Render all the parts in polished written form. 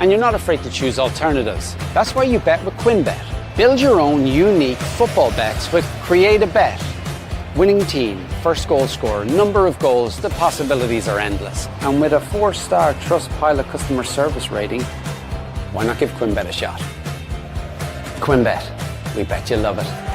and you're not afraid to choose alternatives. That's why you bet with QuinnBet. Build your own unique football bets with Create a Bet. Winning team, first goal scorer, number of goals, the possibilities are endless. And with a 4-star Trustpilot customer service rating, why not give QuinnBet a shot? QuinnBet, we bet you love it.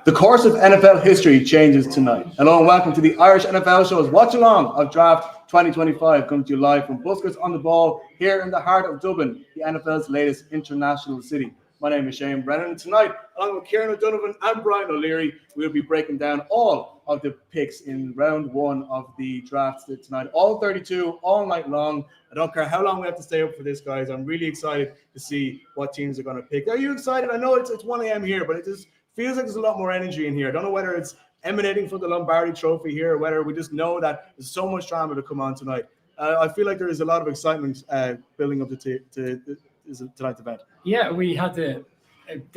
The course of NFL history changes tonight. Hello and welcome to the Irish NFL Show's Watch Along of Draft 2025, coming to you live from Buskers on the Ball here in the heart of Dublin, the NFL's latest international city. My name is Shane Brennan, and tonight, along with Kieran O'Donovan and Brian O'Leary, we'll be breaking down all of the picks in round one of the drafts tonight. All 32, all night long. I don't care how long we have to stay up for this, guys. I'm really excited to see what teams are going to pick. Are you excited? I know it's 1 a.m. here, but it just feels like there's a lot more energy in here. I don't know whether it's emanating from the Lombardi Trophy here or whether we just know that there's so much drama to come on tonight. I feel like there is a lot of excitement building up to tonight's event. Yeah, we had the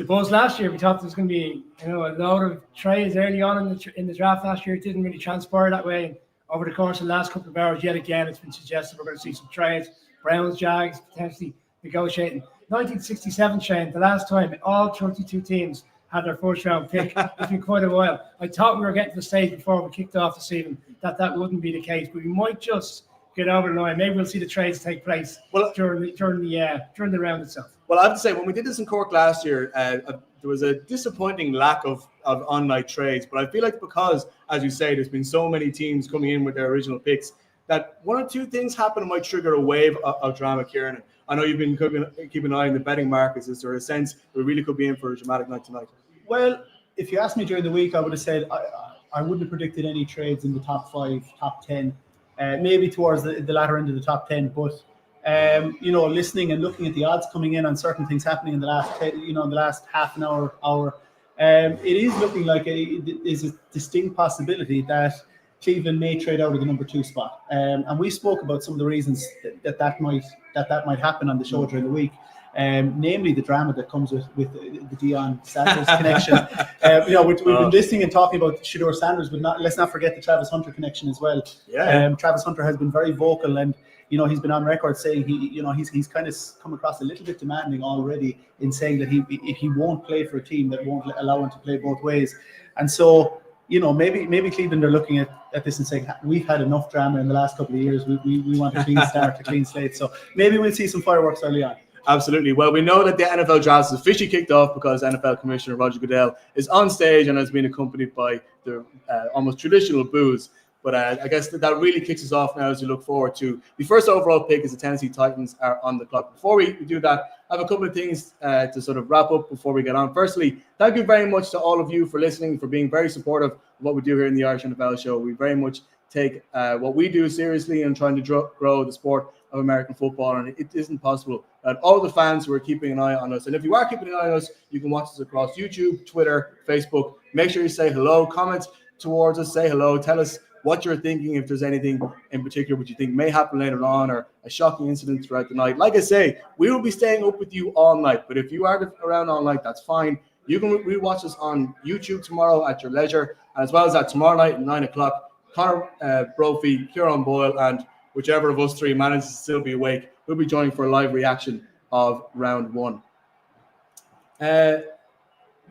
buzz last year. We thought there was going to be a load of trades early on in the draft last year. It didn't really transpire that way. And over the course of the last couple of hours, yet again, it's been suggested we're going to see some trades. Browns, Jags, potentially negotiating. 1967, Shane, the last time all 32 teams had their first round pick. It's been quite a while. I thought we were getting to the stage before we kicked off this evening that wouldn't be the case, but we might just get over the line. Maybe we'll see the trades take place during the round itself. Well, I have to say, when we did this in Cork last year, there was a disappointing lack of on-night trades. But I feel like because, as you say, there's been so many teams coming in with their original picks, that one or two things happen and might trigger a wave of drama, Kieran. I know you've been keeping an eye on the betting markets. Is there a sense we really could be in for a dramatic night tonight? Well, if you asked me during the week, I would have said I wouldn't have predicted any trades in the top 5, top 10, maybe towards the latter end of the top 10. But listening and looking at the odds coming in on certain things happening in the last half an hour, it is looking like is a distinct possibility that Cleveland may trade out of the number 2 spot. And we spoke about some of the reasons that might happen on the show during the week. Namely the drama that comes with the Deion Sanders connection. We've been listening and talking about Shedeur Sanders, but let's not forget the Travis Hunter connection as well. Yeah. Travis Hunter has been very vocal, and he's been on record saying he's kind of come across a little bit demanding already in saying that he won't play for a team that won't allow him to play both ways. And so maybe Cleveland are looking at this and saying, we've had enough drama in the last couple of years. We want a clean start, a clean slate. So maybe we'll see some fireworks early on. Absolutely. Well, we know that the NFL draft is officially kicked off because NFL Commissioner Roger Goodell is on stage and has been accompanied by the almost traditional boos. But I guess that really kicks us off now as we look forward to the first overall pick as the Tennessee Titans are on the clock. Before we do that, I have a couple of things to sort of wrap up before we get on. Firstly, thank you very much to all of you for listening, for being very supportive of what we do here in the Irish NFL Show. We very much take what we do seriously and trying to grow the sport of American football, and it isn't possible that all the fans who are keeping an eye on us, and if you are keeping an eye on us, you can watch us across YouTube, Twitter, Facebook. Make sure you say hello, comment towards us, say hello, tell us what you're thinking, if there's anything in particular which you think may happen later on or a shocking incident throughout the night. Like I say, we will be staying up with you all night, but if you are around all night, that's fine. You can rewatch us on YouTube tomorrow at your leisure, as well as that tomorrow night at 9 o'clock. Conor Brophy, Kieran Boyle, and whichever of us three manages to still be awake, we'll be joining for a live reaction of round one. A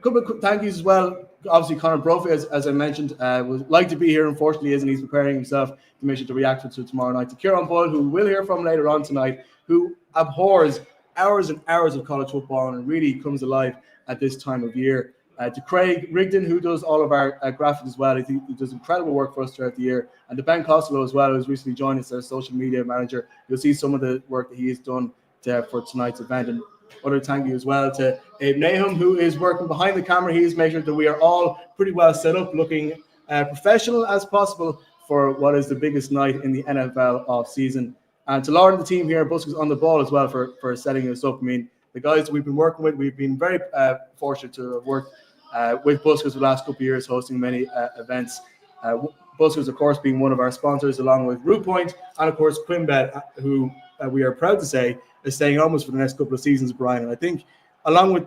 couple of thank yous as well. Obviously, Conor Brophy, as I mentioned, would like to be here. Unfortunately, isn't. He's preparing himself to make sure to react to tomorrow night. To Kieran Boyle, who we'll hear from later on tonight, who abhors hours and hours of college football and really comes alive at this time of year. To Craig Rigdon, who does all of our graphics as well. I think he does incredible work for us throughout the year. And to Ben Costello as well, who's recently joined us as our social media manager. You'll see some of the work that he has done for tonight's event. And other thank you as well to Abe Nahum, who is working behind the camera. He is making sure that we are all pretty well set up, looking professional as possible for what is the biggest night in the NFL off-season. And to Lauren and the team here at Buskers on the ball as well for setting us up. I mean, the guys that we've been working with, we've been very fortunate to have worked with Buskers the last couple of years, hosting many events. Buskers, of course, being one of our sponsors, along with Root Point, and of course QuinnBet, who we are proud to say is staying almost for the next couple of seasons, Brian. And I think, along with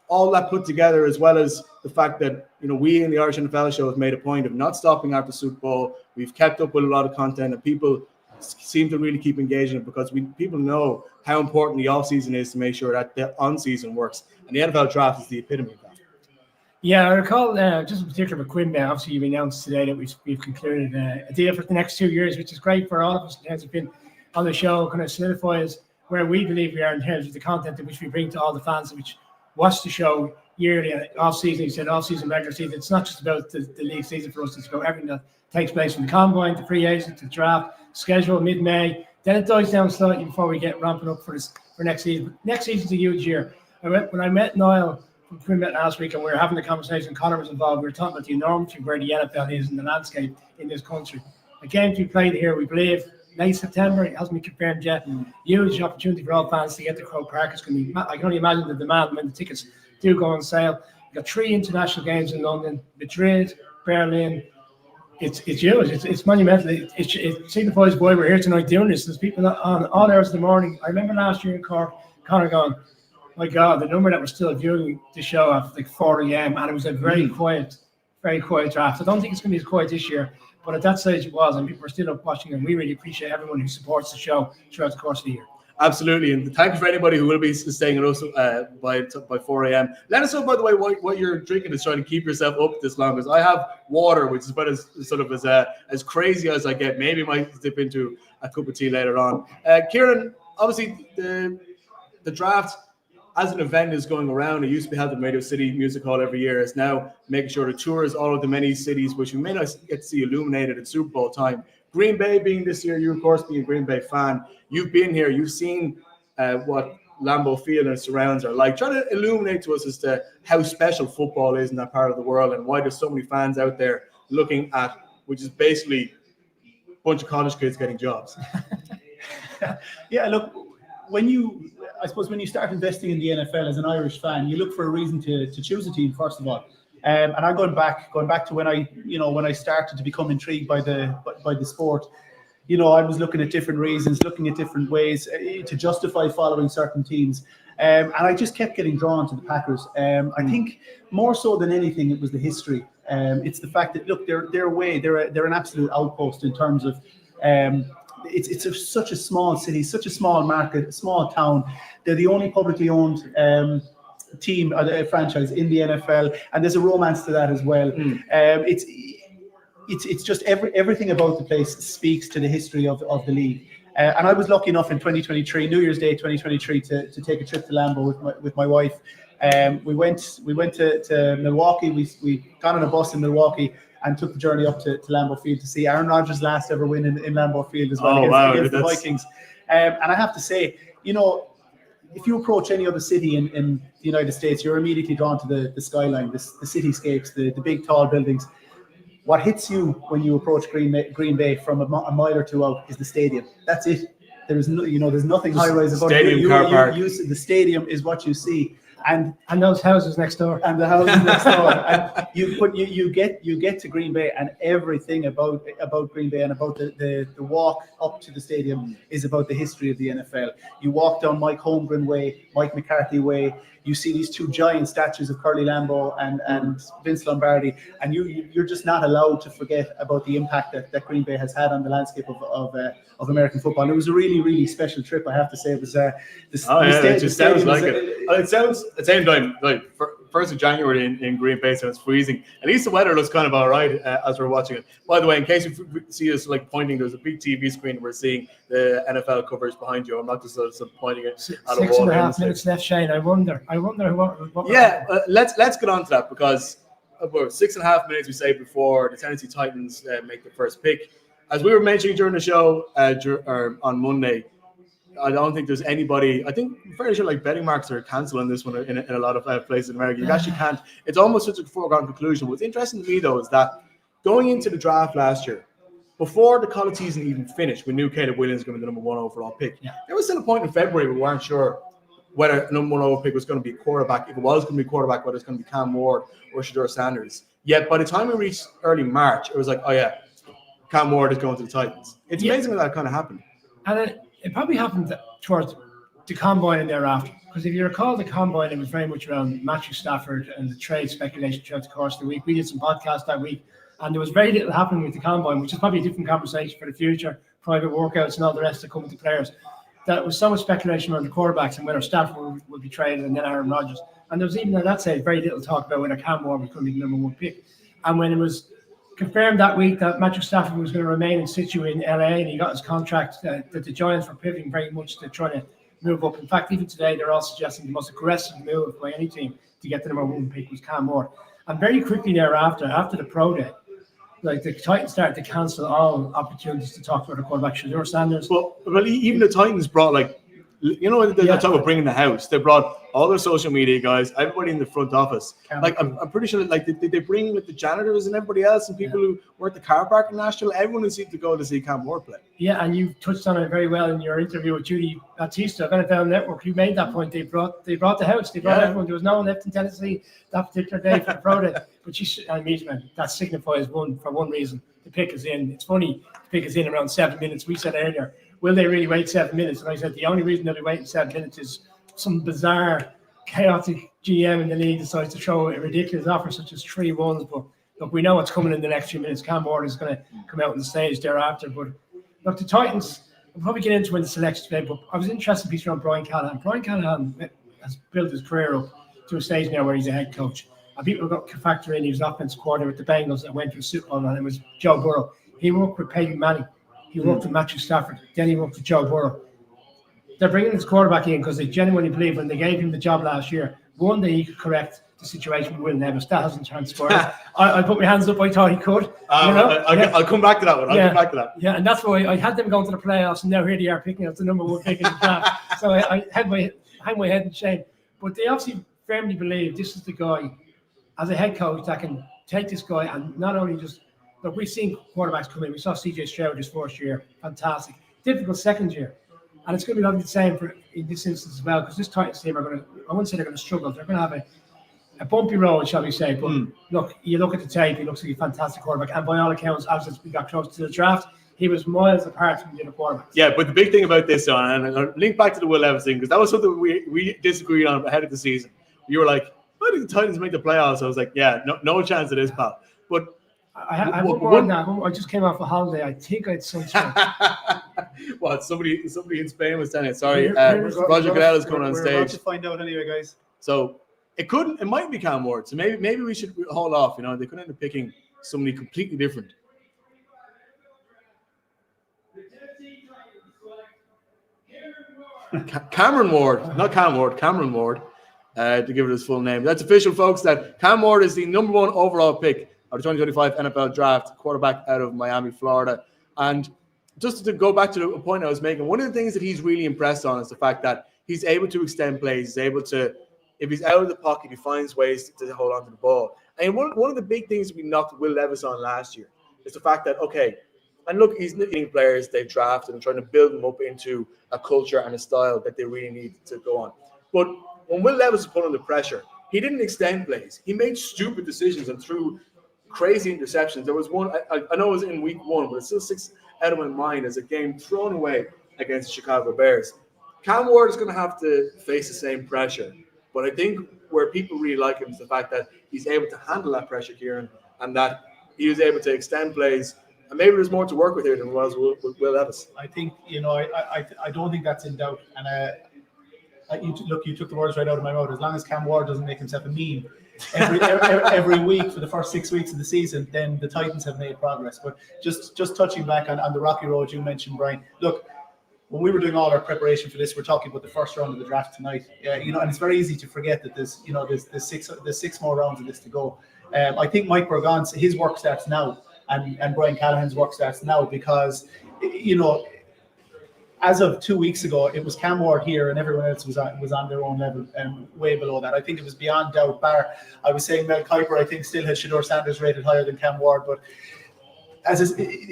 all that put together, as well as the fact that we in the Irish NFL Show have made a point of not stopping after Super Bowl, we've kept up with a lot of content, and people seem to really keep engaging it because people know how important the off season is to make sure that the on season works, and the NFL draft is the epitome of that. Yeah, I recall just in particular with QuinnBet. Obviously, you've announced today that we've concluded a deal for the next 2 years, which is great for all of us. As you've been on the show, kind of solidifies where we believe we are in terms of the content that which we bring to all the fans which watch the show yearly and off season. You said off season, regular season. It's not just about the league season for us. It's about everything that takes place from the combine to free agent to draft schedule mid-May. Then it dies down slightly before we get ramping up for next season. But next season's a huge year. When I met Niall from QuinnBet last week and we were having the conversation, Conor was involved. We were talking about the enormity of where the NFL is in the landscape in this country. A game to be played here, we believe, late September. It hasn't been confirmed yet. Huge opportunity for all fans to get to Croke Park. It's going to be, I can only imagine the demand when the tickets do go on sale. We've got 3 international games in London, Madrid, Berlin. It's huge. It's monumental. It signifies why we're here tonight doing this. There's people on all hours of the morning. I remember last year in Cork, Conor going, my God, the number that was still viewing the show at like 4 a.m. and it was a very quiet draft. I don't think it's going to be as quiet this year, but at that stage it was, and people are still up watching, and we really appreciate everyone who supports the show throughout the course of the year. Absolutely, and thank you for anybody who will be staying with us by 4 a.m. Let us know, by the way, what you're drinking is trying to keep yourself up this long. Because I have water, which is about as crazy as I get. Maybe might dip into a cup of tea later on. Kieran, obviously the draft as an event is going around. It used to be held at Radio City Music Hall every year. It's now making sure it tours all of the many cities which we may not get to see illuminated at Super Bowl time. Green Bay being this year, you of course being a Green Bay fan, you've been here, you've seen what Lambeau Field and its surrounds are like. Try to illuminate to us as to how special football is in that part of the world and why there's so many fans out there looking at, which is basically a bunch of college kids getting jobs. Yeah, look, when you start investing in the NFL as an Irish fan, you look for a reason to choose a team first of all. And I'm going back to when I started to become intrigued by the sport. I was looking at different reasons, looking at different ways to justify following certain teams. And I just kept getting drawn to the Packers. I think more so than anything, it was the history. It's the fact that, look, they're an absolute outpost in terms of it's such a small city, such a small market, a small town. They're the only publicly owned team or the franchise in the NFL, and there's a romance to that as well. It's just everything about the place speaks to the history of the league. And I was lucky enough in 2023, New Year's Day 2023, to take a trip to Lambeau with my wife. We went to Milwaukee. We got on a bus in Milwaukee and took the journey up to Lambeau Field to see Aaron Rodgers' last ever win in Lambeau Field as well against the Vikings. And I have to say, if you approach any other city in the United States, you're immediately drawn to the skyline, the cityscapes, the big tall buildings. What hits you when you approach Green Bay from a mile or two out is the stadium. That's it. There's nothing high rise about it. Stadium car park. The stadium is what you see. And those houses next door. and the houses next door. And you get to Green Bay, and everything about Green Bay and about the walk up to the stadium is about the history of the NFL. You walk down Mike Holmgren Way, Mike McCarthy Way. You see these two giant statues of Curly Lambeau and Vince Lombardi, and you're just not allowed to forget about the impact that Green Bay has had on the landscape of American football. And it was a really, really special trip, I have to say. It was it just sounds like it. It sounds at the same time like 1st of January in Green Bay, so it's freezing. At least the weather looks kind of all right as we're watching it. By the way, in case you see us like pointing, there's a big TV screen. We're seeing the NFL coverage behind you. I'm not just sort of pointing it at a wall. 6.5 minutes left, Shane. I wonder what Yeah, let's get on to that, because about 6.5 minutes we say before the Tennessee Titans make the first pick. As we were mentioning during the show on Monday, I don't think there's anybody. I think I'm fairly sure like betting marks are cancelling this one in a lot of places in America. You actually can't. It's almost such a foregone conclusion. What's interesting to me though is that going into the draft last year, before the college season even finished, we knew Caleb Williams was going to be the number 1 overall pick. Yeah. There was still a point in February we weren't sure whether a number 1 overall pick was going to be a quarterback. If it was going to be a quarterback, whether it's going to be Cam Ward or Shedeur Sanders. Yet by the time we reached early March, it was like, oh yeah, Cam Ward is going to the Titans. It's amazing that kind of happened. And it probably happened towards the combine and thereafter. Because if you recall the combine, it was very much around Matthew Stafford and the trade speculation throughout the course of the week. We did some podcasts that week, and there was very little happening with the combine, which is probably a different conversation for the future, private workouts and all the rest that come with the players. That was so much speculation around the quarterbacks and whether Stafford would be traded and then Aaron Rodgers. And there was even at that stage very little talk about whether Cam Ward was going to be the number 1 pick. And when it was confirmed that week that Matthew Stafford was going to remain in situ in LA and he got his contract, that the Giants were pivoting very much to trying to move up. In fact, even today, they're all suggesting the most aggressive move by any team to get the number 1 pick was Cam Ward. And very quickly thereafter, after the pro day, like the Titans started to cancel all opportunities to talk about the quarterback, Shedeur Sanders. Well, even the Titans brought they talk about bringing the house. They brought all their social media guys, everybody in the front office. I'm pretty sure they bring the janitors and everybody else and people who work the car park in Nashville. Everyone seemed to go to see Cam Ward play. Yeah, and you touched on it very well in your interview with Judy Batista of NFL Network. You made that point. They brought the house. They brought everyone. There was no one left in Tennessee that particular day for the pro day. But that signifies for one reason. The pick is in. It's funny. The pick is in around 7 minutes. We said earlier, will they really wait 7 minutes? And I said the only reason they'll be waiting 7 minutes is some bizarre, chaotic GM in the league decides to throw a ridiculous offer such as 3-1s. But look, we know what's coming in the next few minutes. Cam Ward is going to come out on the stage thereafter. But look, the Titans, we'll probably get into when the selection today. But I was interested in a piece around Brian Callahan. Brian Callahan has built his career up to a stage now where he's a head coach. And people got to factor in he was offensive coordinator with the Bengals that went to a Super Bowl, and it was Joe Burrow. He worked with Peyton Manning. He worked with Matthew Stafford. Then he worked with Joe Burrow. They're bringing this quarterback in because they genuinely believe when they gave him the job last year, one, that he could correct the situation with Will Levis. That hasn't transpired. I put my hands up. I thought he could. I'll come back to that one. I'll come back to that. Yeah, and that's why I had them going to the playoffs, and now here they are picking up the number 1 pick in the draft. So I hang my head in shame. But they obviously firmly believe this is the guy, as a head coach, that can take this guy and not only just look. We've seen quarterbacks come in. We saw CJ Stroud his first year, fantastic. Difficult second year, and it's going to be lovely the same in this instance as well, because this Titans team are going to. I wouldn't say they're going to struggle. They're going to have a bumpy road, shall we say? But look, you look at the tape. He looks like a fantastic quarterback, and by all accounts, as we got close to the draft, he was miles apart from the other quarterbacks. Yeah, but the big thing about this, John, and I'll link back to the Will Levis thing, because that was something we disagreed on ahead of the season. You were like, why did the Titans make the playoffs? I was like, yeah, no chance of this, pal. But I won't more than that. I just came off a holiday. I think I had sunshine. What? Somebody in Spain was telling it. Sorry, Roger Goodell is coming on stage. We're about to find out anyway, guys. So it might be Cam Ward. So maybe we should hold off. They could end up picking somebody completely different. Cameron Ward, not Cam Ward. Cameron Ward. To give it his full name. That's official, folks, that Cam Ward is the number 1 overall pick of the 2025 NFL Draft, quarterback out of Miami, Florida. And just to go back to the point I was making, one of the things that he's really impressed on is the fact that he's able to extend plays. He's able to, if he's out of the pocket, he finds ways to hold on to the ball. And one of the big things we knocked Will Levis on last year is the fact that, okay, and look, he's getting players they've drafted and trying to build them up into a culture and a style that they really need to go on. But when Will Levis was put under pressure, he didn't extend plays. He made stupid decisions and threw crazy interceptions. There was one, I know it was in week 1, but it still sticks out of my mind as a game thrown away against the Chicago Bears. Cam Ward is going to have to face the same pressure. But I think where people really like him is the fact that he's able to handle that pressure, Kieran, and that he was able to extend plays. And maybe there's more to work with here than was with Will Levis. I think, I don't think that's in doubt. And you took the words right out of my mouth. As long as Cam Ward doesn't make himself a meme every week for the first 6 weeks of the season, then the Titans have made progress. But just touching back on the rocky road you mentioned, Brian. Look, when we were doing all our preparation for this, we're talking about the first round of the draft tonight. And it's very easy to forget that there's 6 more rounds of this to go. I think Mike Burgon's his work starts now, and Brian Callahan's work starts now, because as of 2 weeks ago, it was Cam Ward here, and everyone else was on their own level and way below that. I think it was beyond doubt. I was saying Mel Kiper, I think, still has Shedeur Sanders rated higher than Cam Ward, but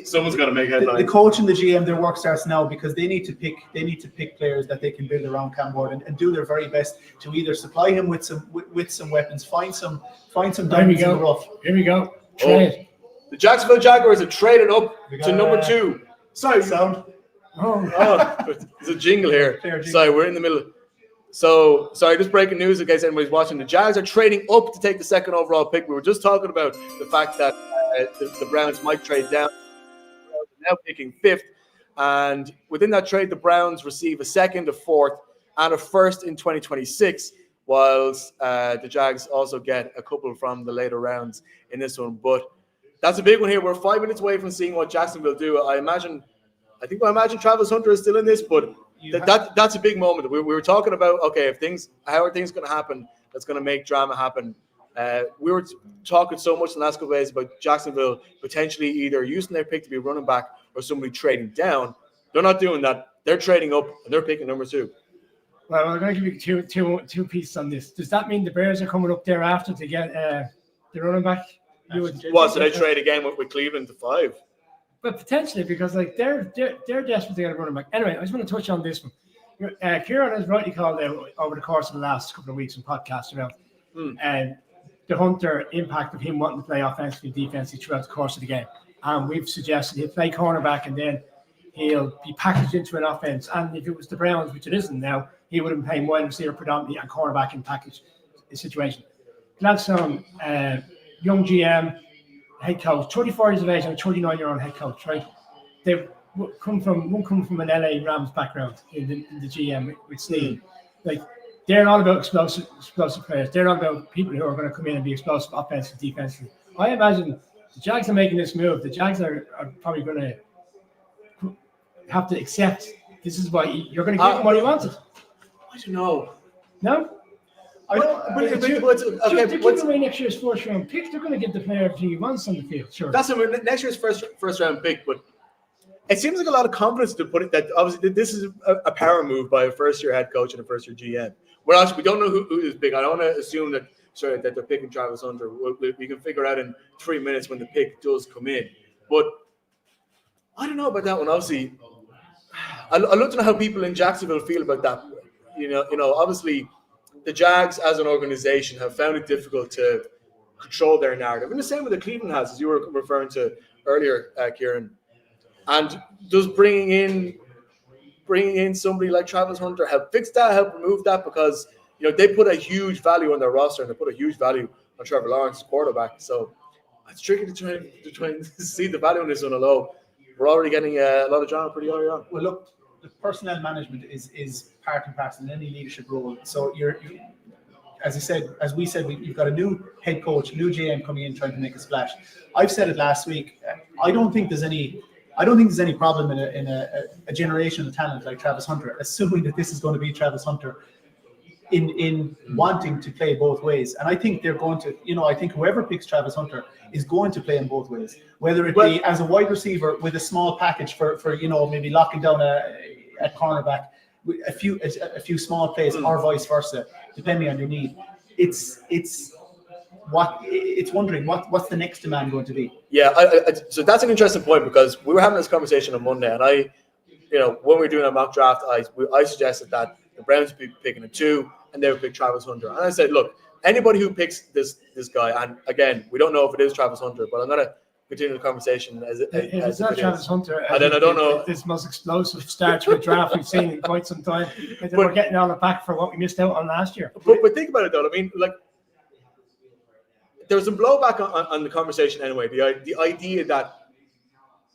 someone's got to make headlines. The coach and the GM, their work starts now, because they need to pick players that they can build around Cam Ward and do their very best to either supply him with some weapons, find some diamonds in the rough. Here we go. Trade. The Jacksonville Jaguars have traded up to number 2. Sorry, sound. There's a jingle here. Fair jingle. Sorry, we're in the middle. So, sorry, just breaking news in case anybody's watching. The Jags are trading up to take the 2nd overall pick. We were just talking about the fact that the Browns might trade down. They're now picking 5th. And within that trade, the Browns receive a 2nd, a 4th, and a 1st in 2026, whilst the Jags also get a couple from the later rounds in this one. But that's a big one here. We're 5 minutes away from seeing what Jacksonville do. I imagine Travis Hunter is still in this, but that's a big moment. We were talking about, okay, how are things going to happen that's going to make drama happen? We were talking so much in the last couple of days about Jacksonville potentially either using their pick to be a running back or somebody trading down. They're not doing that. They're trading up, and they're picking number 2. Well, I'm going to give you two pieces on this. Does that mean the Bears are coming up there after to get the running back? So they trade again with Cleveland to 5? But potentially, because they're desperate to get a running back. Anyway, I just want to touch on this one. Kieran has rightly called out over the course of the last couple of weeks in podcasts about the Hunter impact of him wanting to play offensively and defensively throughout the course of the game. And we've suggested he'll play cornerback and then he'll be packaged into an offense. And if it was the Browns, which it isn't now, he would have been playing wide receiver predominantly and cornerback in package situation. Gladstone, young GM, head coach, 34 years of age and a 39-year-old head coach, right? They come from an LA Rams background in the GM with Steve. They're all about explosive players. They're all about people who are going to come in and be explosive offensively, defensively. I imagine the Jags are making this move. The Jags are probably going to have to accept this is why you're going to give him what he wanted. I don't know. No? They're giving away next year's first round pick. They're going to give the player everything he wants on the field. Sure. That's next year's first round pick, but it seems like a lot of confidence to put it that obviously this is a power move by a first-year head coach and a first-year GM. We don't know who is big. I don't want to assume that they're picking Travis Hunter. We can figure out in 3 minutes when the pick does come in. But I don't know about that one. Obviously, I'd love to know how people in Jacksonville feel about that. Obviously, the Jags as an organization have found it difficult to control their narrative. And the same with the Cleveland has, as you were referring to earlier, Kieran. And does bringing in somebody like Travis Hunter help fix that, help remove that? Because they put a huge value on their roster and they put a huge value on Trevor Lawrence, quarterback. So it's tricky to try and see the value in this on a low. We're already getting a lot of drama pretty early on. Well, look, the personnel management is part and parcel in any leadership role. So as we said, you've got a new head coach, new GM coming in trying to make a splash. I've said it last week. I don't think there's any problem in a generation of talent like Travis Hunter, assuming that this is going to be Travis Hunter in wanting to play both ways. And I think they're going to, I think whoever picks Travis Hunter is going to play in both ways, whether it be as a wide receiver with a small package for maybe locking down a cornerback, a few small plays, or vice versa, depending on your need. It's wondering what's the next demand going to be. Yeah, so that's an interesting point, because we were having this conversation on Monday, and when we were doing a mock draft, I suggested that the Browns would be picking a 2, and they would pick Travis Hunter. And I said, look, anybody who picks this guy, and again, we don't know if it is Travis Hunter, but I'm going to continue the conversation as If it's not Travis Hunter, and then I don't know. This most explosive start to a draft we've seen in quite some time. And then we're getting all the back for what we missed out on last year. But think about it, though. I mean, like, there was some blowback on the conversation anyway. The idea that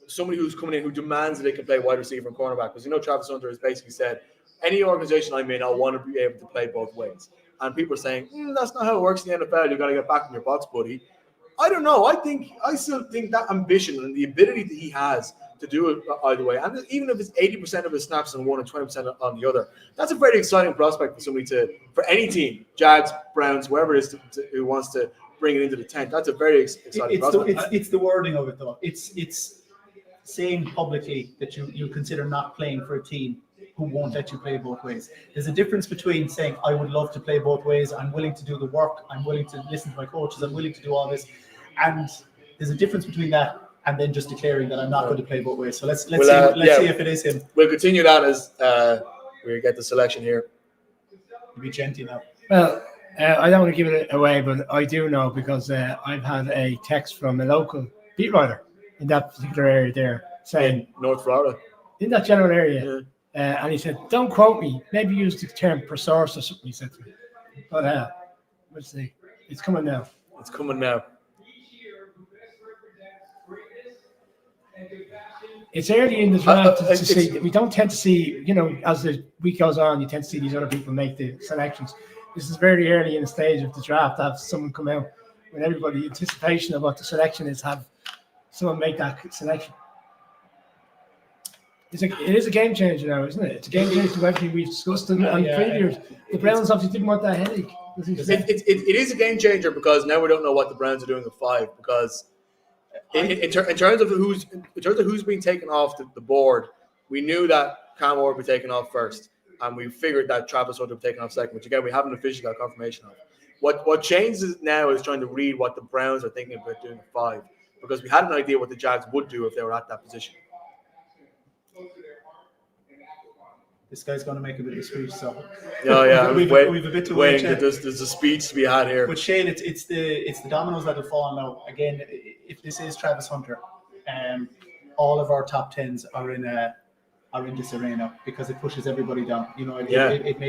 somebody who's coming in who demands that they can play wide receiver and cornerback, because Travis Hunter has basically said, any organization I'm in, I want to be able to play both ways. And people are saying, that's not how it works in the NFL. You've got to get back in your box, buddy. I don't know. I still think that ambition and the ability that he has to do it either way, and even if it's 80% of his snaps on one and 20% on the other, that's a very exciting prospect for somebody for any team, Jags, Browns, whoever it is who wants to bring it into the tent. That's a very exciting prospect. It's the wording of it, though. It's saying publicly that you consider not playing for a team who won't let you play both ways. There's a difference between saying, I would love to play both ways, I'm willing to do the work, I'm willing to listen to my coaches, I'm willing to do all this. And there's a difference between that and then just declaring that I'm not going to play both ways. So let's see if it is him. We'll continue that as we get the selection here. Be gentle now. Well, I don't want to give it away, but I do know because I've had a text from a local beat writer in that particular area there saying, North Florida. in that general area, and he said, don't quote me, maybe use the term per source or something, he said to me. But we'll see. It's coming now. It's coming now. It's early in the draft to see. We don't tend to see, as the week goes on, you tend to see these other people make the selections. This is very early in the stage of the draft to have someone come out when everybody anticipation of what the selection is, have someone make that selection. It is a game changer now, isn't it? It's a game changer to everything we've discussed and previous. The Browns obviously didn't want that headache. It is a game changer because now we don't know what the Browns are doing at 5 because in terms of who's being taken off the board, we knew that Cam Ward would be taken off first, and we figured that Travis Hunter would be taken off second, which again we haven't officially got confirmation of. What changes now is trying to read what the Browns are thinking about doing at 5, because we had an idea what the Jags would do if they were at that position. This guy's going to make a bit of a speech, so yeah, we've a bit to wait. There's a speech to be had here. But Shane, it's the dominoes that will fall now. Again, if this is Travis Hunter, all of our top 10s are in this arena because it pushes everybody down. It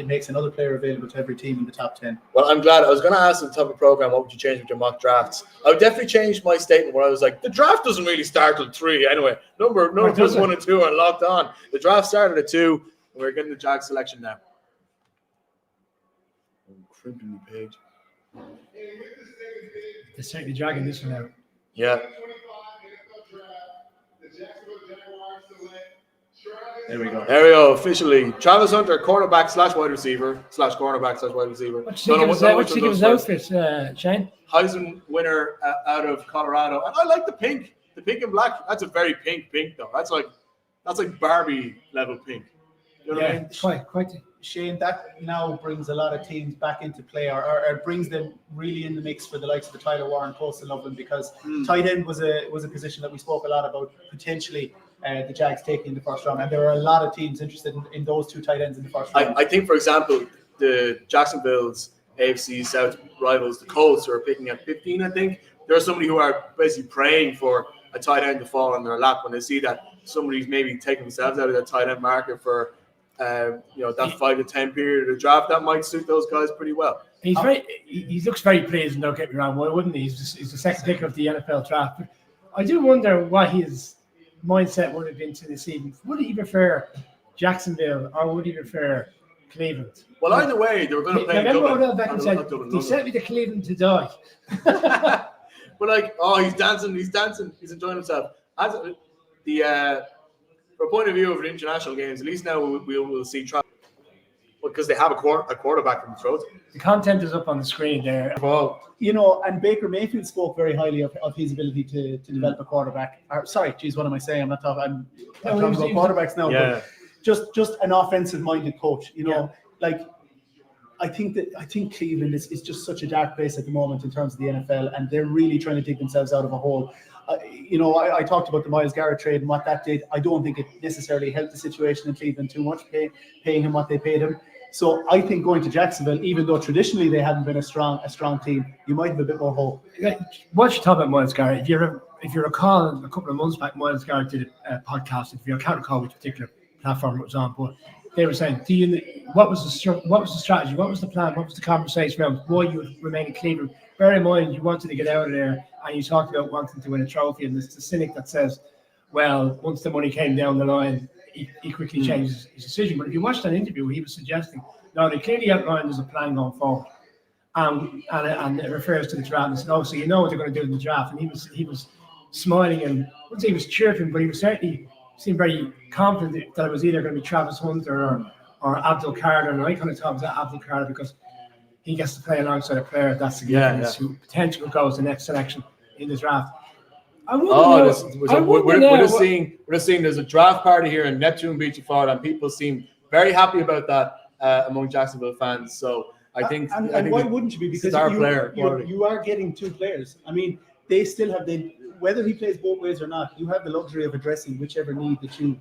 makes another player available to every team in the top 10. Well, I'm glad. I was going to ask at the top of the program, what would you change with your mock drafts? I would definitely change my statement where I was like, the draft doesn't really start till 3 anyway. Number 1 and 2 are locked on. The draft started at 2. We're getting the Jag selection now. Crimping the page. They're certainly dragging this one out. Yeah. There we go. Officially. Travis Hunter, quarterback / wide receiver / cornerback / wide receiver. What do you think of his outfit, Shane? Heisman winner out of Colorado. And I like the pink. The pink and black. That's a very pink though. That's like Barbie level pink. You know what I mean? Quite. Shane, that now brings a lot of teams back into play, or brings them really in the mix for the likes of the Tyler Warren, Colston Loveland, because tight end was a position that we spoke a lot about potentially the Jags taking in the first round, and there are a lot of teams interested in those two tight ends in the first round. I think, for example, the Jacksonville's AFC South rivals, the Colts, who are picking at 15, I think. There are somebody who are basically praying for a tight end to fall on their lap when they see that somebody's maybe taking themselves out of that tight end market for that 5 to 10 period of the draft. That might suit those guys pretty well. He looks very pleased, don't get me wrong. Why wouldn't he? He's the second pick of the NFL draft. But I do wonder what his mindset would have been to this evening. Would he prefer Jacksonville or would he prefer Cleveland? Well, either way, they were going to play Remember Dublin. Odell Beckham said, he sent me to Cleveland to die. But he's dancing, he's enjoying himself. As from a point of view of the international games, at least now we will see Travis, because they have a quarterback from the throat. The content is up on the screen there. Well, and Baker Mayfield spoke very highly of his ability to develop a quarterback. What am I saying? I'm talking about quarterbacks now. Yeah. But just an offensive-minded coach. I think Cleveland is just such a dark place at the moment in terms of the NFL, and they're really trying to dig themselves out of a hole. I talked about the Myles Garrett trade and what that did. I don't think it necessarily helped the situation in Cleveland too much, paying him what they paid him. So I think going to Jacksonville, even though traditionally they hadn't been a strong team, you might have a bit more hope. What you talk about Miles Garrett, if you recall a couple of months back, Miles Garrett did a podcast. If you can't recall which particular platform it was on, but they were saying, what was the strategy? What was the plan? What was the conversation around why you would remain in Cleveland? Bear in mind, you wanted to get out of there, and you talked about wanting to win a trophy. And it's the cynic that says, well, once the money came down the line, he quickly changed his decision. But if you watched that interview, he was suggesting, no, they clearly outlined there's a plan going forward. And it refers to the draft. And said, oh, so you know what they're going to do in the draft. And he was smiling, and I wouldn't say he was chirping, but he was certainly seemed very confident that it was either going to be Travis Hunter or Abdul Carter. And I kind of talked about Abdul Carter because he gets to play alongside a player that's significant who potentially goes the next selection in the draft. We're just seeing there's a draft party here in Neptune Beach, Florida, and people seem very happy about that among Jacksonville fans. So I think why wouldn't you be? Because you are getting two players. I mean, they still have whether he plays both ways or not, you have the luxury of addressing whichever need that you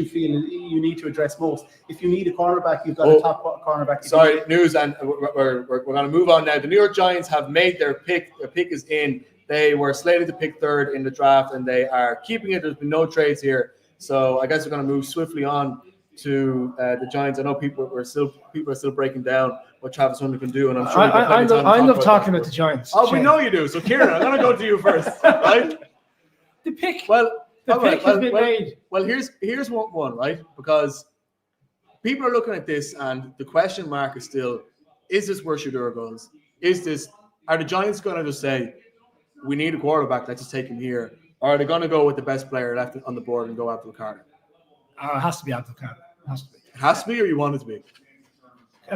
feel you need to address most. If you need a cornerback, you've got a top cornerback. Sorry, news, and we're going to move on now. The New York Giants have made their pick. Their pick is in. They were slated to pick third in the draft, and they are keeping it. There's been no trades here, so I guess we're going to move swiftly on to the Giants. I know people are still breaking down what Travis Hunter can do, and I'm sure I love talking about the Giants. Oh, we know you do. So, Kieran, I'm going to go to you first, right? The pick. Well, the pick has been made. Well, here's one, right? Because people are looking at this, and the question mark is still: is this where Shedeur goes? Are the Giants going to just say, we need a quarterback, let's just take him here? Or are they going to go with the best player left on the board and go Abdul Carter? It has to be Abdul Carter. It has to be, or you want it to be?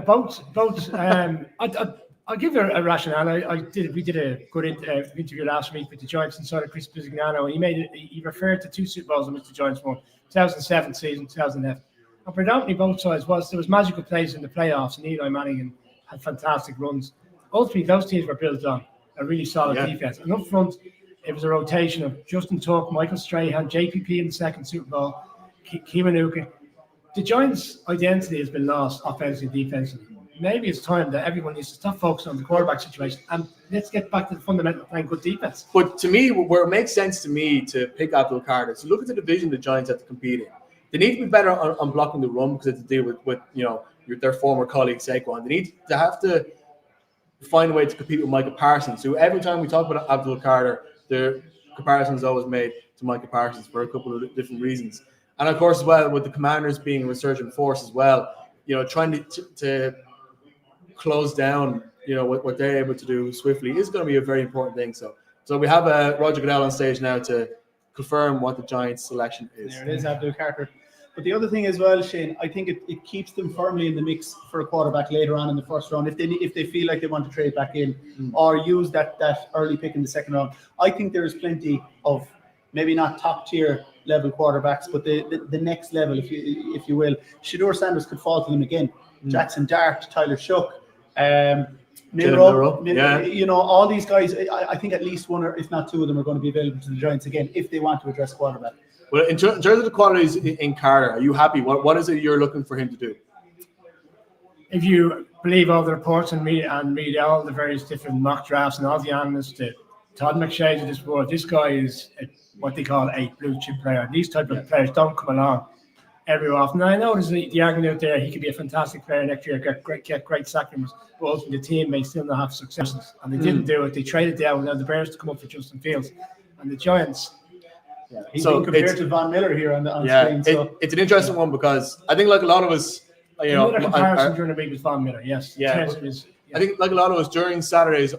Both. I'll give you a rationale. We did a good interview last week with the Giants insider Chris Bisignano, and he referred to two Super Bowls in which the Giants won: 2007 season, 2011. And predominantly both sides there was magical plays in the playoffs, and Eli Manning had fantastic runs. Ultimately, those teams were built on a really solid defense. And up front, it was a rotation of Justin Tuck, Michael Strahan, JPP in the second Super Bowl, Kiwanuka. The Giants' identity has been lost offensively and defensively. Maybe it's time that everyone needs to stop focusing on the quarterback situation and let's get back to the fundamental playing good defense. But to me, where it makes sense to me to pick Abdul Carter, so look at the division the Giants have to compete in. They need to be better on blocking the run because they have to deal with their former colleague Saquon. They need to have to find a way to compete with Micah Parsons, who every time we talk about Abdul Carter, the comparison is always made to Micah Parsons for a couple of different reasons. And of course, as well, with the Commanders being a resurgent force as well, trying to close down, what they're able to do swiftly is going to be a very important thing. So we have Roger Goodell on stage now to confirm what the Giants' selection is. There it is, Abdul Carter. But the other thing as well, Shane, I think it keeps them firmly in the mix for a quarterback later on in the first round if they feel like they want to trade back in or use that early pick in the second round. I think there is plenty of maybe not top tier level quarterbacks, but the next level, if you will. Shedeur Sanders could fall to them again. Jackson Dart, Tyler Shough, Milroe, all these guys. I think at least one or if not two of them are going to be available to the Giants again if they want to address quarterback. Well, in terms of the qualities in Carter, are you happy? What is it you're looking for him to do? If you believe all the reports and read all the various different mock drafts and all the analysts, Todd McShay of this world, this guy is what they call a blue chip player. These type of players don't come along every often. And I know there's the argument out there he could be a fantastic player next year, get great sacraments, but ultimately the team may still not have success. And they didn't do it. They traded down now the Bears to come up for Justin Fields. And the Giants. Yeah, he's been compared to Von Miller here on the screen. So. It's an interesting one because I think like a lot of us, another comparison during the week with Von Miller, yes. Yeah. I think like a lot of us during Saturdays,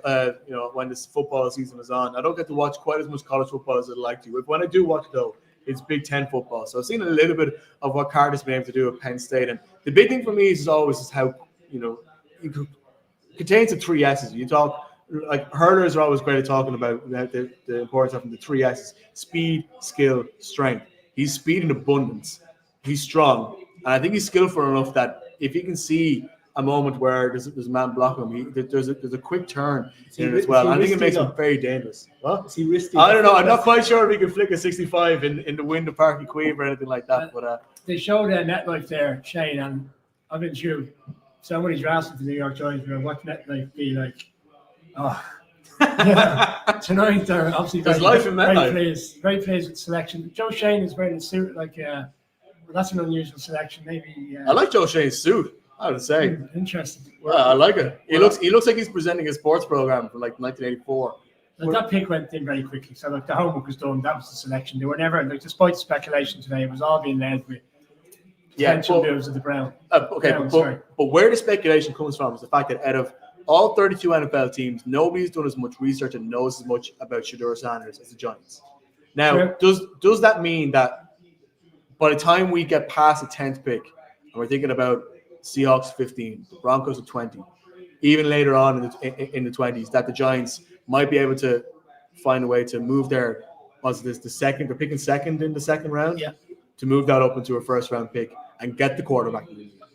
when this football season is on, I don't get to watch quite as much college football as I'd like to. But when I do watch though, it's Big Ten football. So I've seen a little bit of what Carter's been able to do at Penn State. And the big thing for me is always how, it contains the 3 S's. You talk, like hurlers are always great at talking about the importance of the 3 S's: speed, skill, strength. He's speed in abundance. He's strong. And I think he's skillful enough that if he can see a moment where there's a man blocking him, there's a quick turn in it as well. I think it makes him very dangerous. What? Is he risky? I don't know. I'm not quite sure if he can flick a 65 in the wind of Parky Queeve or anything like that. But they showed MetLife there, Shane, and I've been through somebody drafted the New York Giants, we were watching it like be like, oh. Yeah, tonight they're obviously There's very, life in MetLife. very pleased with selection. Joe Shane is wearing a suit like, well, that's an unusual selection. Maybe. I like Joe Shane's suit. I would say. Interesting. I like it. He looks like he's presenting a sports program from like 1984. Like that pick went in very quickly. So like the homework was done. That was the selection. They were never like, despite speculation today, it was all being led with potential moves of the Brown. But where the speculation comes from is the fact that out of all 32 NFL teams, nobody's done as much research and knows as much about Shedeur Sanders as the Giants. Now, does that mean that by the time we get past the 10th pick, and we're thinking about Seahawks 15, the Broncos at 20, even later on in the 20s, that the Giants might be able to find a way to move their, they're picking second in the second round, to move that up into a first round pick and get the quarterback.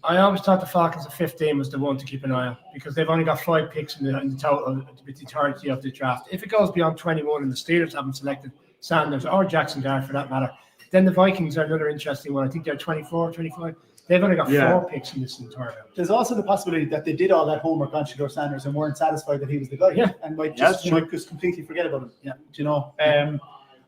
I always thought the Falcons at 15 was the one to keep an eye on because they've only got 5 picks in the total with the entirety of the draft. If it goes beyond 21 and the Steelers haven't selected Sanders or Jackson Dart for that matter, then the Vikings are another interesting one. I think they're 24, 25. They've only got 4 picks in this entire round. There's also the possibility that they did all that homework on Shedeur Sanders and weren't satisfied that he was the guy, and might just completely forget about him. Yeah, do you know?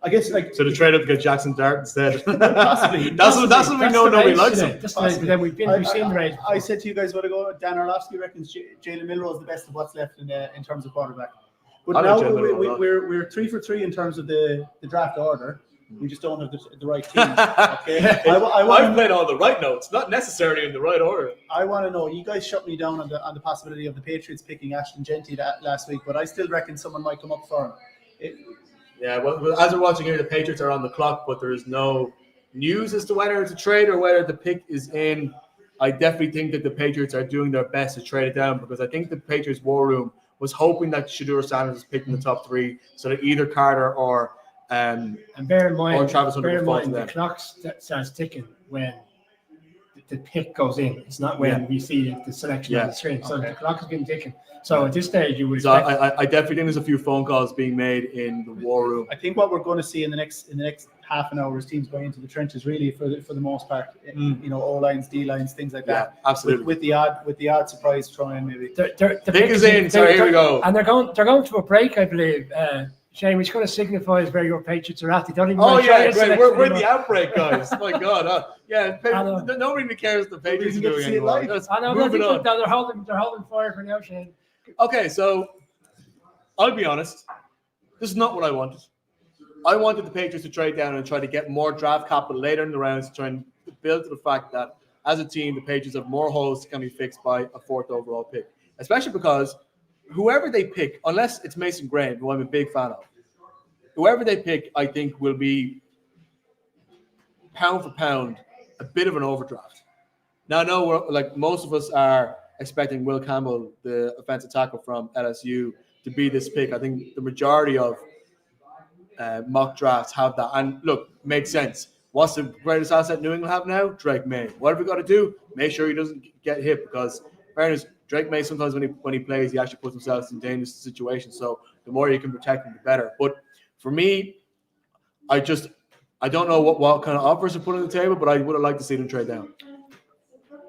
I guess so to trade up to get Jackson Dart instead. Possibly. That's what we know. Nobody likes him. Then we've seen the race. I said to you guys a while ago, Dan Orlovsky reckons Jalen Milroe is the best of what's left in terms of quarterback. But now we're 3 for 3 in terms of the draft order. We just don't have the right team. Okay, I've played all the right notes, not necessarily in the right order. I want to know. You guys shut me down on the possibility of the Patriots picking Ashton Genty last week, but I still reckon someone might come up for him. Well, as we're watching here, the Patriots are on the clock, but there is no news as to whether it's a trade or whether the pick is in. I definitely think that the Patriots are doing their best to trade it down because I think the Patriots war room was hoping that Shedeur Sanders was picked in the top 3 so that either Carter or and bear in mind, Travis the clock starts ticking when the pick goes in. It's not when we see the selection on the screen. So the clock has been ticking. So at this stage, you would. So I definitely think there's a few phone calls being made in the war room. I think what we're going to see in the next half an hour is teams going into the trenches really for the most part. You know, O lines, D lines, things like that. Yeah, absolutely. With the odd surprise throw in maybe. The pick is in. So here we go. And they're going to a break, I believe. Shane, which kind of signifies where your Patriots are at. They don't even great. We're in the outbreak, guys. My God. Nobody really cares what the Patriots are doing anymore. Moving on. They're holding fire for now, Shane. Okay, so I'll be honest. This is not what I wanted. I wanted the Patriots to trade down and try to get more draft capital later in the rounds to try and build to the fact that as a team, the Patriots have more holes that can be fixed by a 4th overall pick, especially because whoever they pick, unless it's Mason Graham, who I'm a big fan of, whoever they pick, I think will be pound for pound a bit of an overdraft. Now, I know most of us are expecting Will Campbell, the offensive tackle from LSU, to be this pick. I think the majority of mock drafts have that. And look, makes sense. What's the greatest asset New England have now? Drake May. What have we got to do? Make sure he doesn't get hit because, fairness, Drake May sometimes when he plays, he actually puts himself in dangerous situations. So the more you can protect him, the better. But for me, I don't know what kind of offers to put on the table, but I would have liked to see them trade down.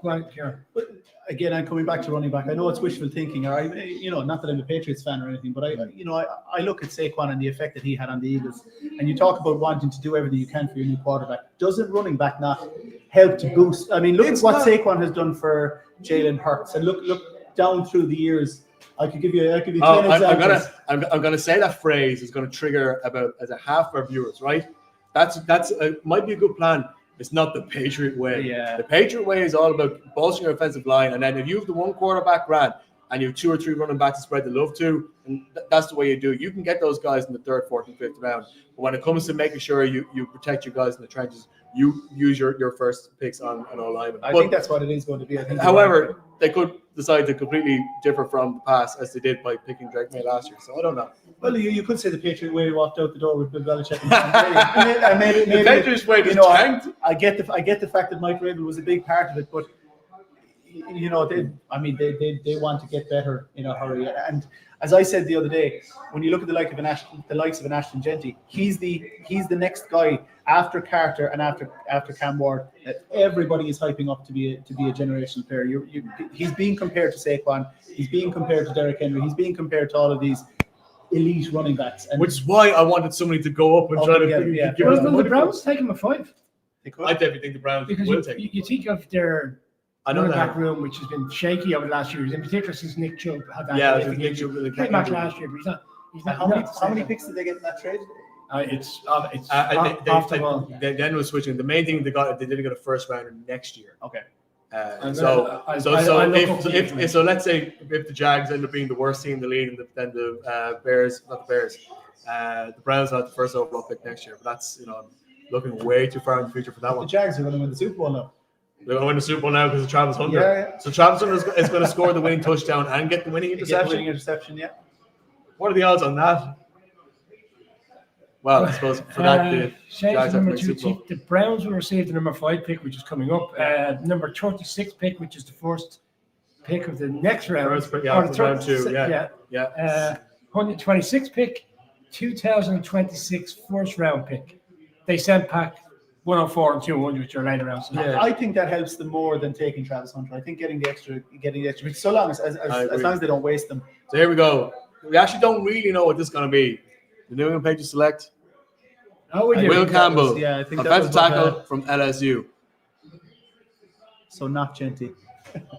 Well, sure. But again, I'm coming back to running back. I know it's wishful thinking, or not that I'm a Patriots fan or anything, but I look at Saquon and the effect that he had on the Eagles, and you talk about wanting to do everything you can for your new quarterback. Doesn't running back not help to boost? I mean, look at what Saquon has done for Jalen Hurts, and look down through the years. I could give you 10 examples. I'm gonna say that phrase is gonna trigger about as a half our viewers, right? That's might be a good plan. It's not the Patriot way. Yeah. The Patriot way is all about bolstering your offensive line, and then if you have the one quarterback ran and you have 2 or 3 running backs to spread the love to, and that's the way you do it. You can get those guys in the 3rd, 4th, and 5th round. But when it comes to making sure you protect your guys in the trenches, you use your first picks on all linemen. I think that's what it is going to be. However, they could decide to completely differ from the past as they did by picking Drake May last year. So I don't know. Well, you could say the Patriot way walked out the door with Bill Belichick. And maybe, the Patriots way just tanked. I get the fact that Mike Rabel was a big part of it, but you know, they want to get better in a hurry. And as I said the other day, when you look at the likes of an Ashton Genty, he's the next guy after Carter and after Cam Ward that everybody is hyping up to be a generational player. He's being compared to Saquon, he's being compared to Derrick Henry, he's being compared to all of these elite running backs. And Which is why I wanted somebody to go up and try to give us the Will money. the Browns take him a 5? I definitely think the Browns Because will take him. you think of their I know running that. back room, which has been shaky over the last few years, in particular since Nick Chubb had that. Yeah, horrific Nick injury. Chubb really He came back last year, but he's not. how many picks did they get in that trade? It's I off the wall. they then was switching. The main thing they didn't get a first rounder next year. Okay. So I look up to you, man. let's say if the Jags end up being the worst team in the league, and then the Bears, not the Bears, the Browns have the first overall pick next year. But that's looking way too far in the future for that The one. Jags are going to win the Super Bowl now. They're going to win the Super Bowl now because of Travis Hunter. Yeah. So Travis Hunter is going to score the winning touchdown and get the winning Get the interception. winning interception, yeah. What are the odds on that? Well, I suppose for that, the Shane's Jags have to number make 2. Super Bowl. The Browns will receive the number 5 pick, which is coming up. Number 36 pick, which is the first pick of the next round. First pick, yeah, Or the round 2, 36, yeah. 126 pick, 2026 first round pick. They sent back 104 and 200, which are later rounds. So Yeah. I think that helps them more than taking Travis Hunter. I think getting the extra, so long as long as they don't waste them. So here we go. We actually don't really know what this is going to be. The New England Patriots select Oh, we do. Will Campbell, I think that offensive was what, tackle from LSU. So not Genty.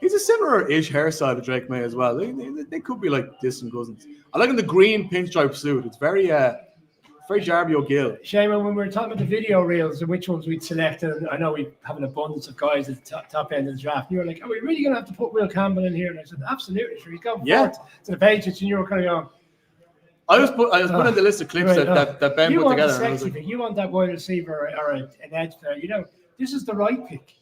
He's a similar-ish hairstyle to Drake May as well. They could be like distant cousins. I like in the green pinstripe suit. It's very Jarby O'Gill. Shane, when we were talking about the video reels and which ones we'd select, and I know we have an abundance of guys at the top end of the draft, and you were like, are we really going to have to put Will Campbell in here? And I said, absolutely. Sure, he's going forward to the Patriots, and you were kind of going, I was putting the list of clips that Ben you put want together. the And I was sexy like, pick. You want that wide receiver or an edge player. This is the right pick.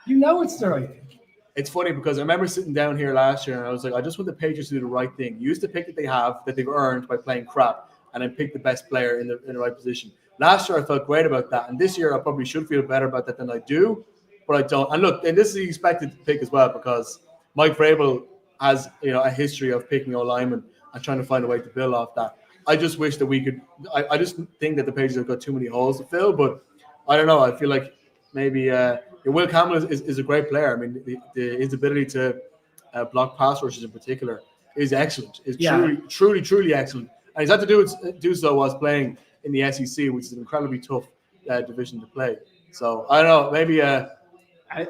You know it's the right pick. it's funny because I remember sitting down here last year and I was like, I just want the Patriots to do the right thing. Use the pick that they have, that they've earned by playing crap, and then pick the best player in the right position. Last year I felt great about that, and this year I probably should feel better about that than I do, but I don't. And look, and this is the expected pick as well because Mike Vrabel has a history of picking O-linemen and trying to find a way to build off that. I just wish that we could. I just think that the Patriots have got too many holes to fill, but I don't know. I feel like maybe Will Campbell is a great player. I mean, his ability to block pass rushes in particular is excellent. Is truly excellent. And he's had to do so whilst playing in the SEC, which is an incredibly tough division to play. So I don't know. Maybe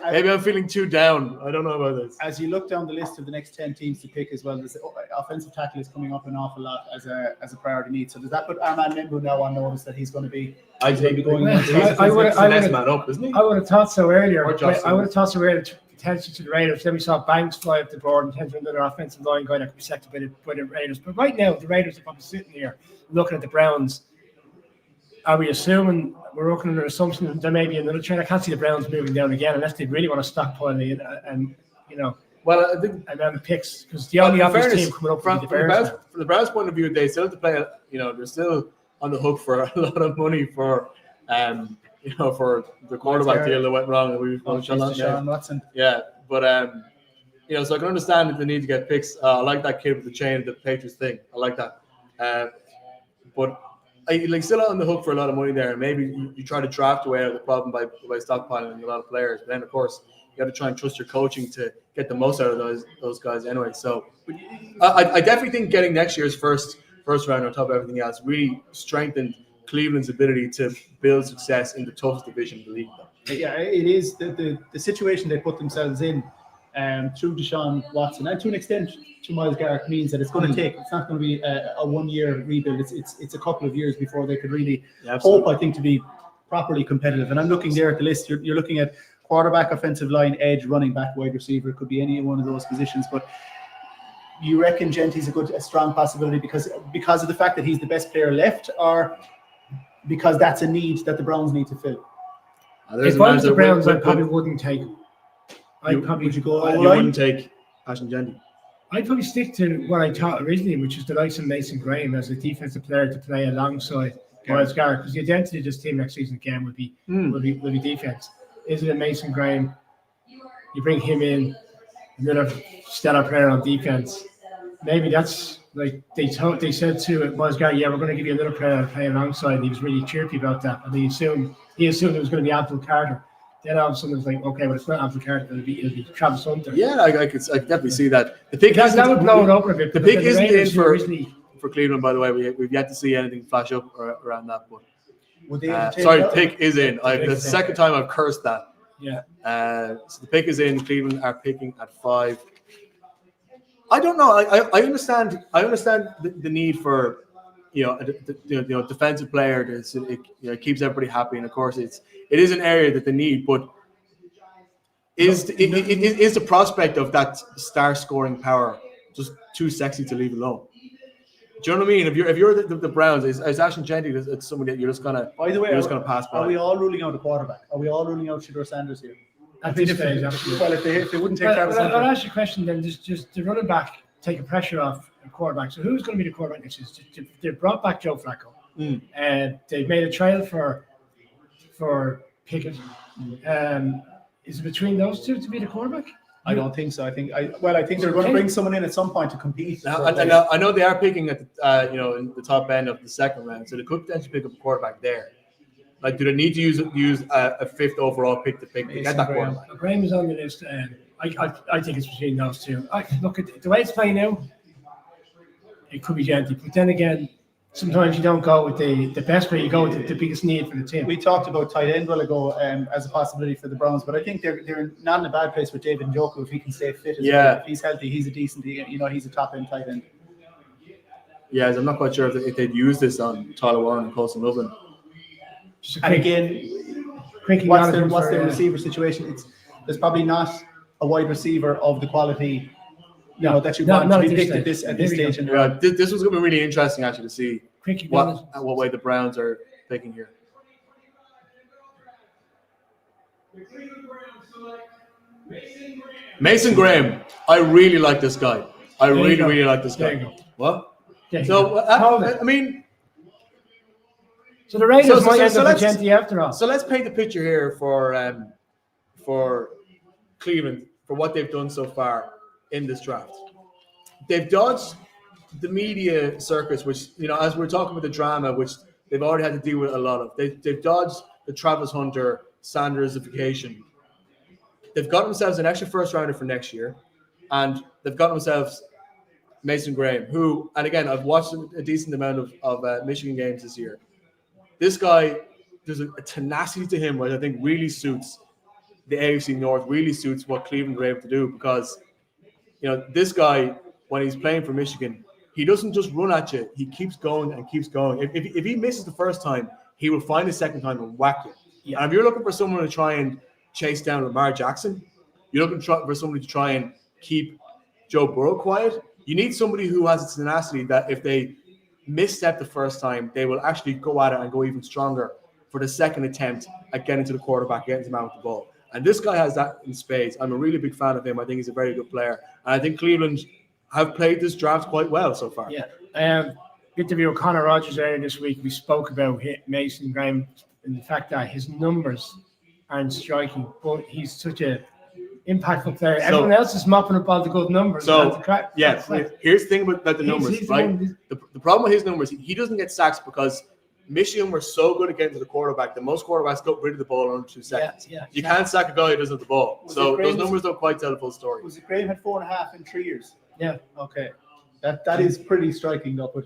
maybe I'm feeling too down. I don't know about this. As you look down the list of the next 10 teams to pick as well, this offensive tackle is coming up an awful lot as a priority need. So does that put Armand Limbu now on notice that he's going to be going I He's the next man up, isn't he? I would have thought so earlier. Or Josh I would have thought so earlier. Potentially to the Raiders. Then we saw Banks fly up the board and tend to another offensive line guy that could be selected by the Raiders. But right now, the Raiders are probably sitting here looking at the Browns. Are we assuming we're working under assumption that there may be another trade? I can't see the Browns moving down again unless they really want to stockpile it and Well, I think and then picks because the only obvious team coming up from from the Bears. the Browns' point of view, they still have to play. They're still on the hook for a lot of money for for the quarterback deal that went wrong. Deshaun Watson. Yeah, but so I can understand that they need to get picks. I like that kid with the chain, the Patriots thing. I like that. But still on the hook for a lot of money there. Maybe you try to draft away out of the problem by stockpiling a lot of players. But then, of course, you have to try and trust your coaching to get the most out of those guys anyway. So I definitely think getting next year's first round on top of everything else really strengthened Cleveland's ability to build success in the toughest division in the league. Yeah, it is the situation they put themselves in through Deshaun Watson and to an extent to Myles Garrett means that it's going to take. It's not going to be a 1 year rebuild. It's a couple of years before they could really hope, I think, to be properly competitive. And I'm looking there at the list. You're looking at quarterback, offensive line, edge, running back, wide receiver. It could be any one of those positions, but. You reckon Genty's a strong possibility because of the fact that he's the best player left, or because that's a need that the Browns need to fill? If I was the Browns, I probably wouldn't take. Wouldn't take Ashton Genty. I'd probably stick to what I thought originally, which is the likes of Mason Graham as a defensive player to play alongside Myles Garrett, because the identity of this team next season again will be defense. Is it a Mason Graham? You bring him in. another stellar player on defense. Maybe that's like they said to Miles Garrett, yeah, we're going to give you another player to play alongside. And he was really chirpy about that, and he assumed it was going to be Anthony Carter. Then all of a sudden it was like, okay, well, it's not Anthony Carter, it'll be Travis Hunter. Yeah, I could definitely see that. The pick that would blow it up a bit. The pick isn't in originally, for Cleveland, by the way. We've yet to see anything flash up around that. But Would they take sorry, it the out? pick is in. pick The is in. second time I've cursed that. yeah. So the pick is in. Cleveland are picking at 5. I don't know. I understand. I understand the need for a defensive player. It keeps everybody happy, and of course it is an area that they need. But is the prospect of that star scoring power just too sexy to leave alone? Do you know what I mean? If you're the Browns, is Ashton Jeanty it's somebody that you're just gonna pass by? Are we all ruling out a quarterback? Are we all ruling out Shedeur Sanders here? At this stage, absolutely. Well, if they wouldn't take Travis I'll Hunter, ask you a question then. Just the running back taking pressure off the quarterback. So who's going to be the quarterback next year? They brought back Joe Flacco, and they've made a trial for Pickett. Is it between those two to be the quarterback? I don't think so. I think they're going to bring someone in at some point to compete. I know they are picking at in the top end of the second round, so they could potentially pick up a quarterback there. Like, do they need to use a 5th overall pick to get that quarterback? Graham is on the list, and I think it's between those two. Look at the way it's playing now. It could be Jeanty, but then again, sometimes you don't go with the best player. You go with the biggest need for the team. We talked about tight end a while ago as a possibility for the Browns, but I think they're not in a bad place with David Njoku if he can stay fit. Well. If he's healthy, he's a decent. He's a top end tight end. Yeah, I'm not quite sure if they'd use this on Tyler Warren and Colson Loveland. And again, what's their receiver situation? There's probably not a wide receiver of the quality that you want to be picked at this stage. This was going to be really interesting actually to see what way the Browns are picking here. Mason Graham. I really like this guy. I really like this guy. What? So I mean. So the Raiders might end up with Jeanty after all. So let's paint the picture here for Cleveland for what they've done so far in this draft. They've dodged the media circus, which as we're talking about the drama, which they've already had to deal with a lot of. They've dodged the Travis Hunter Sandersification. They've got themselves an extra first rounder for next year, and they've got themselves Mason Graham, who, and again, I've watched a decent amount of Michigan games this year. This guy, there's a tenacity to him which I think really suits the AFC North, really suits what Cleveland were able to do, because this guy, when he's playing for Michigan, he doesn't just run at you. He keeps going and keeps going. If he misses the first time, he will find the second time and whack you. Yeah. And if you're looking for someone to try and chase down Lamar Jackson, you're looking for somebody to try and keep Joe Burrow quiet, you need somebody who has a tenacity that if they misstep the first time, they will actually go at it and go even stronger for the second attempt at getting to the quarterback, getting to the man with the ball. And this guy has that in spades. I'm a really big fan of him. I think he's a very good player. And I think Cleveland have played this draft quite well so far. Yeah. Interview with Connor Rogers earlier this week, we spoke about Mason Graham and the fact that his numbers aren't striking, but he's such a impactful player. Everyone else is mopping up all the good numbers. So, here's the thing about the numbers, right? The problem with his numbers, he doesn't get sacks because Michigan were so good at getting to the quarterback that most quarterbacks got rid of the ball in under 2 seconds. You can't sack a guy who doesn't have the ball. So those numbers don't quite tell the full story. Was it Graham had 4.5 in 3 years? Yeah. Okay. That is pretty striking though, but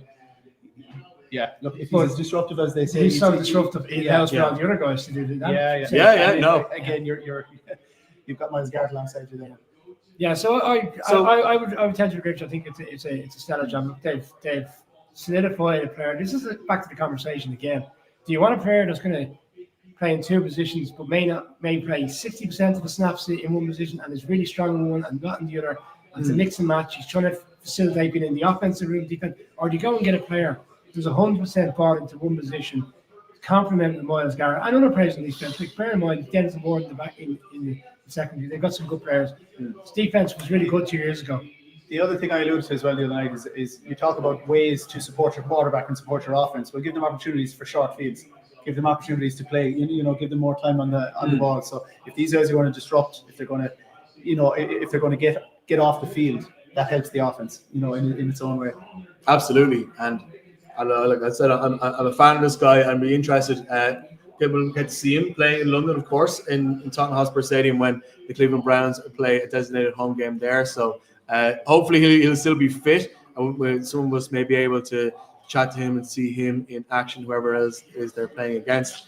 yeah, look, if he's as disruptive as they say, he's so disruptive. It allows for all the other guys to do that. No. Again, you've got Miles Garrett alongside you there. Yeah, so I would tend to agree. I think it's a stellar job. They've solidified a player. This is back to the conversation again. Do you want a player that's going to play in two positions, but may play 60% of the snaps in one position and is really strong in one and not in the other? And it's a mix and match. He's trying to facilitate being in the offensive room, defense, or do you go and get a player who's 100% bought into one position, complementing Miles Garrett? I don't know players in these defense. Like, bear in mind, Dennis Ward in the back in the secondary. They've got some good players. His defense was really good 2 years ago. The other thing I alluded to as well the other night is you talk about ways to support your quarterback and support your offense. Well, give them opportunities for short fields. Give them opportunities to play. Give them more time on the ball. So if these guys are going to disrupt, if they're going to, if they're going to get get off the field, that helps the offense, in its own way. Absolutely, and like I said, I'm a fan of this guy. I'm really interested. People get to see him playing in London, of course, in Tottenham Hotspur Stadium when the Cleveland Browns play a designated home game there. So hopefully he'll still be fit, and some of us may be able to chat to him and see him in action, whoever else is they're playing against.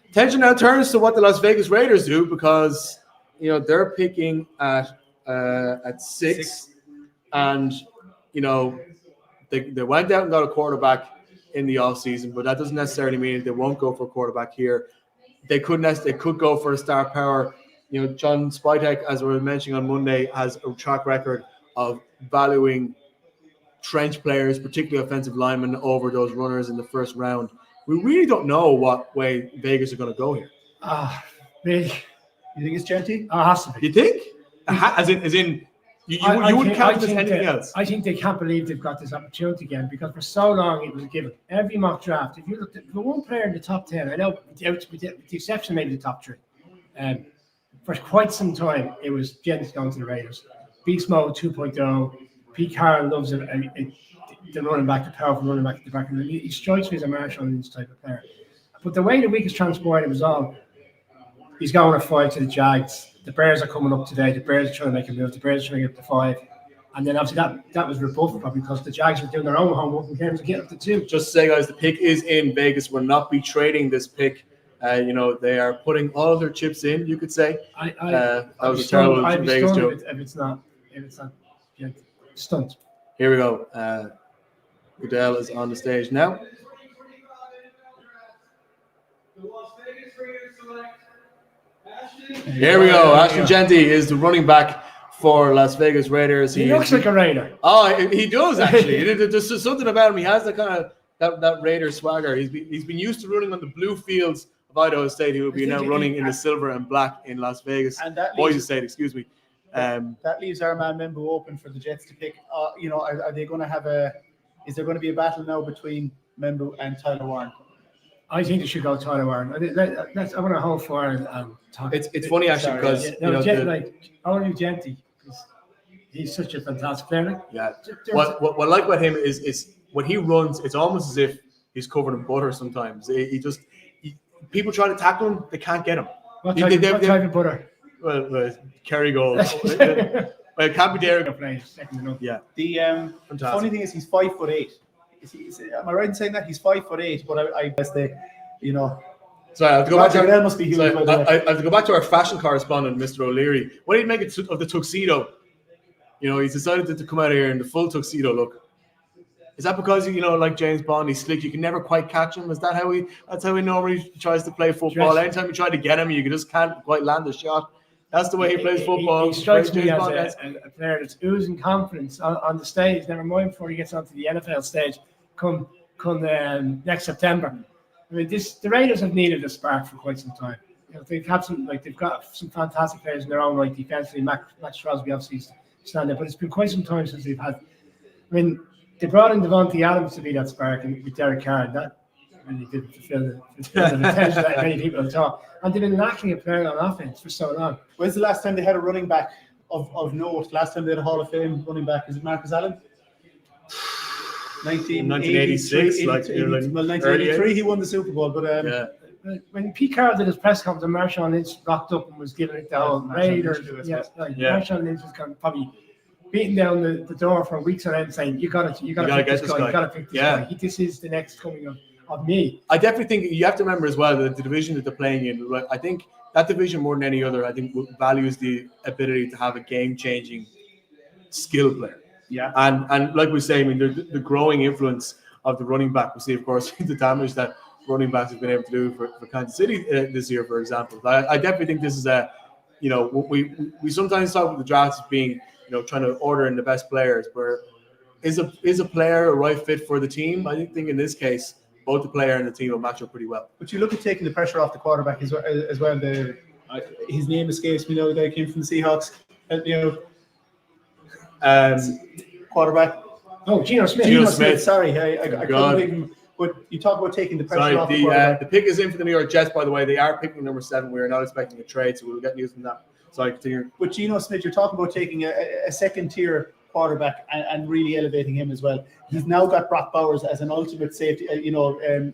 Attention now turns to what the Las Vegas Raiders do, because they're picking at 6, and they went out and got a quarterback in the offseason, but that doesn't necessarily mean they won't go for a quarterback here. They could go for a star power. John Spytek, as we were mentioning on Monday, has a track record of valuing trench players, particularly offensive linemen, over those runners in the first round. We really don't know what way Vegas are going to go here. Really? You think it's Genty? Has to be. You think? As in, you wouldn't count this anything else. I think they can't believe they've got this opportunity again, because for so long it was given. Every mock draft, if you looked at the one player in the top 10, I know with the exception of maybe the top 3, for quite some time it was Genty going to the Raiders. Beast Mode 2.0. Pete Carroll loves the running back, the powerful running back at the back. And he strikes me as a Marshall Lynch type of player. But the way the week is transpired, it was all he's going at 5 to the Jags. The Bears are coming up today. The Bears are trying to make a move. The Bears are trying to get up to 5. And then obviously that was rebuffed probably because the Jags were doing their own homework in terms of getting up to 2. Just to say, guys, the pick is in. Vegas will not be trading this pick. They are putting all of their chips in, you could say. That was a terrible Vegas joke. If it's not, yeah, stunned. Here we go. Goodell is on the stage now. Here we go. Ashton Genty is the running back for Las Vegas Raiders. He looks like a Raider. Oh, he does actually. There's something about him. He has that kind of that Raider swagger. He's been used to running on the blue fields of Idaho State. He will be now running in the silver and black in Las Vegas. And that Boise State, excuse me. That leaves our man Membu open for the Jets to pick. Are they going to have is there going to be a battle now between Membu and Tyler Warren? I think they should go Tyler Warren. I want to hold for and talk. It's funny actually because only Genty, he's such a fantastic player. Yeah. What I like about him is when he runs, it's almost as if he's covered in butter. Sometimes people try to tackle him, they can't get him. What type of butter? Well, Kerrygold. Well, it can't be Derek. Yeah. The funny thing is he's 5'8". Am I right in saying that he's 5'8"? But I guess Sorry, I have to go back to must be huge. I have to go back to our fashion correspondent, Mr. O'Leary. What did he make of the tuxedo? He's decided to come out here in the full tuxedo look. Is that because like James Bond, he's slick? You can never quite catch him. Is that how that's how he normally tries to play football? Anytime you try to get him, you just can't quite land the shot. That's the way he plays football. He strikes me as a player that's oozing confidence on the stage. Never mind before he gets onto the NFL stage. Come next September. I mean, the Raiders have needed a spark for quite some time. They've got some fantastic players in their own right defensively. Max Crosby obviously stand there, but it's been quite some time since they've had. I mean, they brought in Devontae Adams to be that spark with Derek Carr. That really didn't fulfill the potential that many people have thought. And they've been lacking a player on offense for so long. When's the last time they had a running back of note? Last time they had a Hall of Fame running back, is it Marcus Allen? 1986, 1983 he won the Super Bowl, but when Pete Carroll did his press conference, Marshawn Lynch rocked up and was giving it the whole Raiders. Marshawn Lynch was probably beating down the door for weeks on end, saying, "You got to pick this guy. You got to pick this guy. This is the next coming of me." I definitely think you have to remember as well that the division that they're playing in. I think that division more than any other, I think values the ability to have a game-changing skill player. Yeah, and like we say, I mean, the growing influence of the running back. We see, of course, the damage that running backs have been able to do for Kansas City this year, for example. I definitely think this is we sometimes talk about the drafts as being, trying to order in the best players. Where is a player a right fit for the team? I think in this case, both the player and the team will match up pretty well. But you look at taking the pressure off the quarterback as well. His name escapes me now. The guy came from the Seahawks. Quarterback. Oh, Geno Smith. Geno Smith. Sorry, I couldn't pick him. But you talk about taking the pressure off the quarterback. The pick is in for the New York Jets, by the way. They are picking number 7. We are not expecting a trade, so we'll get news from that Sorry, continue. With Geno Smith, you're talking about taking a second-tier quarterback and really elevating him as well. He's now got Brock Bowers as an ultimate safety,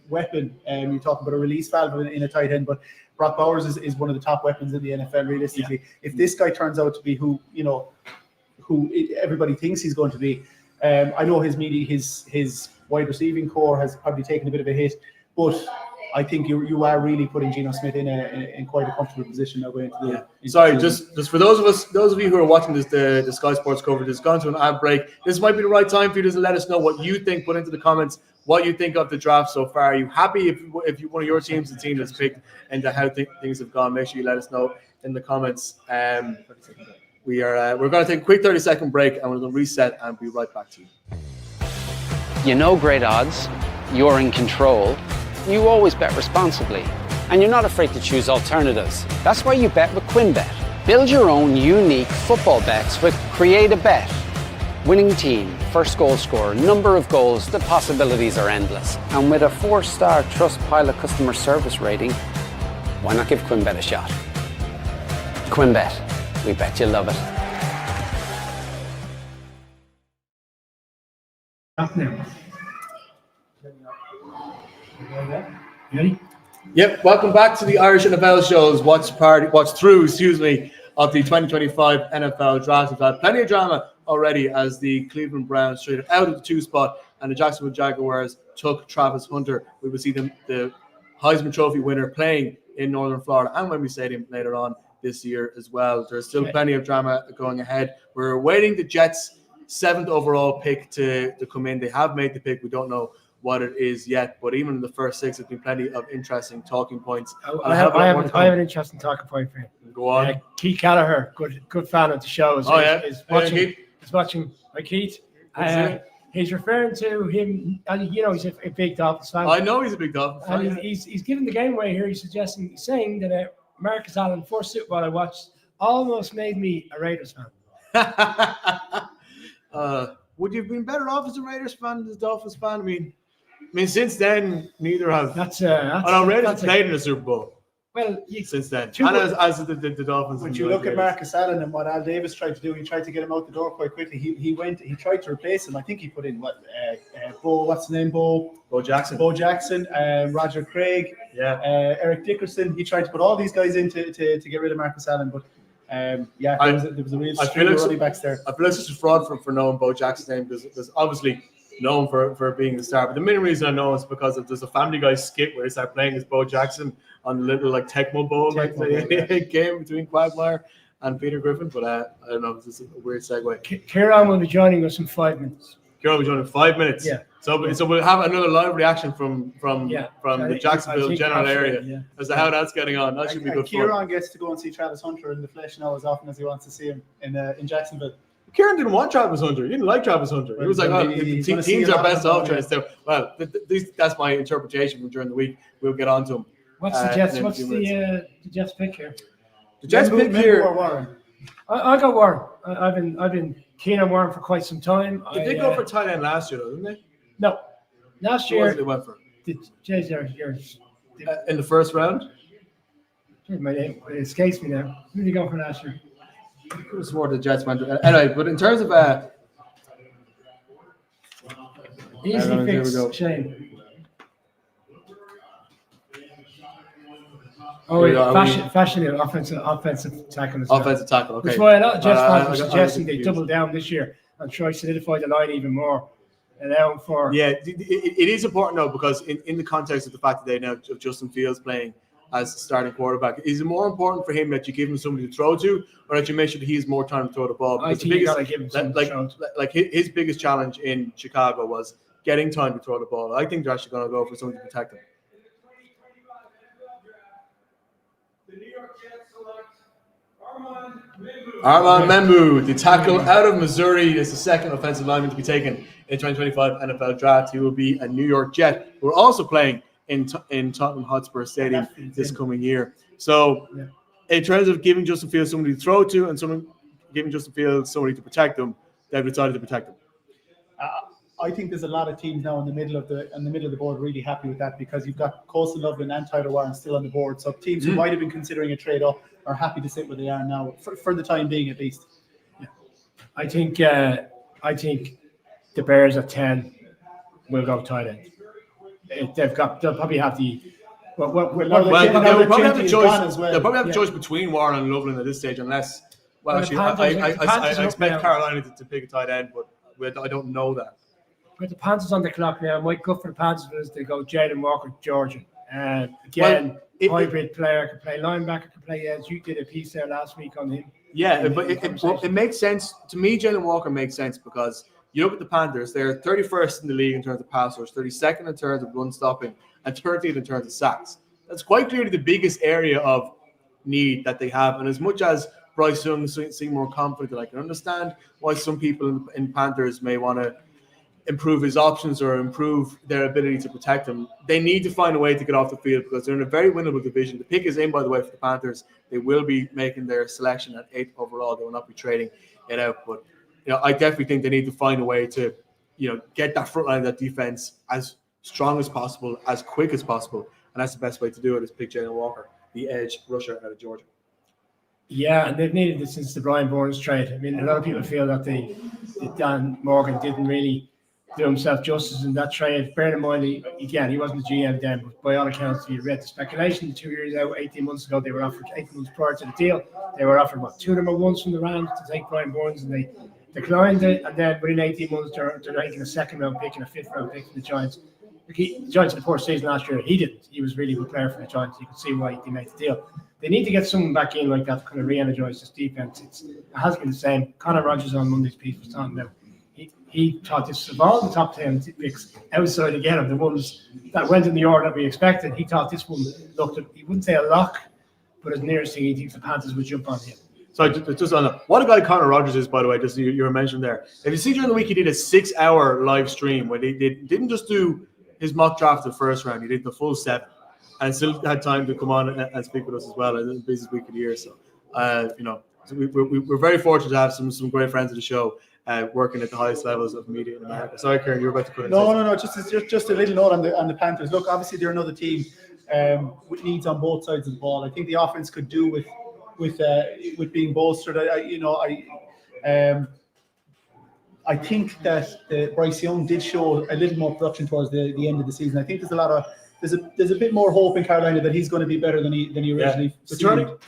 weapon. You talk about a release valve in a tight end, but Brock Bowers is one of the top weapons in the NFL. Realistically, if this guy turns out to be who everybody thinks he's going to be, I know his wide receiving core has probably taken a bit of a hit, but I think you are really putting Geno Smith in quite a comfortable position now going into the. Sorry, just for those of you who are watching the Sky Sports coverage, it's gone to an ad break. This might be the right time for you to let us know what you think. Put into the comments what you think of the draft so far. Are you happy if you one of your teams, the team that's picked, and how things have gone? Make sure you let us know in the comments. We're going to take a quick 30-second break, and we're going to reset and be right back to you. You know great odds, you're in control, you always bet responsibly, and you're not afraid to choose alternatives. That's why you bet with QuinnBet. Build your own unique football bets with Create a Bet. Winning team, first goal scorer, number of goals, the possibilities are endless. And with a 4-star Trustpilot customer service rating, why not give QuinnBet a shot? QuinnBet, we bet you love it. Up now. Ready? Yep, welcome back to the Irish NFL Show's watch through of the 2025 NFL Draft. We've had plenty of drama already as the Cleveland Browns traded out of the 2 spot and the Jacksonville Jaguars took Travis Hunter. We will see the Heisman Trophy winner playing in Northern Florida and Wembley Stadium later on this year as well. There's still plenty of drama going ahead. We're awaiting the Jets' 7th overall pick to come in. They have made the pick. We don't know what it is yet, but even in the first 6, there's been plenty of interesting talking points. I have an interesting talking point for you. Go on. Keith Gallagher, good fan of the show. Is watching. Hi, Keith. He's referring to him. He's a big Dolphins fan. I know he's a big Dolphins fan. And he's giving the game away here. He's saying that Marcus Allen, first Super Bowl I watched, almost made me a Raiders fan. Would you have been better off as a Raiders fan than a Dolphins fan? I mean, since then, neither have. Raiders played in the Super Bowl. Well, since then, and as the Dolphins. When you look at Marcus Allen and what Al Davis tried to do, he tried to get him out the door quite quickly. He tried to replace him. I think he put in Bo Jackson, Roger Craig, Eric Dickerson. He tried to put all these guys in to get rid of Marcus Allen, but there was a real string of running backs there. I feel like it's a fraud for knowing Bo Jackson's name because obviously known for being the star. But the main reason I know is because there's a Family Guy skit where they start playing as Bo Jackson on the little Tecmo Bowl game between Quagmire and Peter Griffin. But I don't know, it's a weird segue. Kieran will be joining us in 5 minutes. Kieran will be joining in 5 minutes. Yeah. So we'll have another live reaction from the Jacksonville general area as to how that's getting on. That should be good fun. Kieran gets to go and see Travis Hunter in the flesh now as often as he wants to see him in Jacksonville. Kieran didn't want Travis Hunter. He didn't like Travis Hunter. He was like, teams are best off trying to. Well, that's my interpretation from during the week. We'll get on to him. What's the Jets pick here? The Jets pick here. Warren. I got Warren. I've been keen on Warren for quite some time. They did go for tight end last year, though, didn't they? No, last year they went for in the first round. It escapes me now. Who did he go for last year? It was more the Jets went. Anyway, but in terms of easily fixed, Shane. Fashion offensive tackle as well. Offensive tackle, okay. Which is why a lot of Jets fans were suggesting they double down this year and try to solidify the line even more. It is important though because in the context of the fact that they now have Justin Fields playing as starting quarterback, is it more important for him that you give him somebody to throw to, or that you make sure that he has more time to throw the ball? I think you gotta give him some his biggest challenge in Chicago was getting time to throw the ball. I think they're actually going to go for somebody to protect him. Armand Membu, the tackle out of Missouri, is the second offensive lineman to be taken in 2025 NFL Draft. He will be a New York Jet. We're also playing in Tottenham Hotspur Stadium this coming year. So, in terms of giving Justin Fields somebody to throw to and giving Justin Fields somebody to protect him, they've decided to protect him. I think there's a lot of teams now in the middle of the board really happy with that, because you've got Coastal Dublin and Tyler Warren still on the board. So teams who might have been considering a trade up are happy to sit where they are now for the time being, at least. I think the Bears at 10 will go tight end. They'll probably have the. They'll probably have a choice. They'll probably have a choice between Warren and Loveland at this stage, unless. Well, actually, I expect Carolina to pick a tight end, but I don't know that. With the Panthers on the clock now, my gut for the Panthers is they go Jalen Walker, Georgia. Again, hybrid player, can play linebacker, can play edge. You did a piece there last week on him. Yeah, but it makes sense. To me, Jalen Walker makes sense because you look at the Panthers, they're 31st in the league in terms of pass rush, 32nd in terms of run stopping, and 30th in terms of sacks. That's quite clearly the biggest area of need that they have. And as much as Bryce Young seems more confident, I can understand why some people in Panthers may want to improve his options or improve their ability to protect him. They need to find a way to get off the field because they're in a very winnable division. The pick is in, by the way, for the Panthers. They will be making their selection at 8th overall. They will not be trading it out. But I definitely think they need to find a way to get that front line of that defense as strong as possible, as quick as possible. And that's the best way to do it, is pick Jalen Walker, the edge rusher out of Georgia. Yeah, and they've needed it since the Brian Burns trade. I mean, a lot of people feel that Dan Morgan didn't really do himself justice in that trade. Bear in mind, he wasn't the GM then, but by all accounts, you read the speculation 2 years out, 18 months ago, they were offered 18 months prior to the deal. They were offered, 2 number ones from the round to take Brian Burns, and they declined it. And then within 18 months, they're making a second round pick and a fifth round pick for the Giants. The Giants had a poor season last year. He didn't. He was really a good player for the Giants. You could see why they made the deal. They need to get someone back in like that to kind of re-energize this defense. It hasn't been the same. Conor Rogers on Monday's piece was talking about he thought this of all the top 10 picks outside again of the ones that went in the order that we expected. He thought this one looked, he wouldn't say a lock, but as nearest thing he thinks the Panthers would jump on him. So just on that, what a guy Conor Rogers is, by the way, just you were mentioned there. If you see during the week, he did a 6-hour live stream where they didn't just do his mock draft the first round, he did the full 7 and still had time to come on and speak with us as well. It's the busiest week of the year. So, so we're very fortunate to have some great friends of the show working at the highest levels of media in America. Sorry, Kieran, you were about to put it. No. Just a little note on the Panthers. Look, obviously they're another team with needs on both sides of the ball. I think the offense could do with being bolstered. I think that Bryce Young did show a little more production towards the end of the season. I think there's a bit more hope in Carolina that he's going to be better than he originally. The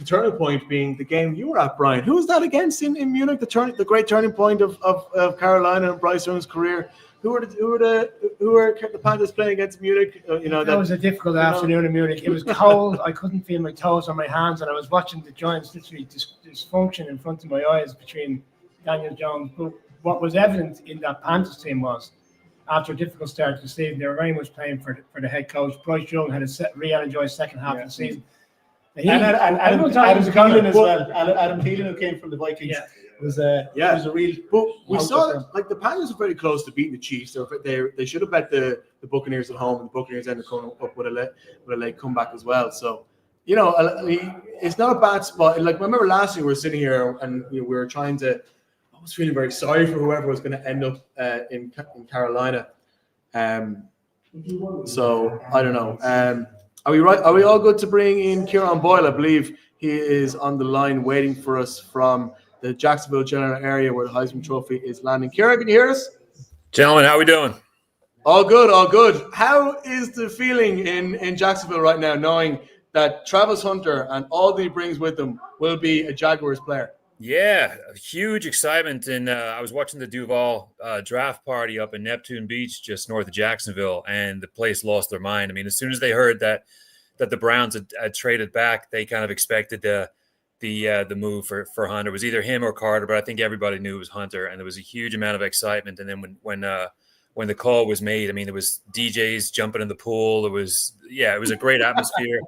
turning point being the game you were at, Brian. Who was that against in Munich? The great turning point of Carolina and Bryce Young's career. Who were the Panthers playing against Munich? That was a difficult afternoon in Munich. It was cold. I couldn't feel my toes on my hands, and I was watching the Giants literally dysfunction in front of my eyes between Daniel Jones. But what was evident in that Panthers team was, after a difficult start to the season, they were very much playing for the head coach. Bryce Young had a re-energized second half of the season. And Adam Thielen as well. Adam Thielen, who came from the Vikings, was a real. But we saw the Panthers were very close to beating the Chiefs. They should have bet the Buccaneers at home, and the Buccaneers ended up up with a late comeback as well. So it's not a bad spot. Like, remember last year we were sitting here and we were trying to. I was feeling very sorry for whoever was going to end up in Carolina. So I don't know. Are we right? Are we all good to bring in Kieran Boyle? I believe he is on the line waiting for us from the Jacksonville general area where the Heisman Trophy is landing. Kieran, can you hear us? Gentlemen, how are we doing? All good, all good. How is the feeling in Jacksonville right now, knowing that Travis Hunter and all that he brings with him will be a Jaguars player? Yeah, huge excitement. And I was watching the Duval draft party up in Neptune Beach, just north of Jacksonville, and the place lost their mind. I mean, as soon as they heard that the Browns had traded back, they kind of expected the move for Hunter. It was either him or Carter, but I think everybody knew it was Hunter, and there was a huge amount of excitement. And then when the call was made, I mean, there was DJs jumping in the pool. It was a great atmosphere.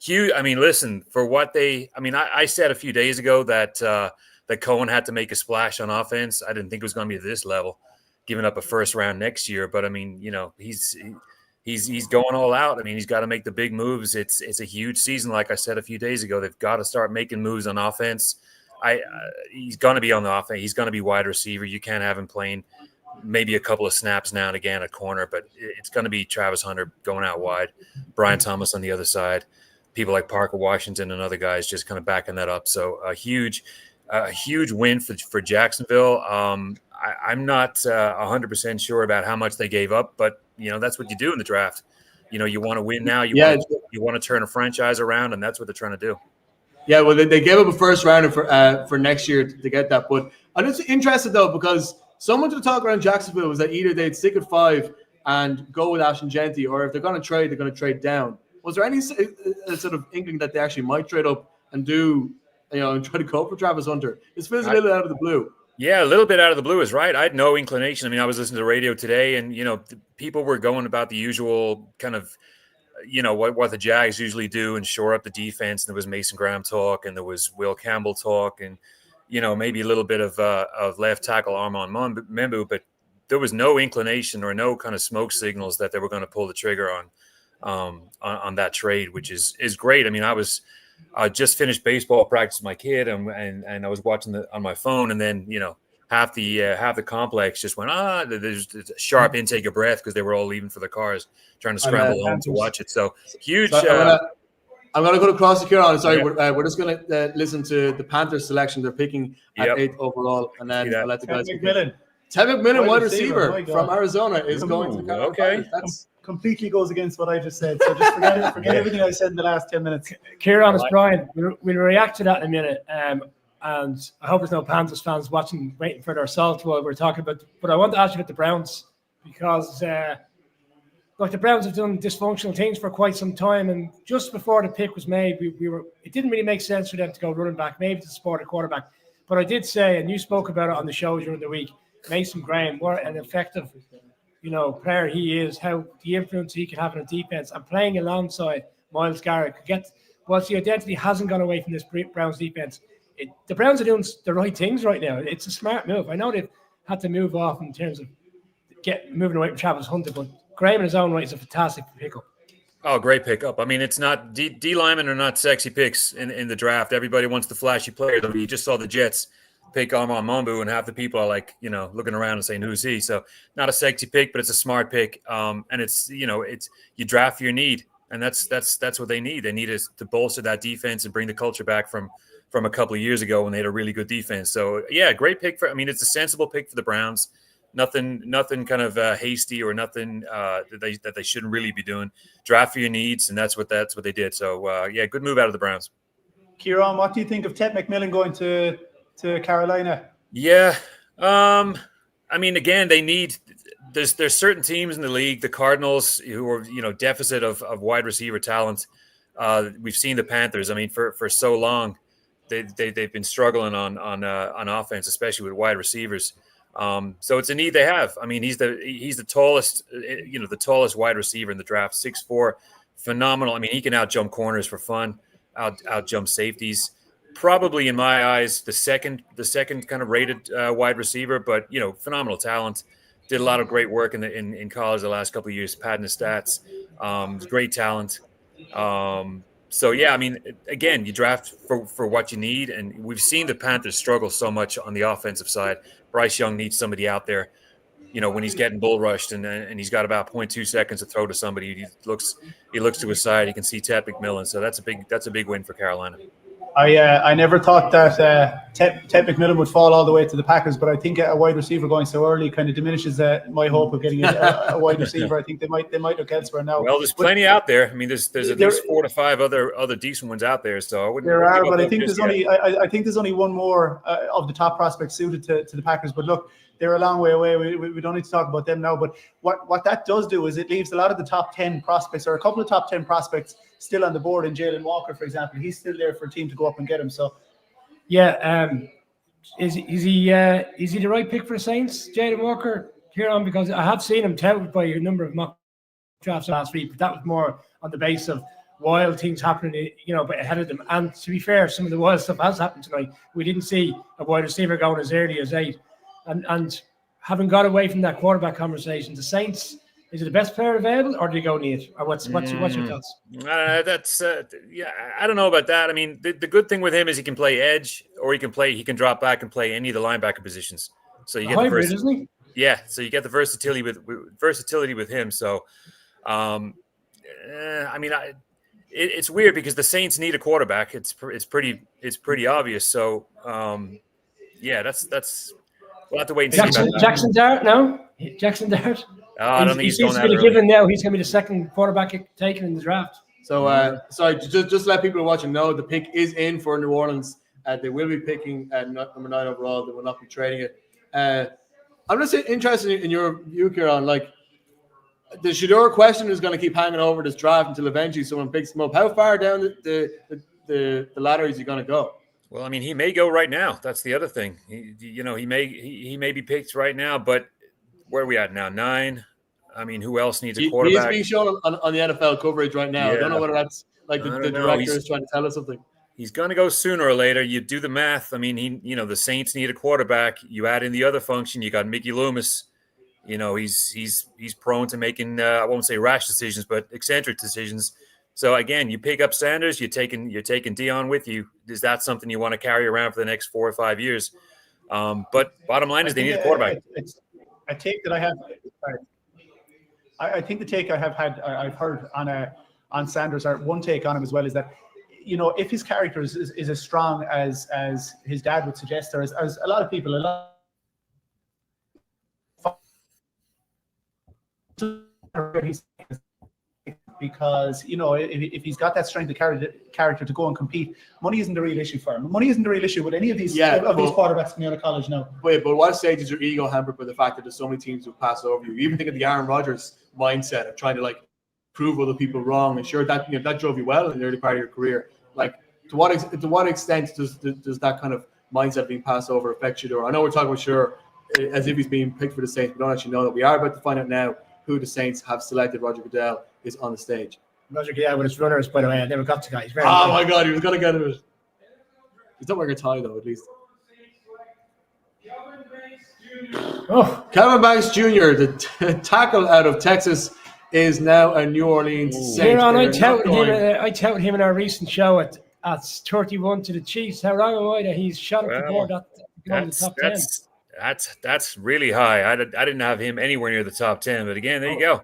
Huge. I mean, listen, for what I said a few days ago that Cohen had to make a splash on offense. I didn't think it was going to be at this level, giving up a first round next year. But I mean, he's going all out. I mean, he's got to make the big moves. It's a huge season. Like I said a few days ago, they've got to start making moves on offense. He's going to be on the offense. He's going to be wide receiver. You can't have him playing maybe a couple of snaps now and again at corner, but it's going to be Travis Hunter going out wide, Brian Thomas on the other side, people like Parker Washington and other guys just kind of backing that up. So a huge win for Jacksonville. I'm not 100% sure about how much they gave up, but that's what you do in the draft. You want to win now. You want to turn a franchise around, and that's what they're trying to do. Yeah, well, they gave up a first rounder for next year to get that. But I'm just interested, though, because so much of the talk around Jacksonville was that either they'd stick at 5 and go with Ashton Genty, or if they're going to trade, they're going to trade down. Was there any sort of inkling that they actually might trade up and do, and try to go for Travis Hunter? This feels a little out of the blue. Yeah, a little bit out of the blue is right. I had no inclination. I mean, I was listening to the radio today, and people were going about the usual kind of, what the Jags usually do and shore up the defense. And there was Mason Graham talk, and there was Will Campbell talk, and maybe a little bit of left tackle Armand Membu, but there was no inclination or no kind of smoke signals that they were going to pull the trigger on that trade, which is great. I mean, I just finished baseball practice with my kid, and I was watching on my phone, and then half the complex just went there's a sharp intake of breath because they were all leaving for their cars, trying to scramble home to watch it. So huge. So I'm gonna go across the Kieran. Sorry, we're just gonna listen to the Panthers selection. They're picking at 8th overall, and then I'll let the guys. Ted McMillan, wide receiver from Arizona, is going to the Carolina Panthers. That's completely goes against what I just said. So just forget everything I said in the last 10 minutes. Kieran, it's Brian. We'll react to that in a minute. And I hope there's no Panthers fans waiting for their assault while we're talking about. But I want to ask you about the Browns, because the Browns have done dysfunctional things for quite some time. And just before the pick was made, it didn't really make sense for them to go running back, maybe to support a quarterback. But I did say, and you spoke about it on the show during the week, Mason Graham, what an effective player he is, how the influence he can have on a defense, and playing alongside Myles Garrett whilst the identity hasn't gone away from this Browns defense. The Browns are doing the right things right now. It's a smart move. I know they've had to move off in terms of moving away from Travis Hunter, but Graham in his own right is a fantastic pickup. Oh, great pickup. I mean, it's not D linemen are not sexy picks in the draft. Everybody wants the flashy players. I mean, you just saw the Jets pick Armand Membu, and half the people are like, looking around and saying, who's he? So not a sexy pick, but it's a smart pick. And it's, you draft for your need, and that's what they need. They need is to bolster that defense and bring the culture back from a couple of years ago when they had a really good defense. So yeah, great pick it's a sensible pick for the Browns. Nothing kind of hasty or nothing that they shouldn't really be doing. Draft for your needs, and that's what they did. So yeah, good move out of the Browns. Kieran, what do you think of Ted McMillan going to Carolina? Yeah. I mean, again, they need there's certain teams in the league, the Cardinals, who are, deficit of wide receiver talent. We've seen the Panthers. I mean, for so long, they've been struggling on offense, especially with wide receivers. So it's a need they have. I mean, he's the tallest, the tallest wide receiver in the draft, 6'4", phenomenal. I mean, he can out-jump corners for fun, out-jump safeties. Probably in my eyes, the second kind of rated wide receiver, but phenomenal talent. Did a lot of great work in college the last couple of years, padding his stats. Great talent. So yeah, I mean, again, you draft for what you need, and we've seen the Panthers struggle so much on the offensive side. Bryce Young needs somebody out there, when he's getting bull rushed and he's got about 0.2 seconds to throw to somebody. He looks to his side. He can see Ted McMillan. So that's a big win for Carolina. I never thought that Ted McMillan would fall all the way to the Packers, but I think a wide receiver going so early kind of diminishes my hope of getting a wide receiver. I think they might look elsewhere now. Well, there's plenty out there. I mean, there's at least 4 to 5 other decent ones out there. So I wouldn't. There are, but I think there's only one more of the top prospects suited to the Packers. But look, they're a long way away. We don't need to talk about them now. But what that does do is it leaves a lot of the top 10 prospects, or a couple of top 10 prospects, still on the board. And Jalen Walker, for example, he's still there for a team to go up and get him. So, yeah, is he the right pick for the Saints, Jalen Walker, Kieran? Because I have seen him touted by a number of mock drafts last week, but that was more on the base of wild things happening, but ahead of them. And to be fair, some of the wild stuff has happened tonight. We didn't see a wide receiver going as early as 8, and having got away from that quarterback conversation, the Saints. Is it the best player available, or do you go need? Or what's your thoughts? That's yeah. I don't know about that. I mean, the good thing with him is he can play edge, or he can drop back and play any of the linebacker positions. So you get hybrid, the first, isn't he? Yeah, so you get the versatility with him. So, it's weird because the Saints need a quarterback. It's pretty obvious. So, yeah, that's we'll have to wait and see about that. Jackson Dart, no? Jackson Dart? I don't think he he's going seems to that be early. given now. He's going to be the second quarterback taken in the draft. So, sorry, just let people watching know the pick is in for New Orleans. They will be picking number 9 overall. They will not be trading it. I'm just interested in your view, Kieran. Like, the Shedeur question is going to keep hanging over this draft until eventually someone picks him up. How far down the ladder is he going to go? Well, I mean, he may go right now. That's the other thing. He may be picked right now, but where are we at now? 9. I mean, who else needs a quarterback? He is being shown on the NFL coverage right now. Yeah. I don't know whether that's like the director is trying to tell us something. He's going to go sooner or later. You do the math. I mean, the Saints need a quarterback. You add in the other function. You got Mickey Loomis. He's prone to making I won't say rash decisions, but eccentric decisions. So again, you pick up Sanders. You're taking Dion with you. Is that something you want to carry around for the next 4 or 5 years? But bottom line is they need a quarterback. I take that I have. I think the take I've heard on Sanders, or one take on him as well, is that if his character is as strong as his dad would suggest, or as a lot of people, because if he's got that strength of character to go and compete, money isn't the real issue for him. Money isn't the real issue with any of these these quarterbacks coming out of college now. But what stage is your ego hampered by the fact that there's so many teams who pass over you? You even think of the Aaron Rodgers mindset of trying to prove other people wrong, and sure that that drove you well in the early part of your career. Like, to what extent does that kind of mindset being passed over affect you? I know we're talking about Shedeur as if he's being picked for the Saints. We don't actually know that. We are about to find out now who the Saints have selected. Roger Goodell is on the stage. Roger Goodell with his runners, by the way, I never got to guys. Oh my God, he was going to get it. He's not wearing a tie though, at least. Oh, Calvin Banks Jr., the tackle out of Texas, is now a New Orleans Saint. I touted him in our recent show at 31 to the Chiefs. How wrong am I that he's shot up the board at the top 10? That's really high. I didn't have him anywhere near the top 10, but again, there you go.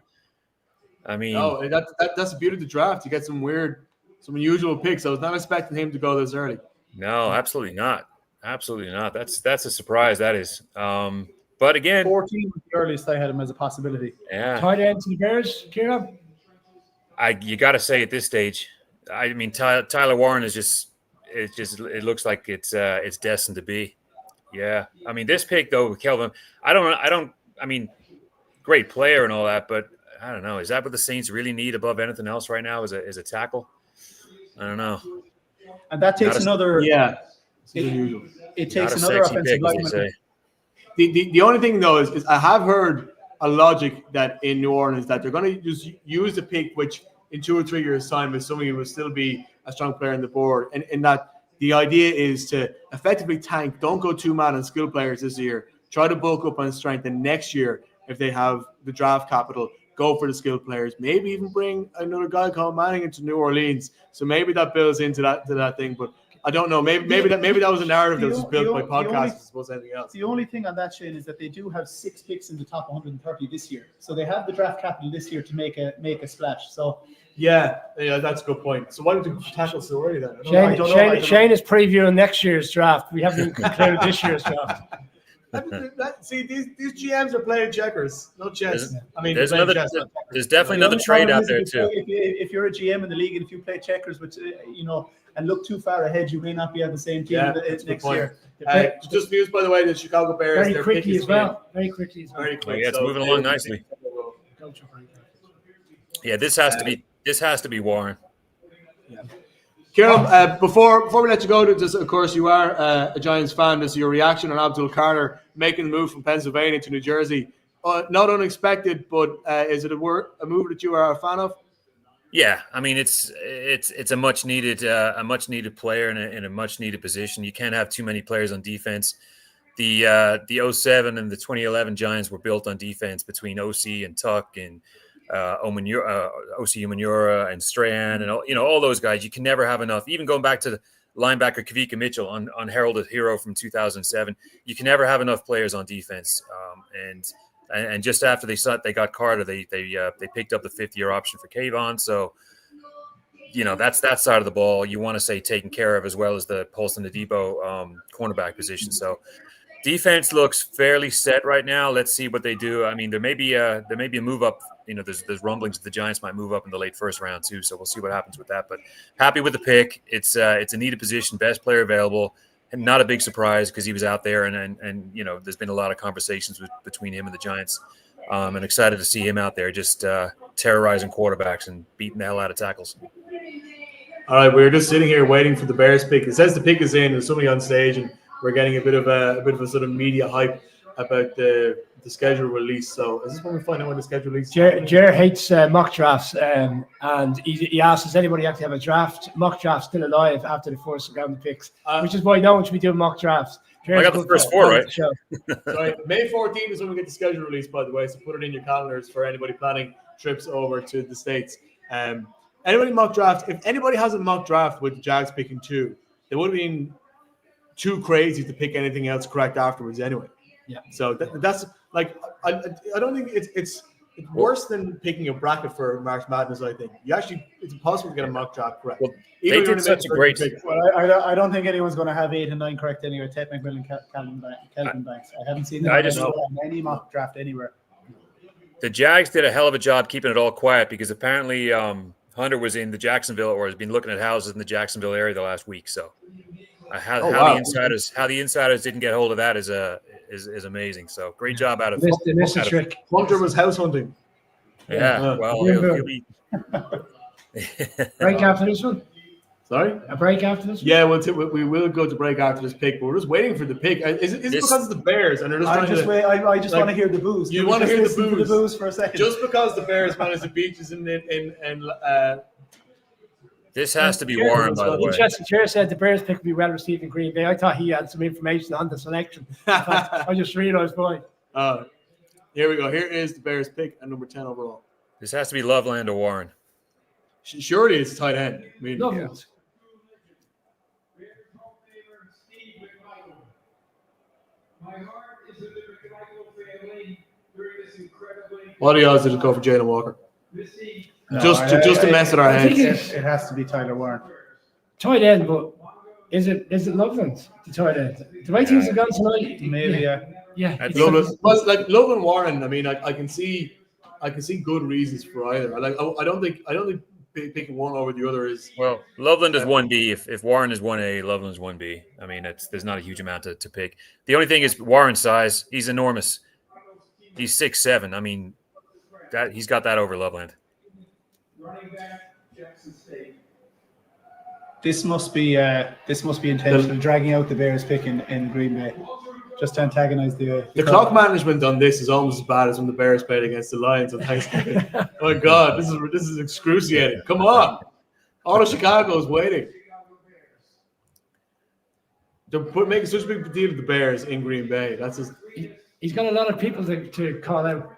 I mean, that's the beauty of the draft. You get some unusual picks. I was not expecting him to go this early. No, absolutely not. Absolutely not. That's a surprise. That is. But again, 14 was the earliest I had him as a possibility. Yeah. Tight end to the Bears, Kieran? You got to say at this stage, I mean, Tyler Warren is it looks like it's destined to be. Yeah. I mean, this pick though with Kelvin, I mean, great player and all that, but I don't know. Is that what the Saints really need above anything else right now? Is a tackle? I don't know. And that takes another. Yeah. It takes another offensive lineman. The only thing though is I have heard a logic that in New Orleans that they're going to just use the pick, which in 2 or 3 years' time is somebody who will still be a strong player on the board, and that the idea is to effectively tank. Don't go too mad on skill players this year. Try to bulk up on strength, and next year, if they have the draft capital, go for the skill players. Maybe even bring another guy called Manning into New Orleans. So maybe that builds into that thing, but. I don't know. Maybe that was a narrative that was just built by podcasts as opposed to anything else. The only thing on that, Shane, is that they do have 6 picks in the top 130 this year, so they have the draft capital this year to make a splash. So yeah, that's a good point. So why don't you tackle so early then? Shane is previewing next year's draft. We haven't even concluded this year's draft. See, these GMs are playing checkers, no chess. There's definitely another trade out there too. If you're a GM in the league and if you play checkers, which and look too far ahead, you may not be on the same team next year. Just news, by the way, the Chicago Bears. Very quickly as well. Very quick. Yeah, it's moving along nicely. Yeah, this has to be Warren. Yeah. Kieran, before we let you go, just of course you are a Giants fan. This is your reaction on Abdul Carter making the move from Pennsylvania to New Jersey. Not unexpected, but is it a move that you are a fan of? Yeah, I mean it's a much needed player in a much needed position. You can't have too many players on defense. The 07 and the 2011 Giants were built on defense between OC and Tuck and OC Umenyiora and Strahan and all those guys. You can never have enough. Even going back to the linebacker Kavika Mitchell on Heralded Hero from 2007, you can never have enough players on defense. And And just after they got Carter, they picked up the 5th-year option for Kayvon. So, that's that side of the ball you want to say taken care of, as well as the Paulson Adebo cornerback position. So defense looks fairly set right now. Let's see what they do. I mean, there may be a move up. There's rumblings that the Giants might move up in the late first round too. So we'll see what happens with that. But happy with the pick. It's a needed position, best player available, and not a big surprise because he was out there and there's been a lot of conversations between him and the Giants. And excited to see him out there just terrorizing quarterbacks and beating the hell out of tackles. All right, we're just sitting here waiting for the Bears pick. It says the pick is in. There's somebody on stage, and we're getting a bit of a sort of media hype about the schedule release. So is this when we find out when the schedule release? Jer hates mock drafts, and he asked, does anybody actually have a mock draft still alive after the first round of picks? Which is why no one should be doing mock drafts. I got the first 4, right? Sorry, May 14th is when we get the schedule released, by the way, so put it in your calendars for anybody planning trips over to the States. Anybody mock draft, if anybody has a mock draft with the Jags picking 2, it would have been too crazy to pick anything else correct afterwards anyway. Yeah. So that's like, I don't think it's worse than picking a bracket for March Madness. I think it's impossible to get a mock draft correct. Well, they did such a great. Well, I don't think anyone's going to have 8 and 9 correct anyway. Ted McMillan and Kelvin Banks. I haven't seen any mock draft anywhere. The Jags did a hell of a job keeping it all quiet because apparently Hunter was in the Jacksonville or has been looking at houses in the Jacksonville area the last week. So how the insiders didn't get hold of that is amazing. So great job out of the trick. Hunter was house hunting. Yeah. Well, he'll be break after this one. Sorry? A break after this one? Yeah, we will go to break after this pick, but we're just waiting for the pick. Is it because it's the Bears and they're just I just want to hear the booze. You want to hear the booze for a second? Just because the Bears managed to beat us in this has to be Warren, by the way. Interesting. Chair said the Bears pick would be well received in Green Bay. I thought he had some information on the selection. I just realized why. Here we go. Here is the Bears pick at number 10 overall. This has to be Loveland or Warren. Surely it's tight end. I mean, Loveland. What are the odds did it go for Jalen Walker? Just to mess with our heads. It has to be Tyler Warren. Tight end, but is it Loveland, the tight end? The way things have gone tonight, maybe, yeah. Loveland, like Loveland Warren. I mean, I can see good reasons for either. I don't think picking one over the other is well. Loveland is 1B. If Warren is 1A, Loveland is 1B. I mean, there's not a huge amount to pick. The only thing is Warren's size. He's enormous. He's 6'7". I mean, that he's got that over Loveland. This must be intentional, dragging out the Bears pick in Green Bay, just to antagonize the clock management on this is almost as bad as when the Bears played against the Lions on Thanksgiving. Oh my God, this is excruciating. Come on, all of Chicago is waiting. They're making such a big deal of the Bears in Green Bay. That's just. He's got a lot of people to call out.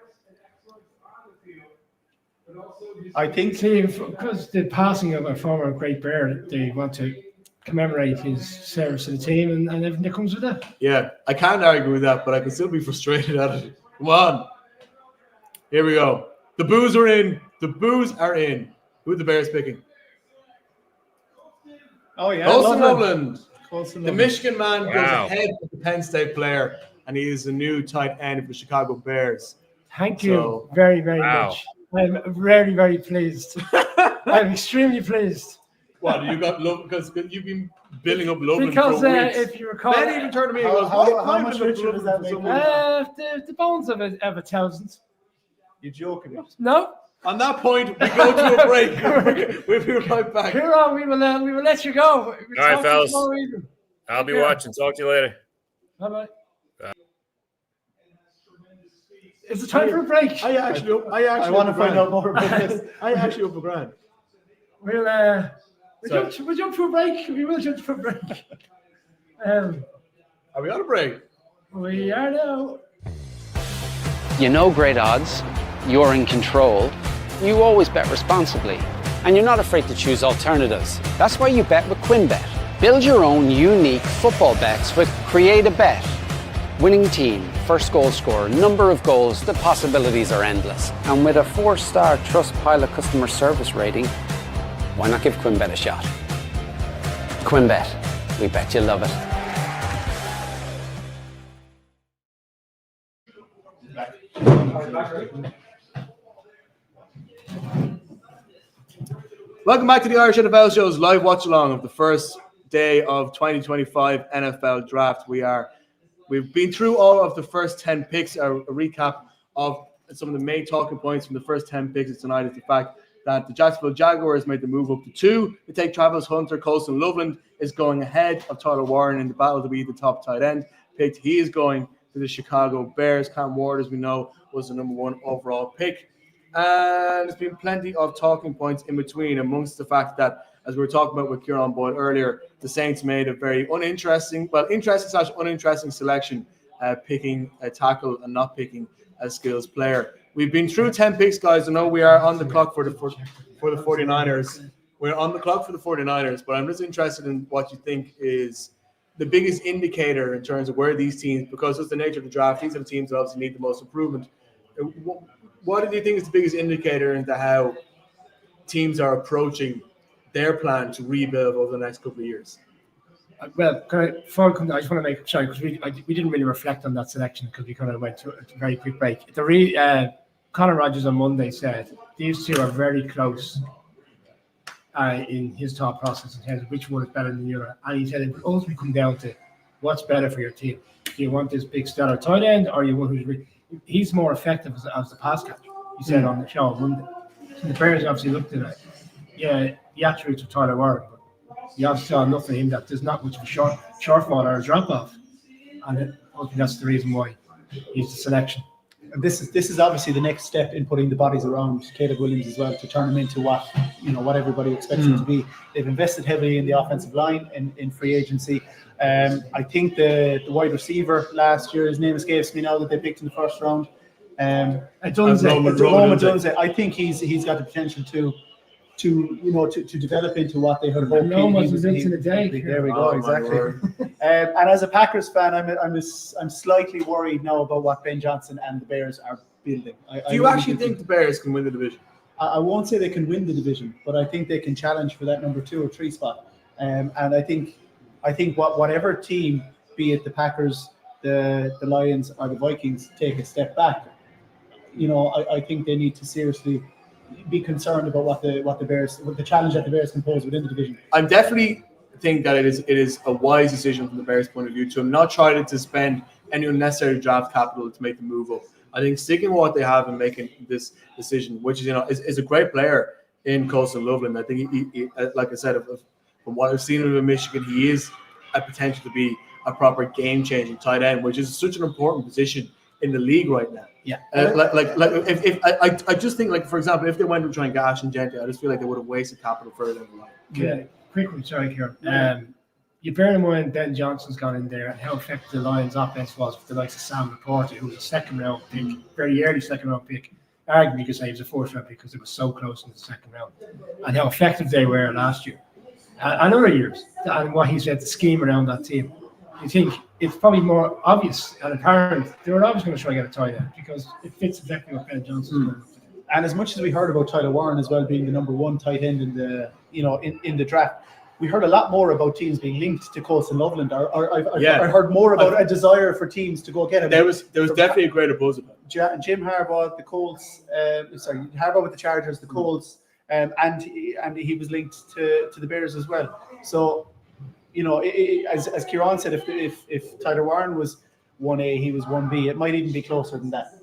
I think because the passing of a former great Bear, they want to commemorate his service to the team and everything that comes with that. Yeah, I can't argue with that, but I can still be frustrated at it. Come on. Here we go. The boos are in. The boos are in. Who are the Bears picking? Oh, yeah. Colson Loveland. The Michigan man goes ahead of the Penn State player, and he is the new tight end for the Chicago Bears. Thank you very, very much. I'm very, very pleased. I'm extremely pleased. What, you got love because you've been building up Loveland because for weeks. If you recall, Ben even turned to me and goes, how much richer does that make you? The bones of 1,000. You're joking. No. On that point, we go to a break. We'll be right back. Here on, we will let you go. All right, fellas. I'll be watching. Talk to you later. Bye-bye. Is it time for a break? I actually want to find out more about this. I actually up a grand. We'll jump to a break. We will jump to a break. Are we on a break? We are now. You know great odds, you're in control, you always bet responsibly, and you're not afraid to choose alternatives. That's why you bet with QuinnBet. Build your own unique football bets with Create a Bet. Winning team, first goal scorer, number of goals, the possibilities are endless. And with a 4-star Trustpilot customer service rating, why not give QuinnBet a shot? QuinnBet, we bet you love it. Welcome back to the Irish NFL Show's live watch-along of the first day of 2025 NFL Draft. We've been through all of the first 10 picks. A recap of some of the main talking points from the first 10 picks tonight is the fact that the Jacksonville Jaguars made the move up to 2 to take Travis Hunter. Colston Loveland is going ahead of Tyler Warren in the battle to be the top tight end picked. He is going to the Chicago Bears. Cam Ward, as we know, was the number 1 overall pick. And there's been plenty of talking points in between, amongst the fact that, as we were talking about with Kieran Boyd earlier, the Saints made a very interesting selection, picking a tackle and not picking a skills player. We've been through 10 picks, guys. I know we are on the clock for the 49ers. We're on the clock for the 49ers, but I'm just interested in what you think is the biggest indicator in terms of where these teams, because it's the nature of the draft, these are the teams that obviously need the most improvement. What do you think is the biggest indicator into how teams are approaching their plan to rebuild over the next couple of years? Well, before I just want to make sorry because we didn't really reflect on that selection because we kind of went to a very quick break. Conor Rogers on Monday said these two are very close in his thought process in terms of which one is better than the other, and he said it would ultimately come down to what's better for your team. Do you want this big stellar tight end, or you want he's more effective as the pass catcher? He said on the show on Monday. So the Bears obviously looked at it. Yeah, the attributes of Tyler Warren, but you obviously saw enough of him that there's not much of a shortfall or a drop off, and I think that's the reason why he's the selection. And this is obviously the next step in putting the bodies around Caleb Williams as well to turn him into what everybody expects him to be. They've invested heavily in the offensive line in free agency. I think the wide receiver last year, his name escapes me now, that they picked in the first round. Roman Dunze. I think he's got the potential to develop into what they had hoped. There we go, exactly. And as a Packers fan, I'm slightly worried now about what Ben Johnson and the Bears are building. Do you actually think the Bears can win the division? I won't say they can win the division, but I think they can challenge for that number 2 or 3 spot. And I think whatever team, be it the Packers, the Lions, or the Vikings, take a step back, I think they need to seriously be concerned about what the challenge that the Bears can pose within the division. I definitely think that it is a wise decision from the Bears' point of view to not try to spend any unnecessary draft capital to make the move up. I think sticking with what they have and making this decision, which is a great player in Colston Loveland. I think he like I said, from what I've seen of him in Michigan, he is a potential to be a proper game-changing tight end, which is such an important position in the league right now. Yeah. I just think, like, for example, if they went to try and get Ashton Jeanty, I just feel like they would have wasted capital further down the line. Yeah, quickly, sorry, Kieran. You bear in mind Ben Johnson's gone in there and how effective the Lions' offense was with the likes of Sam Laporta, who was a second-round pick, very early second-round pick. Arguably, you could say he was a fourth-round pick because it was so close in the second round. And how effective they were last year. And other years. And what he said, the scheme around that team. You think it's probably more obvious and apparent they were always going to try to get a tight end because it fits exactly what Ben Johnson's going to do. And as much as we heard about Tyler Warren as well being the number 1 tight end in the draft, we heard a lot more about teams being linked to Colston Loveland. I heard more about a desire for teams to go get him. There was definitely a greater buzz about it. Jim Harbaugh, the Colts. Harbaugh with the Chargers, the Colts, and he was linked to the Bears as well. So, as Kieran said, if Tyler Warren was 1A, he was 1B. It might even be closer than that.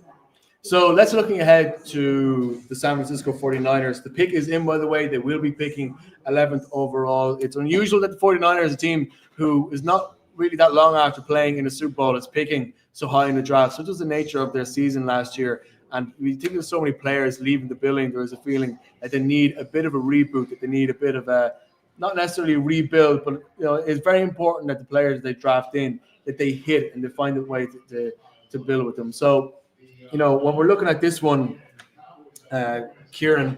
So let's looking ahead to the San Francisco 49ers. The pick is in, by the way. They will be picking 11th overall. It's unusual that the 49ers, a team who is not really that long after playing in a Super Bowl, is picking so high in the draft. Such was the nature of their season last year. And we think there's so many players leaving the building. There is a feeling that they need a bit of a reboot, that they need a bit of a, not necessarily rebuild, but it's very important that the players they draft in, that they hit and they find a way to build with them. So, when we're looking at this one, Kieran,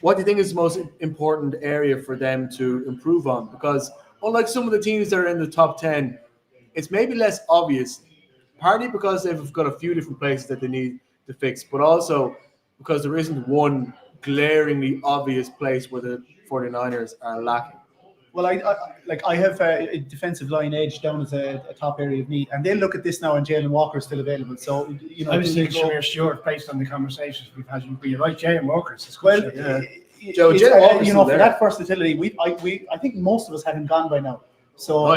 what do you think is the most important area for them to improve on? Because unlike some of the teams that are in the top 10, it's maybe less obvious partly because they've got a few different places that they need to fix, but also because there isn't one glaringly obvious place where the 49ers are lacking. Well, I have a defensive line edge down as a top area of need, and they'll look at this now, and Jalen Walker is still available. So I was thinking Shamir Stewart based on the conversations we've had. You're right, Jalen Walker's. Well, Joe, Jalen Walker's for there. that versatility, I think most of us had him gone by now. So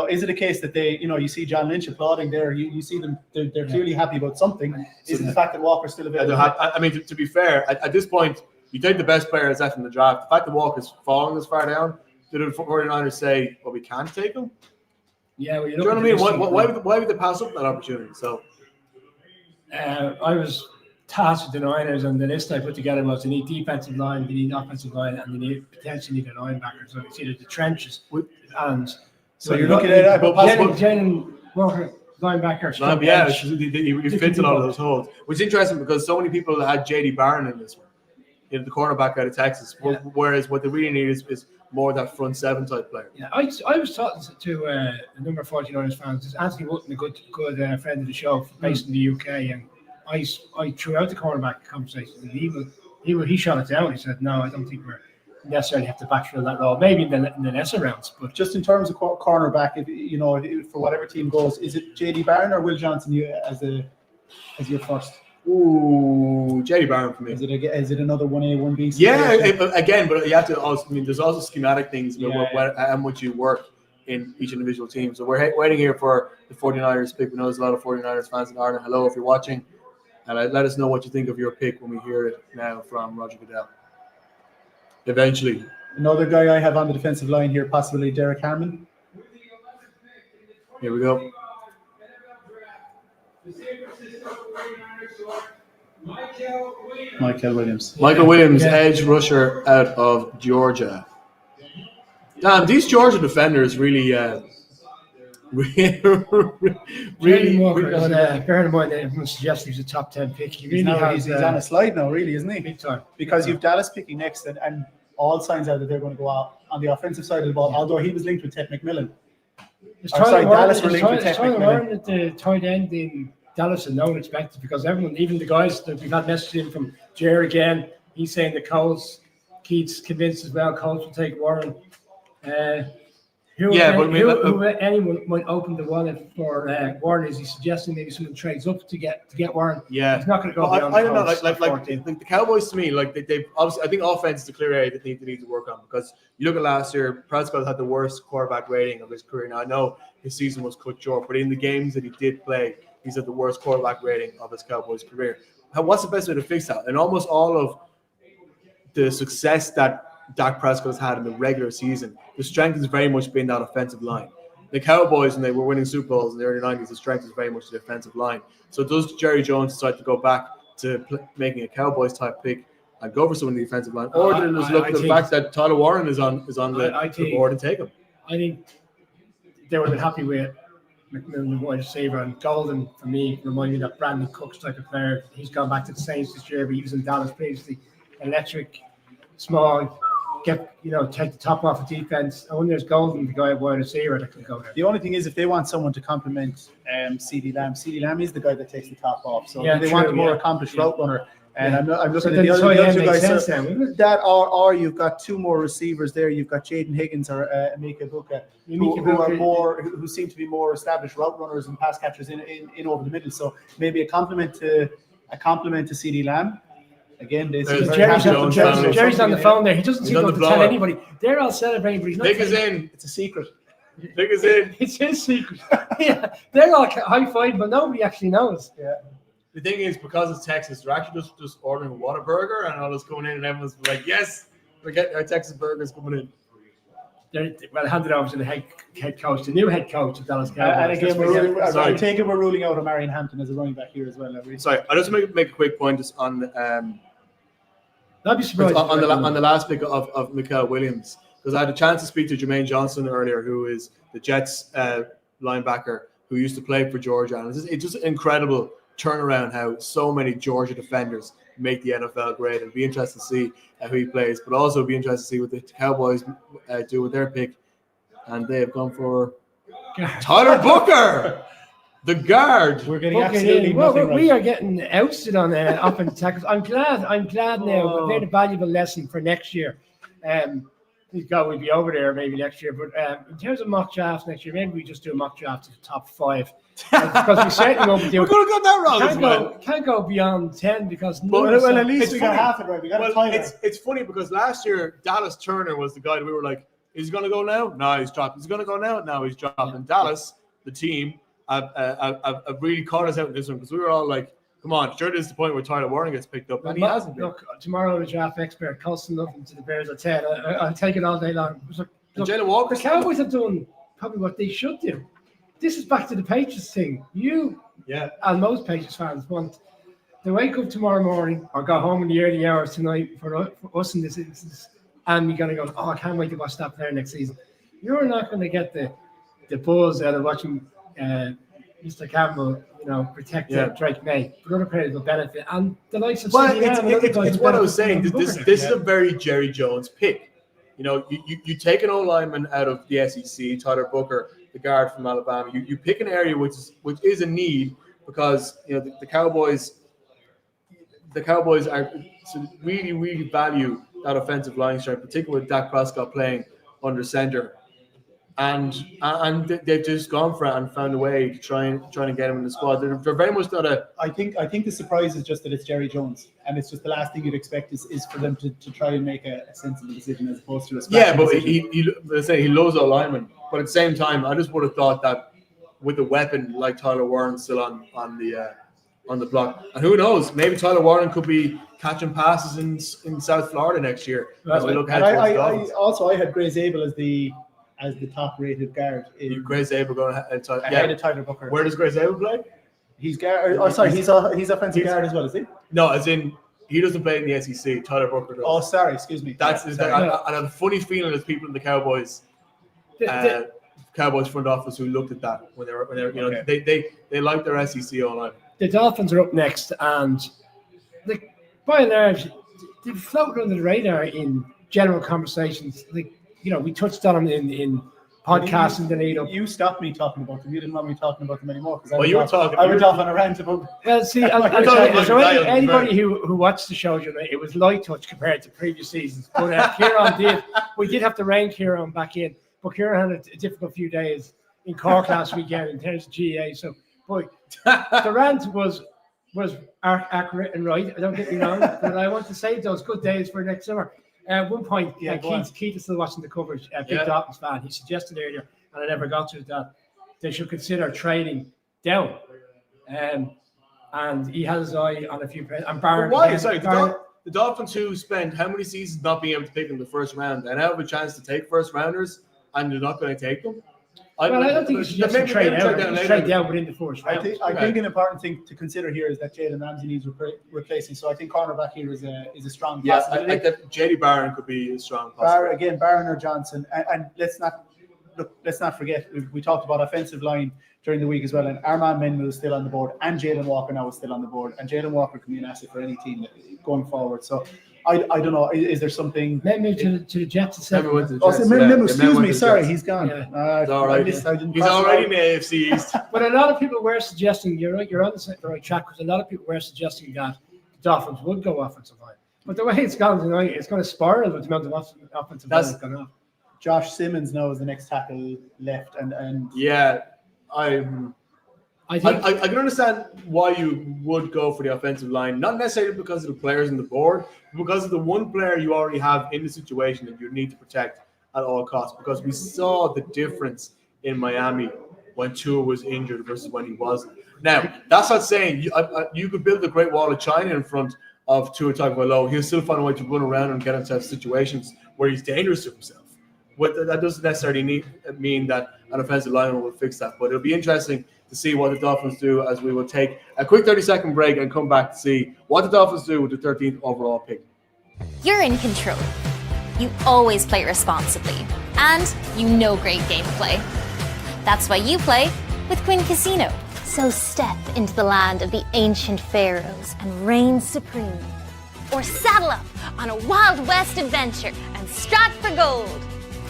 is it a case that they, you see John Lynch applauding there? You see them; they're clearly happy about something. Is it the fact that Walker's still available? I mean, to be fair, at this point, you take the best players left in the draft. The fact that Walker's falling this far down, did the 49ers say, well, we can't take him? Yeah, well, do you know what I mean? Why would they pass up that opportunity? So, I was tasked with the Niners, and the list I put together was they need defensive line, they need offensive line, and they potentially need a linebacker. So it's either the trenches and so you're looking at Jalen Walker, linebacker. He fits a lot of those holes, which is interesting because so many people had J.D. Barron in this one, the cornerback out of Texas. Yeah. Whereas what they really need is more that front seven type player. Yeah, I was talking to a number of 49ers fans. There's Anthony Wootton, a good friend of the show, based in the UK, and I threw out the cornerback conversation, and he shot it down. He said, "No, I don't think we're necessarily have to backfill that role. Maybe in the lesser rounds, but just in terms of cornerback, if for whatever team goes, is it J.D. Barron or Will Johnson as your first?" Ooh, J.D. Barron for me. Is it another 1A, 1B? Yeah, again, but you have to also. I mean, there's also schematic things about how much you work in each individual team. So we're waiting here for the 49ers pick. We know there's a lot of 49ers fans in Ireland. Hello, if you're watching, and let us know what you think of your pick when we hear it now from Roger Goodell. Eventually, another guy I have on the defensive line here, possibly Derek Harmon. Here we go. Michael Williams. Michael Williams, edge rusher out of Georgia. Damn, these Georgia defenders really, really. Bear in mind that everyone suggests he's a top 10 pick. He's on a slide now, really, isn't he? Big time. Because you've Dallas picking next, and all signs are that they're going to go out on the offensive side of the ball. Although he was linked with Ted McMillan. Dallas were linked with Ted McMillan. At the tight end in Dallas and no one expected, because everyone, even the guys that we've had messages in from Jer again, he's saying that Coles, Keats convinced as well, Coles will take Warren. Anyone might open the wallet for Warren? Is he suggesting maybe someone trades up to get Warren? Yeah, he's not going to go beyond. I don't know. Like the Cowboys to me, like they've obviously. I think offense is the clear area that they need to work on, because you look at last year, Prescott had the worst quarterback rating of his career. Now I know his season was cut short, but in the games that he did play, he's at the worst quarterback rating of his Cowboys career. What's the best way to fix that? And almost all of the success that Dak Prescott has had in the regular season, the strength has very much been that offensive line. The Cowboys, when they were winning Super Bowls in the early 90s, the strength is very much the offensive line. So does Jerry Jones decide to go back to making a Cowboys type pick and go for someone in the offensive line, or did it just look at the fact that Tyler Warren is on the board and take him? I think they would have been happy with McMillan, wide receiver, and Golden for me reminded me of that Brandon Cooks type of player. He's gone back to the Saints this year, but he was in Dallas previously. Electric, small. Take the top off of defense. And when there's Golden, the guy at wide receiver that can go there. The only thing is, if they want someone to complement CeeDee Lamb is the guy that takes the top off. So they want a more accomplished route runner. And I'm looking at the other two guys. That or you've got two more receivers there. You've got Jaden Higgins or Emeka Buka, who seem to be more established route runners and pass catchers in over the middle. So maybe a compliment to CeeDee Lamb. Again, Jerry's on the phone there. He doesn't seem to tell anybody. They're all celebrating, but he's not. Nick is in. It's a secret. Nick is in. It's his secret. Yeah, they're all high-fiving, but nobody actually knows. Yeah. The thing is, because it's Texas, they're actually just ordering a Whataburger, and all this going in, and everyone's like, "Yes, we're getting our Texas burgers coming in." They're handed over to the head coach, the new head coach of Dallas Cowboys. And again, I take it we're ruling out Marion Hampton as a running back here as well. Sorry, I just make a quick point just on. I'd be surprised on the last pick of Michael Williams, because I had a chance to speak to Jermaine Johnson earlier, who is the Jets linebacker who used to play for Georgia, and it's just incredible turnaround how so many Georgia defenders make the NFL grade. It'd be interesting to see who he plays, but also be interesting to see what the Cowboys do with their pick, and they have gone for Tyler Booker. The guard. We're getting Fucking absolutely in. Well, nothing we right. are getting ousted on offensive tackles. I'm glad now. We've made a valuable lesson for next year. We'll be over there maybe next year. But in terms of mock drafts next year, maybe we just do a mock draft to the top 5. Because we certainly won't be We're going to go that route as well. Can't go beyond 10 because Well, at least It's we got funny. half it right. We got a Well, Tyler. it's funny because last year Dallas Turner was the guy that we were like, is he going to go now? No, he's dropped. He's going to go now? No, he's dropped. And Dallas, the team, have really caught us out in this one because we were all like, come on, sure, this is the point where Tyler Warren gets picked up, and he hasn't been. Look, tomorrow the draft expert, Colson nothing to the Bears. I'll take it all day long. Look, And Jalen Walker, the Cowboys have done probably what they should do. This is back to the Patriots thing. You yeah, and most Patriots fans want to wake up tomorrow morning or go home in the early hours tonight for us in this instance, and you're going to go, oh, I can't wait to watch that player next season. You're not going to get the buzz out of watching Mr. Campbell, protect Drake May. But other players will benefit, and the likes of but CeeDee Lamb and other guys it's will what I was benefit saying. from This Booker. is a very Jerry Jones pick. You take an O-lineman out of the SEC, Tyler Booker, the guard from Alabama. You pick an area which is a need because the Cowboys are really, really value that offensive line strength, particularly with Dak Prescott playing under center. And they've just gone for it and found a way to try and get him in the squad. They're very much not a. I think the surprise is just that it's Jerry Jones, and it's just the last thing you'd expect is for them to try and make a sensible decision as opposed to a Yeah, but decision. he loves a lineman. But at the same time, I just would have thought that with a weapon like Tyler Warren still on the block, and who knows, maybe Tyler Warren could be catching passes in South Florida next year as we look ahead And towards the Dolphins. I had Gray Zabel as the top rated guard. Gray Zabel going ahead. Ahead of Tyler Booker. Where does Gray Zabel play? He's guard. Oh, sorry, he's offensive guard as well, is he? No, as in he doesn't play in the SEC. Tyler Booker does. Oh, sorry, excuse me. That's Yeah, and sorry. I have a funny feeling there's people in the Cowboys. Cowboys front office who looked at that when they were Okay. they like their SEC online. The Dolphins are up next, and by and large, they float under the radar in general conversations. We touched on them in podcasts in the lead up. You stopped me talking about them. You didn't want me talking about them anymore. Well, you were talking. I went off on a rant about. Well, see, I'll talking tell you, about so Lions, anybody who watched the show, it was light touch compared to previous seasons. But Kieran we did have to rein Kieran back in, but Kieran had a difficult few days in Cork last weekend in terms of GA. So, boy, the rant was accurate and right. Don't get me wrong, but I want to save those good days for next summer. At one point, Keith is still watching the coverage. Big Dolphins fan. He suggested earlier, and I never got to it, that they should consider trading down. And he has his eye on a few players. And Barron. Why? Sorry, the Dolphins who spend how many seasons not being able to pick in the first round and now have a chance to take first rounders, and you're not going to take them. I don't think you should just trade down within the first round. I think an important thing to consider here is that Jalen Ramsey needs replacing. So I think cornerback here is a strong possibility. I think JD Barron could be a strong possibility. Barron or Johnson, and let's not forget we talked about offensive line during the week as well. And Armand Menmel is still on the board, and Jalen Walker now is still on the board, and Jalen Walker can be an asset for any team going forward. So I don't know. Is there something? Maybe to the Jets. Excuse me. Sorry, he's gone. Yeah. It's all right. He's already in the AFC East. But a lot of people were suggesting, you're right, you're on the right track, because a lot of people were suggesting that the Dolphins would go offensive line. But the way it's gone tonight, it's going to spiral with the amount of offensive line that's gone off. Josh Simmons now is the next tackle left, and yeah, I think I can understand why you would go for the offensive line, not necessarily because of the players on the board, but because of the one player you already have in the situation that you need to protect at all costs. Because we saw the difference in Miami when Tua was injured versus when he wasn't. Now, that's not saying you could build a great wall of China in front of Tua Tagovailoa. He'll still find a way to run around and get himself situations where he's dangerous to himself. But that doesn't necessarily mean that an offensive lineman will fix that. But it'll be interesting to see what the Dolphins do, as we will take a quick 30-second break and come back to see what the Dolphins do with the 13th overall pick. You're in control. You always play responsibly. And you know great gameplay. That's why you play with Quinn Casino. So step into the land of the ancient pharaohs and reign supreme. Or saddle up on a Wild West adventure and strike for gold.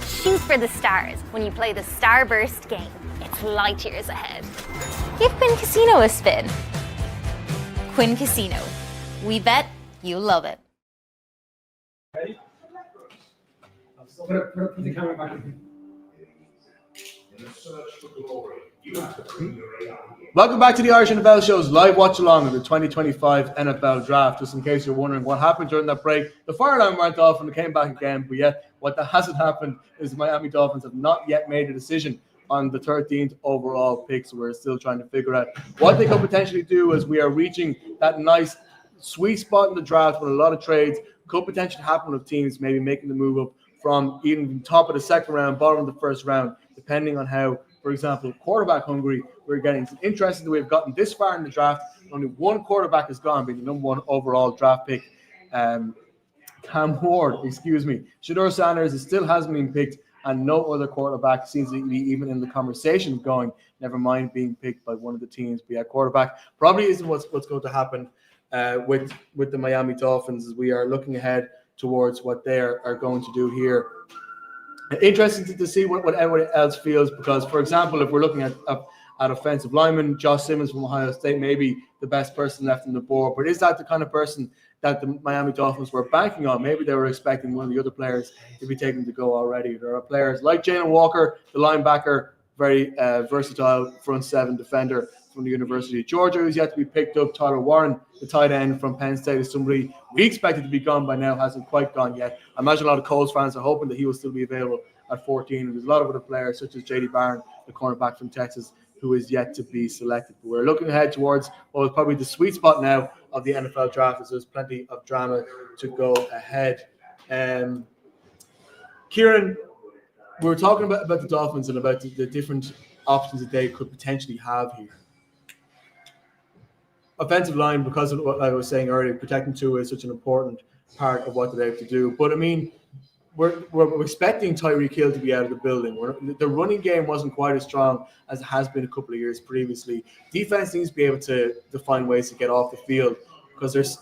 Shoot for the stars when you play the Starburst game. It's light years ahead. Give Quinn Casino a spin. Quinn Casino. We bet you love it. Put the camera back. Welcome back to the Irish NFL Show's live watch along of the 2025 NFL Draft. Just in case you're wondering what happened during that break, the fire alarm went off and it came back again. But yet, what that hasn't happened is the Miami Dolphins have not yet made a decision on the 13th overall pick. So we're still trying to figure out what they could potentially do as we are reaching that nice sweet spot in the draft when a lot of trades could potentially happen with teams maybe making the move up from even top of the second round, bottom of the first round, depending on how, for example, quarterback hungry we're getting. It's interesting that we've gotten this far in the draft. Only one quarterback has gone, being the number one overall draft pick. Cam Ward, Shedeur Sanders still hasn't been picked, and no other quarterback seems to be even in the conversation of going, never mind being picked by one of the teams. But yeah, quarterback probably isn't what's going to happen with the Miami Dolphins as we are looking ahead towards what they are going to do here. Interesting to see what everyone else feels, because, for example, if we're looking at offensive lineman, Josh Simmons from Ohio State, maybe the best person left on the board. But is that the kind of person that the Miami Dolphins were banking on? Maybe they were expecting one of the other players to be taken to go already. There are players like Jalen Walker, the linebacker, very versatile front seven defender from the University of Georgia, who's yet to be picked up. Tyler Warren, the tight end from Penn State, is somebody we expected to be gone by now, hasn't quite gone yet. I imagine a lot of Colts fans are hoping that he will still be available at 14. And there's a lot of other players, such as J.D. Barron, the cornerback from Texas, who is yet to be selected. But we're looking ahead towards what is probably the sweet spot now of the NFL draft, as there's plenty of drama to go ahead. Kieran, we were talking about the Dolphins and about the different options that they could potentially have here. Offensive line, because of what I was saying earlier, protecting Tua is such an important part of what they have to do. But I mean, we're expecting Tyreek Hill to be out of the building. The running game wasn't quite as strong as it has been a couple of years previously. Defense needs to be able to find ways to get off the field, because there's,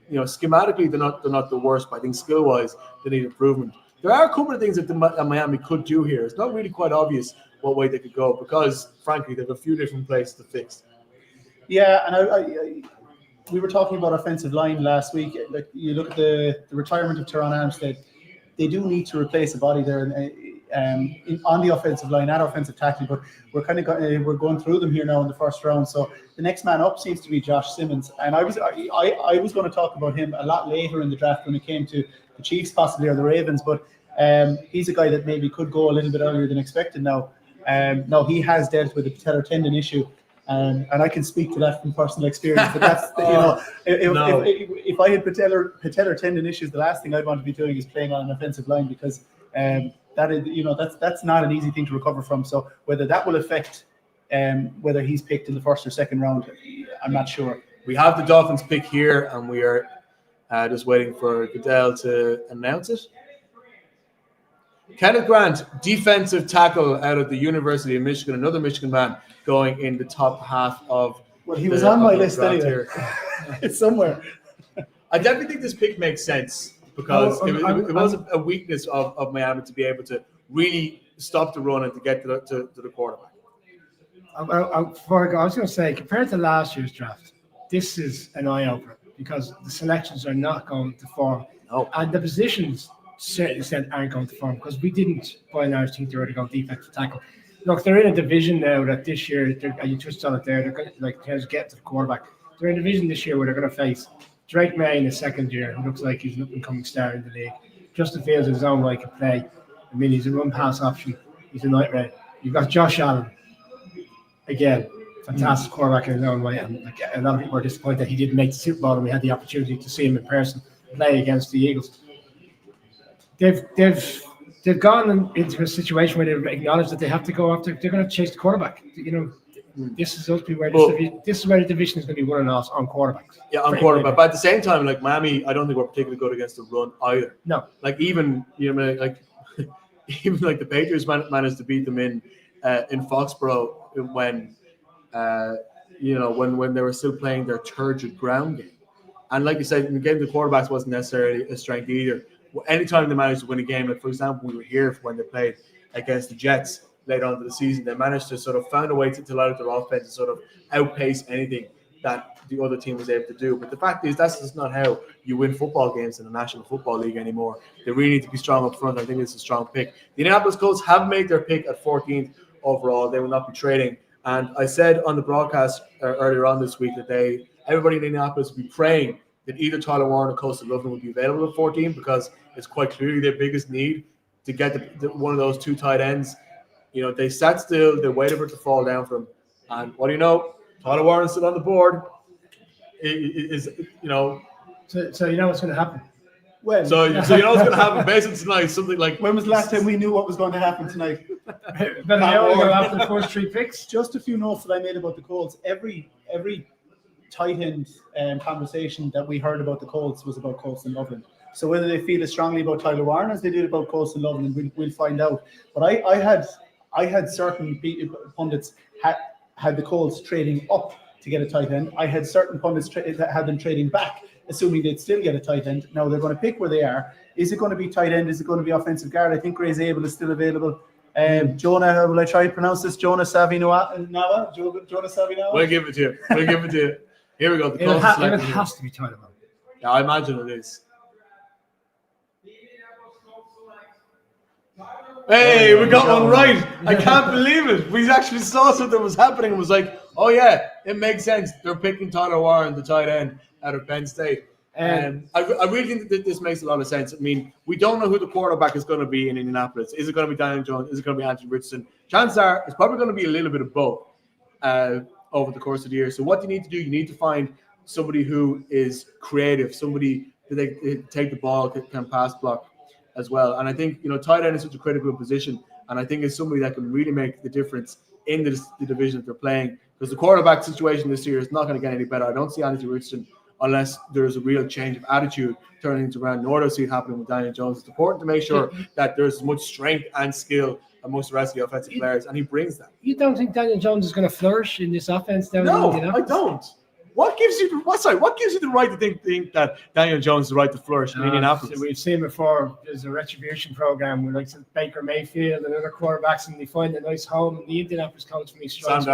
schematically they're not the worst, but I think skill wise they need improvement. There are a couple of things that Miami could do here. It's not really quite obvious what way they could go, because frankly they have a few different places to fix. Yeah, and we were talking about offensive line last week. Like, you look at the retirement of Teron Armstead, they do need to replace a body there on the offensive line and offensive tackle. But we're going through them here now in the first round. So the next man up seems to be Josh Simmons, and I was going to talk about him a lot later in the draft when it came to the Chiefs possibly or the Ravens. But he's a guy that maybe could go a little bit earlier than expected now. Now he has dealt with a patellar tendon issue. And I can speak to that from personal experience. But that's if I had patellar tendon issues, the last thing I'd want to be doing is playing on an offensive line, because that's not an easy thing to recover from. So whether that will affect whether he's picked in the first or second round, I'm not sure. We have the Dolphins pick here, and we are just waiting for Goodell to announce it. Kenneth Grant, defensive tackle out of the University of Michigan, another Michigan man, going in the top half of. Well, he was on my list anyway. It's somewhere. I definitely think this pick makes sense, because it was a weakness of Miami to be able to really stop the run and to get to the quarterback. I was going to say, compared to last year's draft, this is an eye-opener, because the selections are not going to form. No. And the positions, certain extent, aren't going to form, because we didn't, by and large, think they were going to go defensive tackle. Look, they're in a division now that this year, you touched on it there, they're going to get to the quarterback. They're in a division this year where they're going to face Drake May in his second year, who looks like he's an up-and-coming star in the league. Justin Fields in his own way can play. I mean, he's a run-pass option. He's a nightmare. You've got Josh Allen. Again, fantastic quarterback in his own way. And a lot of people were disappointed that he didn't make the Super Bowl, and we had the opportunity to see him in person play against the Eagles. They've gone into a situation where they've acknowledged that they have to go after. They're going to chase the quarterback. This is ultimately where this is where the division is going to be won and lost on quarterbacks. Yeah, on quarterback. But at the same time, like Miami, I don't think we're particularly good against the run either. No. Like even even like the Patriots managed to beat them in Foxborough when when they were still playing their turgid ground game. And like you said, in the game, the quarterbacks wasn't necessarily a strength either. Anytime they managed to win a game, like for example, we were here when they played against the Jets later on to the season. They managed to sort of find a way to light up their offense and sort of outpace anything that the other team was able to do. But the fact is, that's just not how you win football games in the National Football League anymore. They really need to be strong up front. I think it's a strong pick. The Indianapolis Colts have made their pick at 14th overall. They will not be trading. And I said on the broadcast earlier on this week that everybody in Indianapolis will be praying that either Tyler Warren or Coastal Loveland would be available at 14, because it's quite clearly their biggest need to get one of those two tight ends. You know, they sat still, they waited for it to fall down for them. And what do you know? Tyler Warren's still on the board. So you know what's going to happen. When? So you know what's going to happen basically tonight. Something like, when was the last time we knew what was going to happen tonight? But I only go after the first 3 picks. Just a few notes that I made about the Colts. Every tight end conversation that we heard about the Colts was about Colston Loveland. So whether they feel as strongly about Tyler Warren as they did about Colston Loveland, we'll find out. But I had certain pundits had the Colts trading up to get a tight end. I had certain pundits that had them trading back, assuming they'd still get a tight end. Now they're going to pick where they are. Is it going to be tight end? Is it going to be offensive guard? I think Ray Zabel is still available. Jonah, will I try to pronounce this? Jonah Savinawa? Jonah Savinawa? We'll give it to you. Here we go. The It Colts has to be Tyler Warren. Yeah, I imagine it is. Hey, we got one right. I can't believe it. We actually saw something was happening and was like, oh yeah, it makes sense. They're picking Tyler Warren, the tight end out of Penn State. I really think that this makes a lot of sense. I mean, we don't know who the quarterback is going to be in Indianapolis. Is it going to be Daniel Jones? Is it going to be Anthony Richardson? Chances are it's probably going to be a little bit of both over the course of the year. So what you need to do, you need to find somebody who is creative, somebody that they take the ball, can pass block as well. And I think, you know, tight end is such a critical position. And I think it's somebody that can really make the difference in the division that they're playing. Because the quarterback situation this year is not going to get any better. I don't see Anthony Richardson unless there's a real change of attitude turning things around. Nor do I see it happening with Daniel Jones. It's important to make sure that there's as much strength and skill amongst the rest of the offensive players, and he brings that. You don't think Daniel Jones is going to flourish in this offense? No, I don't. What gives you the right to think that Daniel Jones is the right to flourish in Indianapolis? So we've seen before, there's a retribution program with like Baker Mayfield and other quarterbacks, and they find a nice home in the Indianapolis Colts when he strikes.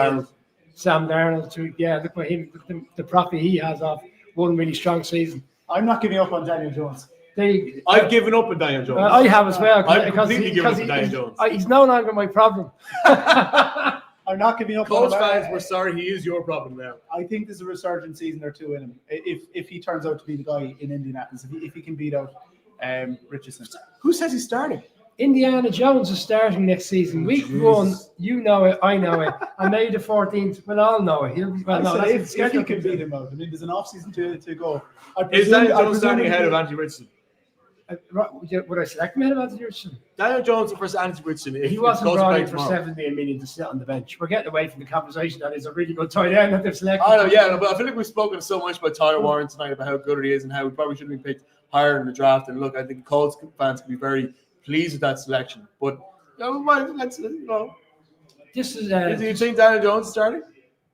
Sam Darnold too. Yeah, look at him, the profit he has off one really strong season. I'm not giving up on Daniel Jones. I've given up on Daniel Jones. I have as well. I've completely given up on Daniel Jones. He's no longer my problem. I'm not giving up. Colts fans, we're sorry, he is your problem now. I think there's a resurgent season or two in him. If he turns out to be the guy in Indianapolis, if he can beat out Richardson. Who says he's starting? Indiana Jones is starting next season. Week 1, you know it, I know it. And May the 14th, we'll all know it. If he can beat him out, I mean, there's an off-season to go. Is Daniel Jones starting ahead of Anthony Richardson? Would I select him ahead of Anthony Richardson? Daniel Jones versus Anthony Richardson. He wasn't brought in for $17 million to sit on the bench. We're getting away from the conversation that is a really good tight end that they've selected. I know, yeah, but I feel like we've spoken so much about Tyler Warren tonight, about how good he is and how he probably should have been picked higher in the draft. And look, I think Colts fans can be very pleased with that selection. But let's This is. Do you think Daniel Jones is starting?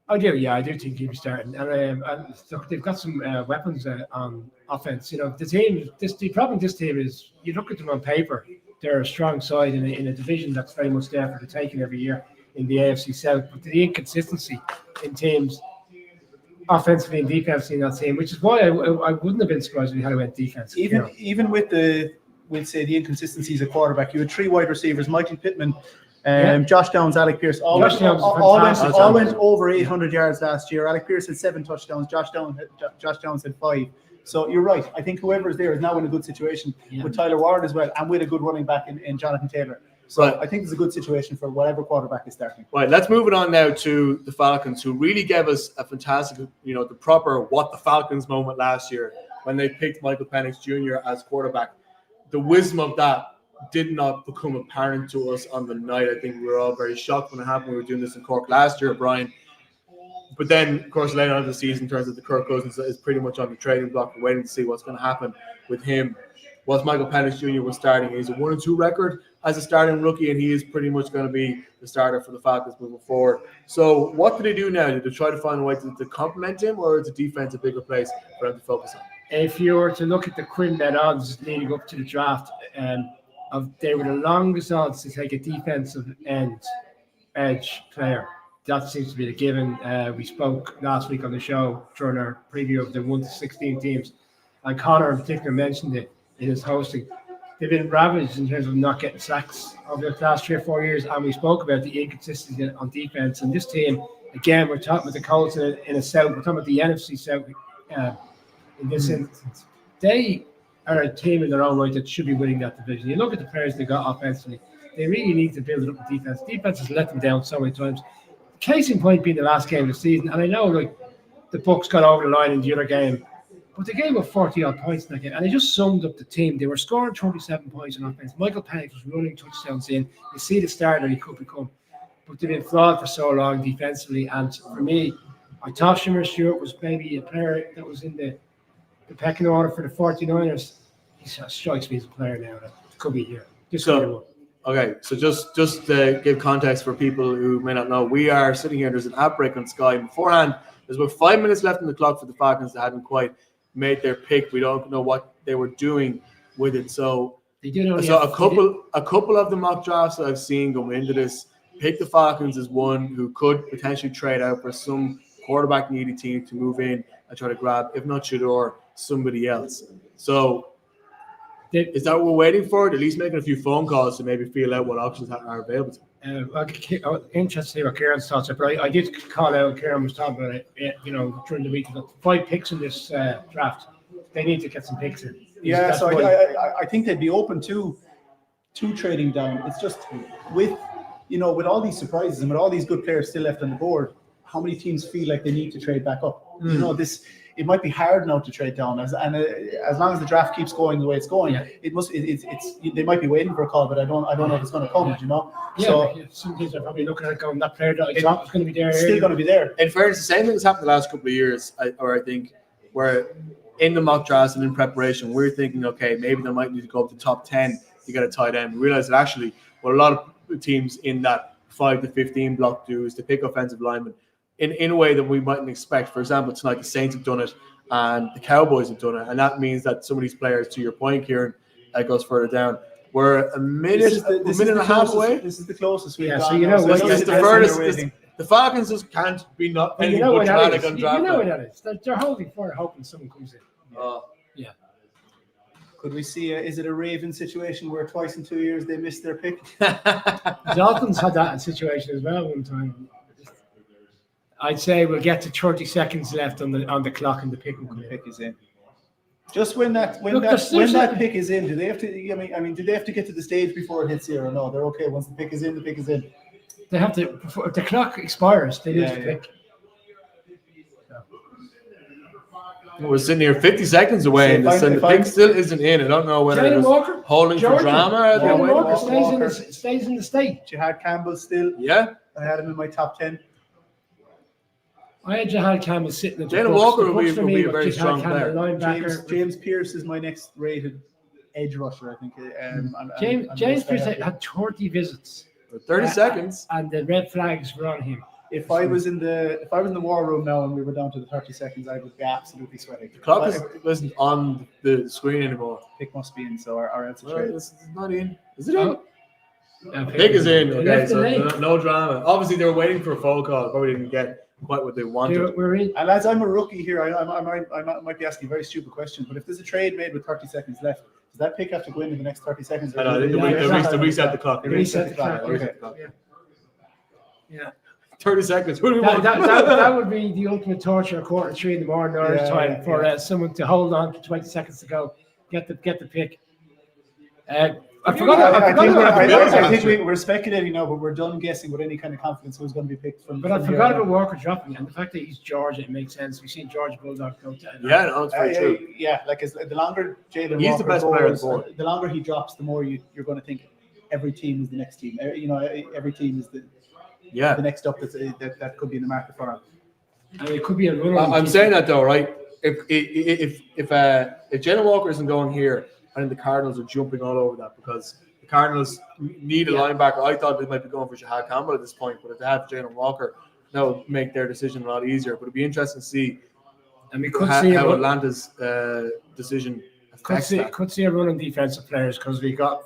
I do, yeah, I do think he'll be starting. And look, they've got some weapons on offense. You know, the problem with this team is you look at them on paper, they're a strong side in a division that's very much there for the taking every year in the AFC South. But the inconsistency in teams, offensively and defensively in that team, which is why I wouldn't have been surprised if we had went defense. Even with we'll say the inconsistencies of quarterback, you had 3 wide receivers, Michael Pittman, Josh Downs, Alec Pierce, all went over 800 yards last year. Alec Pierce had 7 touchdowns. Josh Downs had 5. So you're right. I think whoever is there is now in a good situation with Tyler Warren as well, and with a good running back in Jonathan Taylor. So I think it's a good situation for whatever quarterback is starting. Right, let's move it on now to the Falcons, who really gave us a fantastic, the proper what the Falcons moment last year when they picked Michael Penix Jr. as quarterback. The wisdom of that did not become apparent to us on the night. I think we were all very shocked when it happened. We were doing this in Cork last year, Brian. But then, of course, later on in the season, turns out that Kirk Cousins is pretty much on the trading block. We're waiting to see what's going to happen with him. Once Michael Penix Jr. was starting, he's a 1-2 record as a starting rookie, and he is pretty much going to be the starter for the Falcons moving forward. So what do they do now? Do they try to find a way to complement him, or is the defense a bigger place for them to focus on? If you were to look at the QuinnBet odds leading up to the draft, they were the longest odds to take a defensive end edge player. That seems to be the given. We spoke last week on the show during our preview of the 1-16 teams, and Connor in particular mentioned it in his hosting. They've been ravaged in terms of not getting sacks over the last 3 or 4 years, and we spoke about the inconsistency on defense. And this team, again, we're talking about the Colts in a South, we're talking about the NFC South in this instance. They are a team in their own right that should be winning that division. You look at the players they got offensively, they really need to build it up in defense. Defense has let them down so many times. Case in point being the last game of the season, and I know like the Bucs got over the line in the other game, but they gave up 40-odd points in that game, and they just summed up the team. They were scoring 37 points on offense. Michael Penix was running touchdowns in. You see the star that he could become, but they've been flawed for so long defensively. And for me, I thought Shimmer Stewart was maybe a player that was in the pecking order for the 49ers. He strikes me as a player now that could be here. Okay, so just to give context for people who may not know, we are sitting here. There's an outbreak on Sky beforehand. There's about 5 minutes left on the clock for the Falcons that hadn't quite made their pick. We don't know what they were doing with it. So a couple of the mock drafts that I've seen going into this pick the Falcons as one who could potentially trade out for some quarterback needy team to move in and try to grab, if not Shador, somebody else. So is that what we're waiting for? At least making a few phone calls to maybe feel out what options are available to them. I'm interested to see what Kieran's thoughts are, but I did call out, Kieran was talking about it, during the week. 5 picks in this draft. They need to get some picks in. Yeah, so I think they'd be open to trading down. It's just with all these surprises and with all these good players still left on the board, how many teams feel like they need to trade back up? It might be hard now to trade down, as long as the draft keeps going the way it's going, they might be waiting for a call, but I don't know if it's going to come. Yeah, so some teams are probably looking at going, that player that I thought was going to be there. Still going to be there. In fairness, the same thing has happened the last couple of years, I think, where in the mock drafts and in preparation, we're thinking, okay, maybe they might need to go up to top 10 to get a tight end. We realize that actually what a lot of teams in that 5 to 15 block do is to pick offensive linemen in a way that we mightn't expect. For example, tonight the Saints have done it and the Cowboys have done it, and that means that some of these players, to your point, Kieran, that goes further down. We're a minute and a half away. This is the closest we've Yeah, gone. so This is the furthest. The Falcons just can't be not anything but dramatic on draft. You know what that is. They're holding for it, hoping someone comes in. Yeah. Could we see is it a Raven situation where twice in 2 years they missed their pick? Dolphins had that situation as well one time. I'd say we'll get to 30 seconds left on the clock and the pick is in. Just when that pick is in, do they have to? I mean, do they have to get to the stage before it hits here or no? They're okay once the pick is in. The pick is in. They have to before the clock expires. They need to pick. We're sitting here 50 seconds away, and the pick still isn't in. I don't know whether it was holding for drama. Walker stays in the state. Jihad Campbell still. Yeah, I had him in my top 10. I had Jihad Campbell sitting at the Jalen Walker will be a very strong player. James Pierce is my next rated edge rusher, I think. James Pierce had 30 visits. 30 seconds. And the red flags were on him. If I was in the war room now and we were down to the 30 seconds, I would be absolutely sweating. The clock isn't on the screen anymore. Pick must be in, so our answer it's not in. Is it in? Pick is in. Okay, so no drama. Obviously, they were waiting for a phone call. Probably didn't get quite what they wanted. We're in. And as I'm a rookie here, I might be asking a very stupid question, but if there's a trade made with 30 seconds left, does that pick have to go in the next 30 seconds? I know, they reset the clock. They reset the clock. Okay. Yeah. 30 seconds. Who do we want? That would be the ultimate torture, 2:45 in the morning Irish time for someone to hold on to 20 seconds to go, get the pick. I think we're speculating now, but we're done guessing with any kind of confidence who's going to be picked from. But I forgot about Walker dropping, and the fact that he's Georgia, it makes sense. We've seen Georgia Bulldogs go to. Yeah, no, it's very true. Yeah, like the longer Jalen He's Walker the best player on the board. The longer he drops, the more you're going to think every team is the next team. Every team is the next up that could be in the market for him. And it could be a runner. I'm saying that though, right? If Jalen Walker isn't going here, I think the Cardinals are jumping all over that because the Cardinals need a linebacker. I thought they might be going for Jihad Campbell at this point, but if they have Jalen Walker, that would make their decision a lot easier. But it'd be interesting to see, how Atlanta's decision affects that. Could see a run on defensive players because we got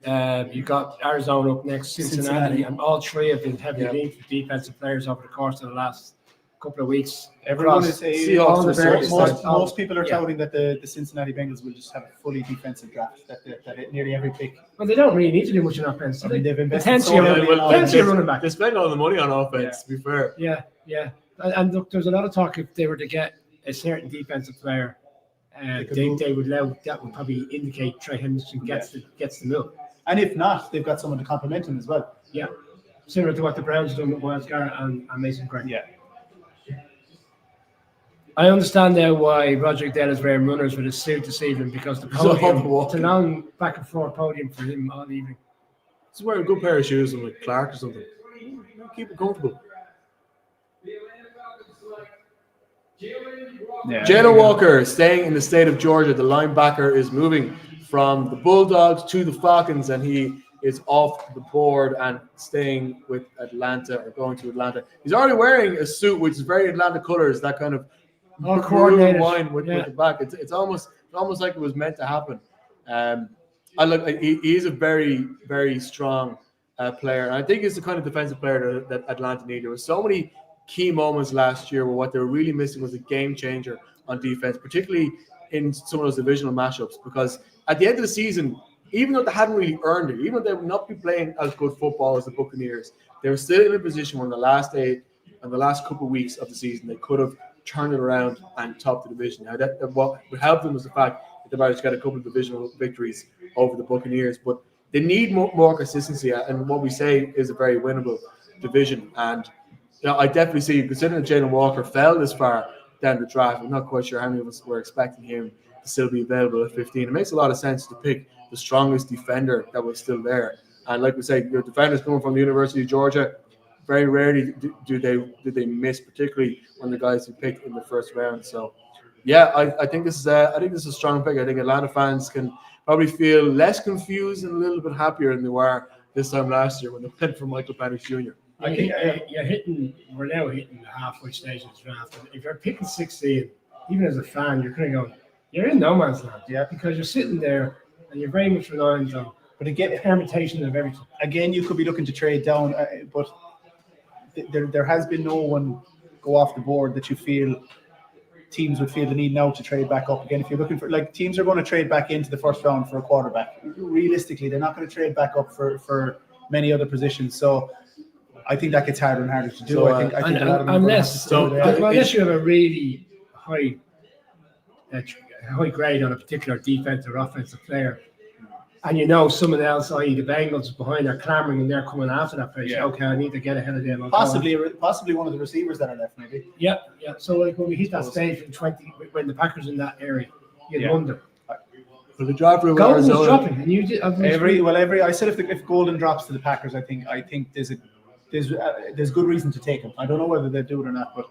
You've got Arizona up next, Cincinnati, and all three have been heavily linked with defensive players over the course of the last couple of weeks. Everyone Across is Seahawks all the are various certainly sides. most people are Yeah. touting that the Cincinnati Bengals will just have a fully defensive draft. That nearly every pick. Well, they don't really need to do much on offense. I mean, they've invested Potentially so a heavily running- in potentially a offense. running back. They spend all the money on offense, to be fair. Yeah. And look, there's a lot of talk if they were to get a certain defensive player, could they move. would allow, that would probably indicate Trey Hendrickson gets the move. And if not, they've got someone to complement him as well. Yeah, similar to what the Browns done with Miles Garrett and Mason Grant. Yeah. I understand now why Roger Goodell is wearing runners with his suit this evening because the He's a podium, humble walk. it's a long back and forth podium for him all evening. Just wear a good pair of shoes and like Clark or something. Keep it comfortable. Yeah. Jalen Walker staying in the state of Georgia. The linebacker is moving from the Bulldogs to the Falcons, and he is off the board and staying with Atlanta or going to Atlanta. He's already wearing a suit which is very Atlanta colors, that kind of All maroon coordinated. wine with Yeah. the back. It's almost like it was meant to happen. I look. He is a very, very strong player, and I think he's the kind of defensive player that Atlanta needed. There were so many key moments last year where what they were really missing was a game changer on defense, particularly in some of those divisional matchups. Because at the end of the season, even though they hadn't really earned it, even though they would not be playing as good football as the Buccaneers, they were still in a position where in the last 8 and the last couple of weeks of the season, they could have turned it around and topped the division. Now, that what would help them was the fact that they managed to get a couple of divisional victories over the Buccaneers, but they need more consistency, and what we say is a very winnable division. And I definitely see, considering that Jalen Walker fell this far down the draft, I'm not quite sure how many of us were expecting him to still be available at 15. It makes a lot of sense to pick the strongest defender that was still there. And like we say, your defenders coming from the University of Georgia, very rarely do they miss, particularly when the guys who picked in the first round. So, yeah, I think this is a strong pick. I think Atlanta fans can probably feel less confused and a little bit happier than they were this time last year when they went for Michael Penix Jr. I think we're now hitting the halfway stage of the draft. And if you're picking 16, even as a fan, you're kind of going, you're in no man's land. Yeah. Because you're sitting there and you're very much reliant on But again, permutation of everything. you could be looking to trade down, but there has been no one go off the board that you feel teams would feel the need now to trade back up again. If you're looking for, like, teams are going to trade back into the first round for a quarterback. Realistically, they're not going to trade back up for many other positions. So I think that gets harder and harder to do. So, I think a lot of them are gonna have to Unless stay there. unless you have a really high grade on a particular defensive or offensive player, and you know someone else, i.e. the Bengals behind, are clamoring and they're coming after that place. Yeah. Okay, I need to get ahead of them. I'll go on. Possibly one of the receivers that are left, maybe. Yeah. So like when we hit that stage in 20, when the Packers in that area, you'd Yeah. wonder. For the draft room, Golden was Arizona. dropping, and you did. I said if Golden drops to the Packers, I think there's good reason to take him. I don't know whether they do it or not, but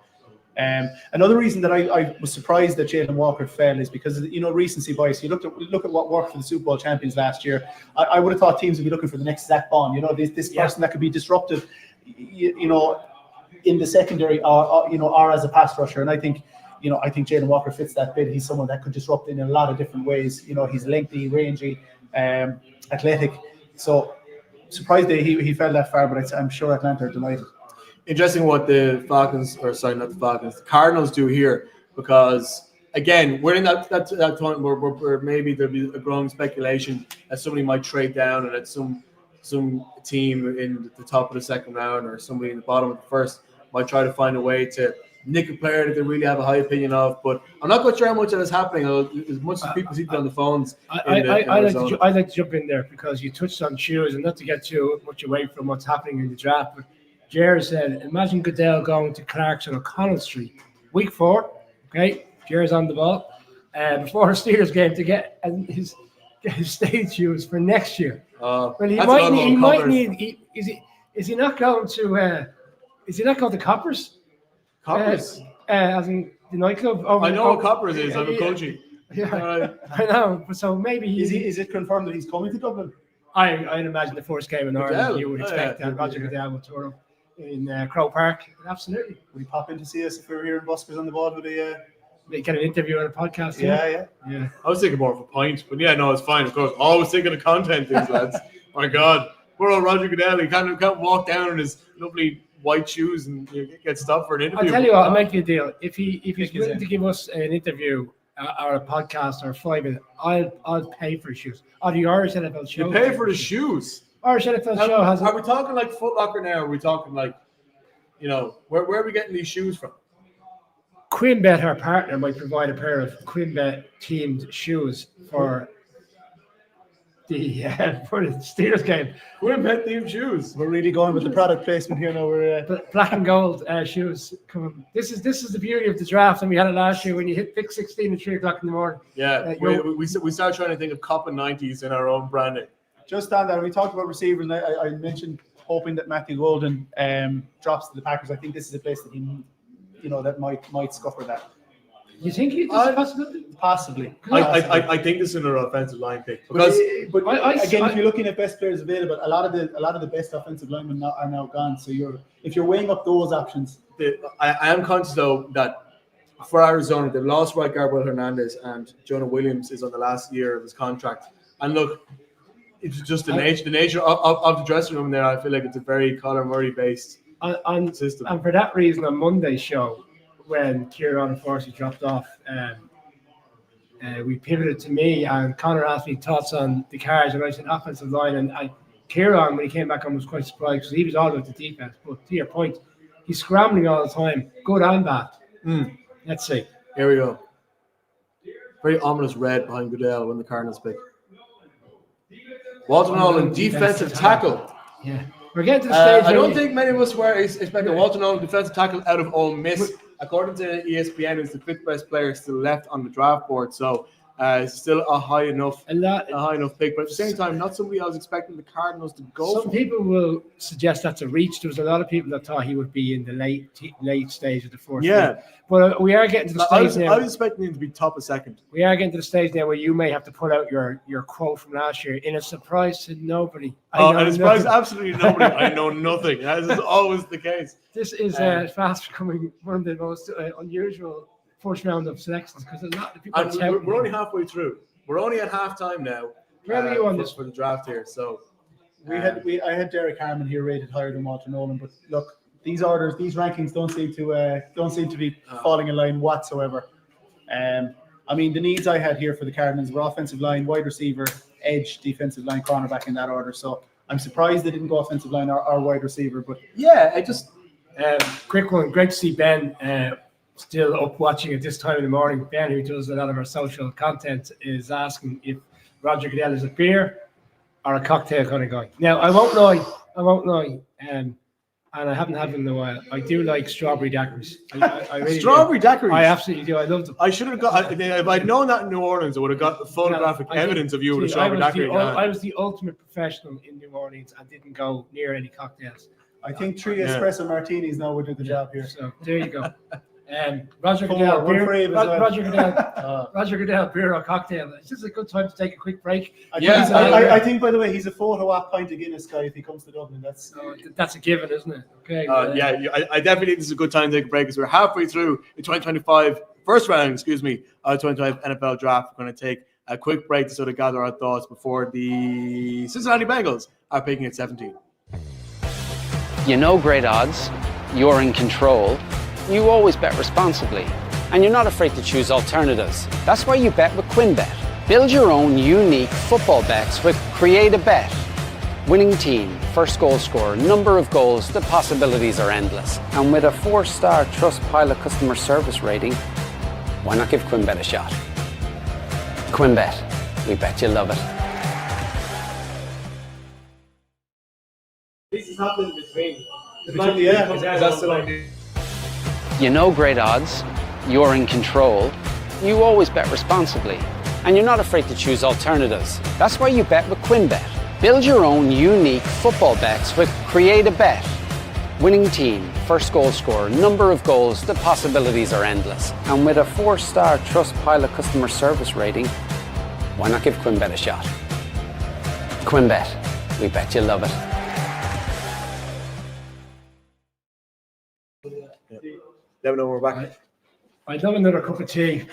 another reason that I was surprised that Jalen Walker fell is because recency bias. You look at what worked for the Super Bowl champions last year. I would have thought teams would be looking for the next Zach Bond. This person that could be disruptive. In the secondary or as a pass rusher, and I think Jalen Walker fits that bit. He's someone that could disrupt in a lot of different ways. He's lengthy, rangy, athletic. So surprised that he fell that far, but I'm sure Atlanta are delighted. Interesting what the Cardinals do here, because again, we're in that point where maybe there'll be a growing speculation that somebody might trade down and that some team in the top of the second round or somebody in the bottom of the first might try to find a way to nick a player that they really have a high opinion of. But I'm not quite sure how much that is happening. As much as people see it on the phones. I like to jump in there because you touched on shoes, and not to get too much away from what's happening in the draft, but Jared said, imagine Goodell going to Clarkson O'Connell Street, week 4, okay? Jared's on the ball, before a Steelers game to get his stage shoes for next year. Well, he might need. Is he not going to Coppers? Coppers? As in the nightclub. I know what Coppers is. I'm a coaching. Yeah, I know. So maybe Is it confirmed that he's coming to Dublin? I'd imagine the first game in Ireland, Goodell. you would expect that Roger Goodell would tour up in Crow Park. Absolutely. Would he pop in to see us if we were here in Buskers on the ball? Would he? They get an interview on a podcast. Yeah. I was thinking more of a point, but yeah, no, it's fine. Of course, always thinking of content, things lads. My God, poor old Roger Goodell. He can't walk down in his lovely white shoes and get stopped for an interview. I'll tell you what, I'll make you a deal. If he's willing to give us an interview or a podcast or 5 minutes, I'll pay for his shoes. Or the Irish NFL show. You pay for the shoes. Irish NFL show has. Are we talking like Foot Locker now? Or are we talking like, where are we getting these shoes from? QuinnBet, our partner, might provide a pair of QuinnBet themed shoes for the Steelers game. QuinnBet themed shoes. We're really going with the product placement here now. We're Black and gold shoes. This is the beauty of the draft, and we had it last year when you hit pick 16 at 3 o'clock in the morning. Yeah, we started trying to think of Copa 90s in our own branding. just on that. We talked about receivers, and I mentioned hoping that Matthew Golden drops to the Packers. I think this is a place that he, that might scupper that. You think it's a possibility? Possibly. I think this is another offensive line pick because but again, if you're looking at best players available, a lot of the best offensive linemen are now gone. So if you're weighing up those options, I am conscious though that for Arizona they've lost right guard Will Hernandez and Jonah Williams is on the last year of his contract. And look, it's just the nature of the dressing room there. I feel like it's a very Kyler Murray based system. And for that reason, on Monday's show, when Kieran unfortunately dropped off, we pivoted to me, and Connor asked me thoughts on the Cards, and I said offensive line. And Kieran, when he came back on, was quite surprised because he was all about the defense. But to your point, he's scrambling all the time, good and bad. Let's see. Here we go. Very ominous red behind Goodell when the Cardinals pick. Walter Nolan, defensive tackle. Yeah, we're getting to the stage. I don't think many of us were expecting Walter Nolan, defensive tackle out of Ole Miss. According to ESPN, he's the 5th best player still left on the draft board. So still a high enough pick. But at the same time, not somebody I was expecting the Cardinals to go for. Some people will suggest that's a reach. There was a lot of people that thought he would be in the late stage of the fourth. Yeah. But we are getting to the stage now. I was expecting him to be top of second. We are getting to the stage now where you may have to pull out your quote from last year in a surprise to nobody. And a surprise absolutely nobody. I know nothing. As is always the case. This is fast becoming one of the most unusual first round of selections because a lot of people. And we're only halfway through. We're only at halftime now. Where are you on this for the draft here? So I had Derek Harmon here rated higher than Walter Nolan, but look, these rankings don't seem to be falling in line whatsoever. I mean, the needs I had here for the Cardinals were offensive line, wide receiver, edge, defensive line, cornerback in that order. So I'm surprised they didn't go offensive line or wide receiver. But yeah, I just quick one. Great to see Ben still up watching at this time in the morning. Ben, who does a lot of our social content, is asking if Roger Goodell is a beer or a cocktail kind of guy. Now, I won't lie. And I haven't had them in a while. I do like strawberry daiquiris. I really strawberry daiquiris. I absolutely do. I love them. I should have got. If I'd known that in New Orleans, I would have got photographic evidence of you with a strawberry daiquiri. I was the ultimate professional in New Orleans and didn't go near any cocktails. I think 3 espresso martinis now would do the job here. So there you go. Roger Goodell, Roger Goodell, beer or cocktail. It's just a good time to take a quick break. I think, by the way, he's a photo op pint of Guinness guy if he comes to Dublin. That's a given, isn't it? Okay. I definitely think this is a good time to take a break because we're halfway through the 2025 first round, 2025 NFL draft. We're going to take a quick break to sort of gather our thoughts before the Cincinnati Bengals are picking at 17. You know great odds, you're in control, you always bet responsibly, and you're not afraid to choose alternatives. That's why you bet with QuinnBet. Build your own unique football bets with Create a Bet. Winning team, first goal scorer, number of goals, the possibilities are endless. And with a 4-star Trustpilot customer service rating, why not give QuinnBet a shot? QuinnBet, we bet you love it. This is happening between. That's still on. You know great odds, you're in control, you always bet responsibly, and you're not afraid to choose alternatives. That's why you bet with QuinnBet. Build your own unique football bets with Create a Bet. Winning team, first goal scorer, number of goals, the possibilities are endless. And with a 4-star Trustpilot customer service rating, why not give QuinnBet a shot? QuinnBet, we bet you love it. Let me know when we're back. I'd love another cup of tea.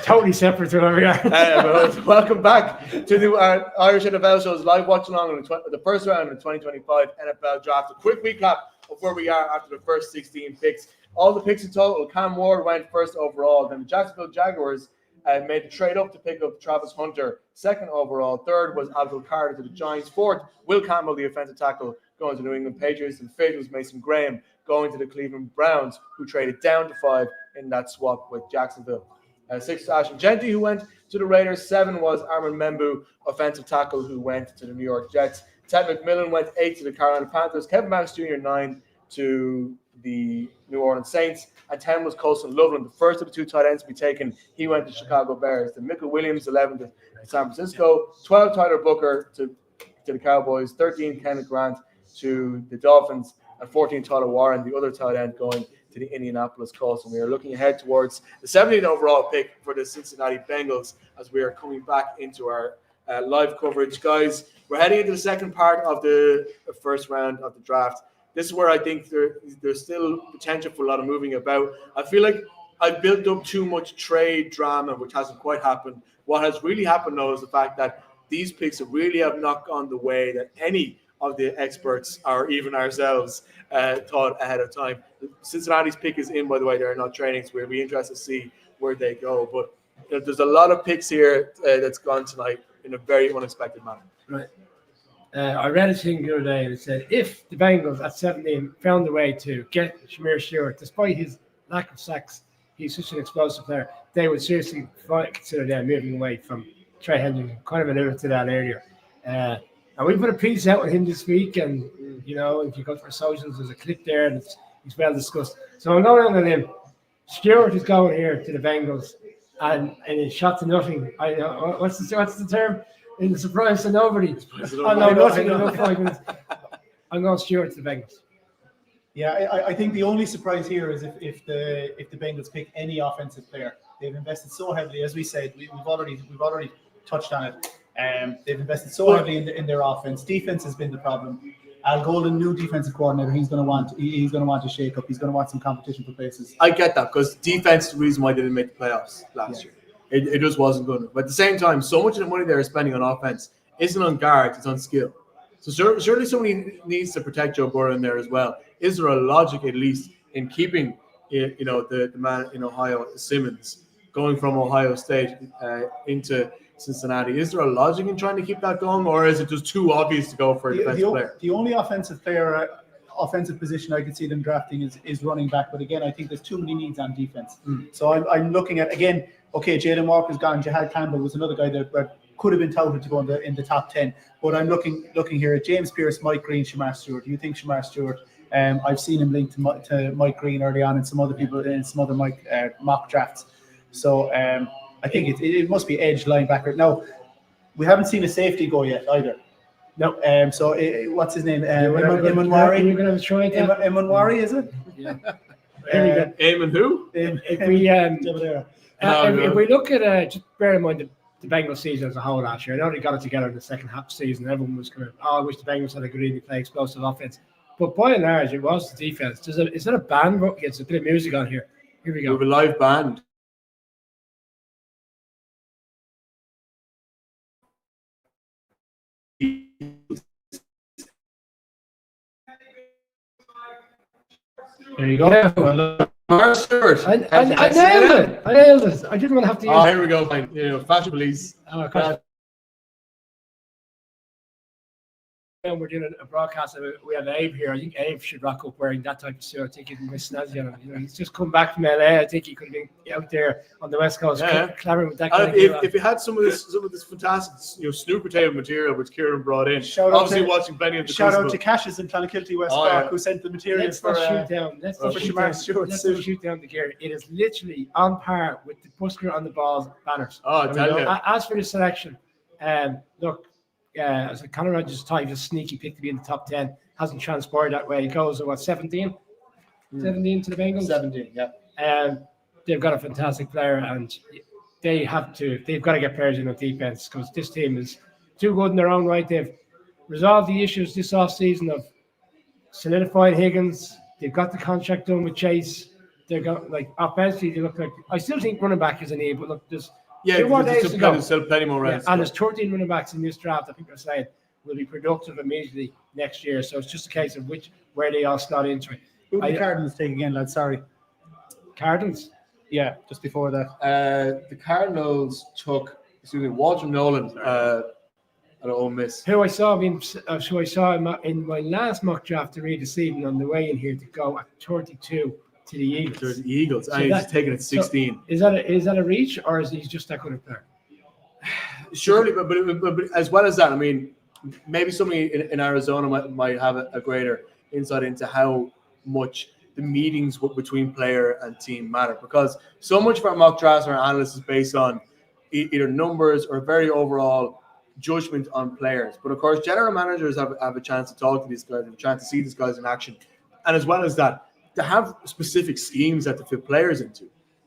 Totally separate to where we are. Well, welcome back to the Irish NFL show's live watch along on the first round of the 2025 NFL draft. A quick recap of where we are after the first 16 picks. All the picks in total: Cam Ward went first overall. Then the Jacksonville Jaguars made the trade up to pick up Travis Hunter, second overall. Third was Abdul Carter to the Giants. Fourth, Will Campbell, the offensive tackle, going to New England Patriots. And fifth was Mason Graham going to the Cleveland Browns, who traded down to 5 in that swap with Jacksonville. Sixth, Ashton Genty, who went to the Raiders. 7 was Armin Membu, offensive tackle, who went to the New York Jets. Ted McMillan went 8 to the Carolina Panthers. Kevin Banks Jr., 9 to the New Orleans Saints. And 10 was Colson Loveland, the first of the 2 tight ends to be taken. He went to Chicago Bears. Then Michael Williams, 11 to San Francisco. 12, Tyler Booker to the Cowboys. 13, Kenneth Grant to the Dolphins. And 14, Tyler Warren, the other tight end, going to the Indianapolis Colts. And we are looking ahead towards the 17th overall pick for the Cincinnati Bengals as we are coming back into our live coverage. Guys, we're heading into the second part of the first round of the draft. This is where I think there's still potential for a lot of moving about. I feel like I built up too much trade drama, which hasn't quite happened. What has really happened, though, is the fact that these picks really have not gone the way that any of the experts or even ourselves thought ahead of time. Cincinnati's pick is in, by the way. They're not training, so we'll be interested to see where they go. But there's a lot of picks here that's gone tonight in a very unexpected manner. Right. I read a thing the other day and it said if the Bengals at 17 found a way to get Shamir Stewart, despite his lack of sacks, he's such an explosive player, they would seriously consider them moving away from Trey Hendrickson. Kind of alluded to that earlier. And we put a piece out with him this week, and you know, if you go to our socials, there's a clip there, and it's well discussed. So I'm going on him. Stewart is going here to the Bengals, and it's shot to nothing. I know what's the term? In the surprise to nobody. I know nothing in about 5 minutes. I'm going Stewart to the Bengals. Yeah, I think the only surprise here is if the Bengals pick any offensive player. They've invested so heavily, as we said. We've already touched on it. They've invested so heavily in their offense. Defense has been the problem. Al Golden, new defensive coordinator, he's going to want to shake up. He's going to want some competition for places. I get that, because defense is the reason why they didn't make the playoffs last year. It just wasn't good. But at the same time, so much of the money they're spending on offense isn't on guards, it's on skill. So surely somebody needs to protect Joe Burrow in there as well. Is there a logic, at least, in keeping the man in Ohio, Simmons, going from Ohio State into Cincinnati? Is there a logic in trying to keep that going, or is it just too obvious to go for a defensive player? The only offensive position I could see them drafting is running back. But again, I think there's too many needs on defense. So I'm looking at, again, okay, Jalen Walker's gone. Jahad Campbell was another guy that could have been touted to go in the top 10. But I'm looking here at James Pierce, Mike Green, Shamar Stewart. Do you think Shamar Stewart? I've seen him linked to Mike Green early on, and some other people in some other mock drafts. So I think it must be edge linebacker. Now, we haven't seen a safety go yet either. No. So what's his name? Emunwari. You're going to have a try at that? Emunwari, is it? Yeah. Eamon who? If we look at just bear in mind the Bengals season as a whole last year, I know they got it together in the second half of the season. Everyone was kind of, I wish the Bengals had a good evening, play explosive offense. But by and large, it was the defense. Is that a band? It's a bit of music on here. Here we go. We have a live band. There you go. Yeah. Mark Stewart. I nailed it. I didn't want to have to use here we go. Fine. Fashion police. And we're doing a broadcast. We have Abe here. I think Abe should rock up wearing that type of suit. I think he's been snazzy on him. He's just come back from LA. I think he could have been out there on the West Coast, clever with that kind of if you had some of this fantastic, Snoop potato material which Kieran brought in, watching Benny of the shout out to Cassius in Clonakilty, West Cork, who sent the materials for Shamar Stewart. Let's not shoot down the gear. It is literally on par with the Busker on the Balls banners. As for the selection, look. As a Conor Rogers type, a sneaky pick to be in the top 10, hasn't transpired that way. He goes to 17? 17 to the Bengals? 17, yeah. They've got a fantastic player, and they've got to get players in on defense, because this team is too good in their own right. They've resolved the issues this offseason of solidifying Higgins. They've got the contract done with Chase. they're going like offensively. They look like I still think running back is a need, but look, there's Yeah, 2 more days there's to go. still plenty more rounds. And there's 13 running backs in this draft. I think they're saying will be productive immediately next year. So it's just a case of where they all slot into it. Who did the Cardinals take again, lads? Sorry. Cardinals. Yeah, just before that. The Cardinals took, Walter Nolan at Ole Miss. Who I saw in my last mock draft to read this evening on the way in here to go at 32 to the Eagles. There's the Eagles. So And he's that- taking it 16. Is that a reach, or is he just that good a player? Surely, but as well as that, I mean, maybe somebody in Arizona might have a greater insight into how much the meetings between player and team matter, because so much of our mock drafts or analysis is based on either numbers or very overall judgment on players. But of course, general managers have a chance to talk to these guys, have a chance to see these guys in action, and as well as that, to have specific schemes that to fit players into.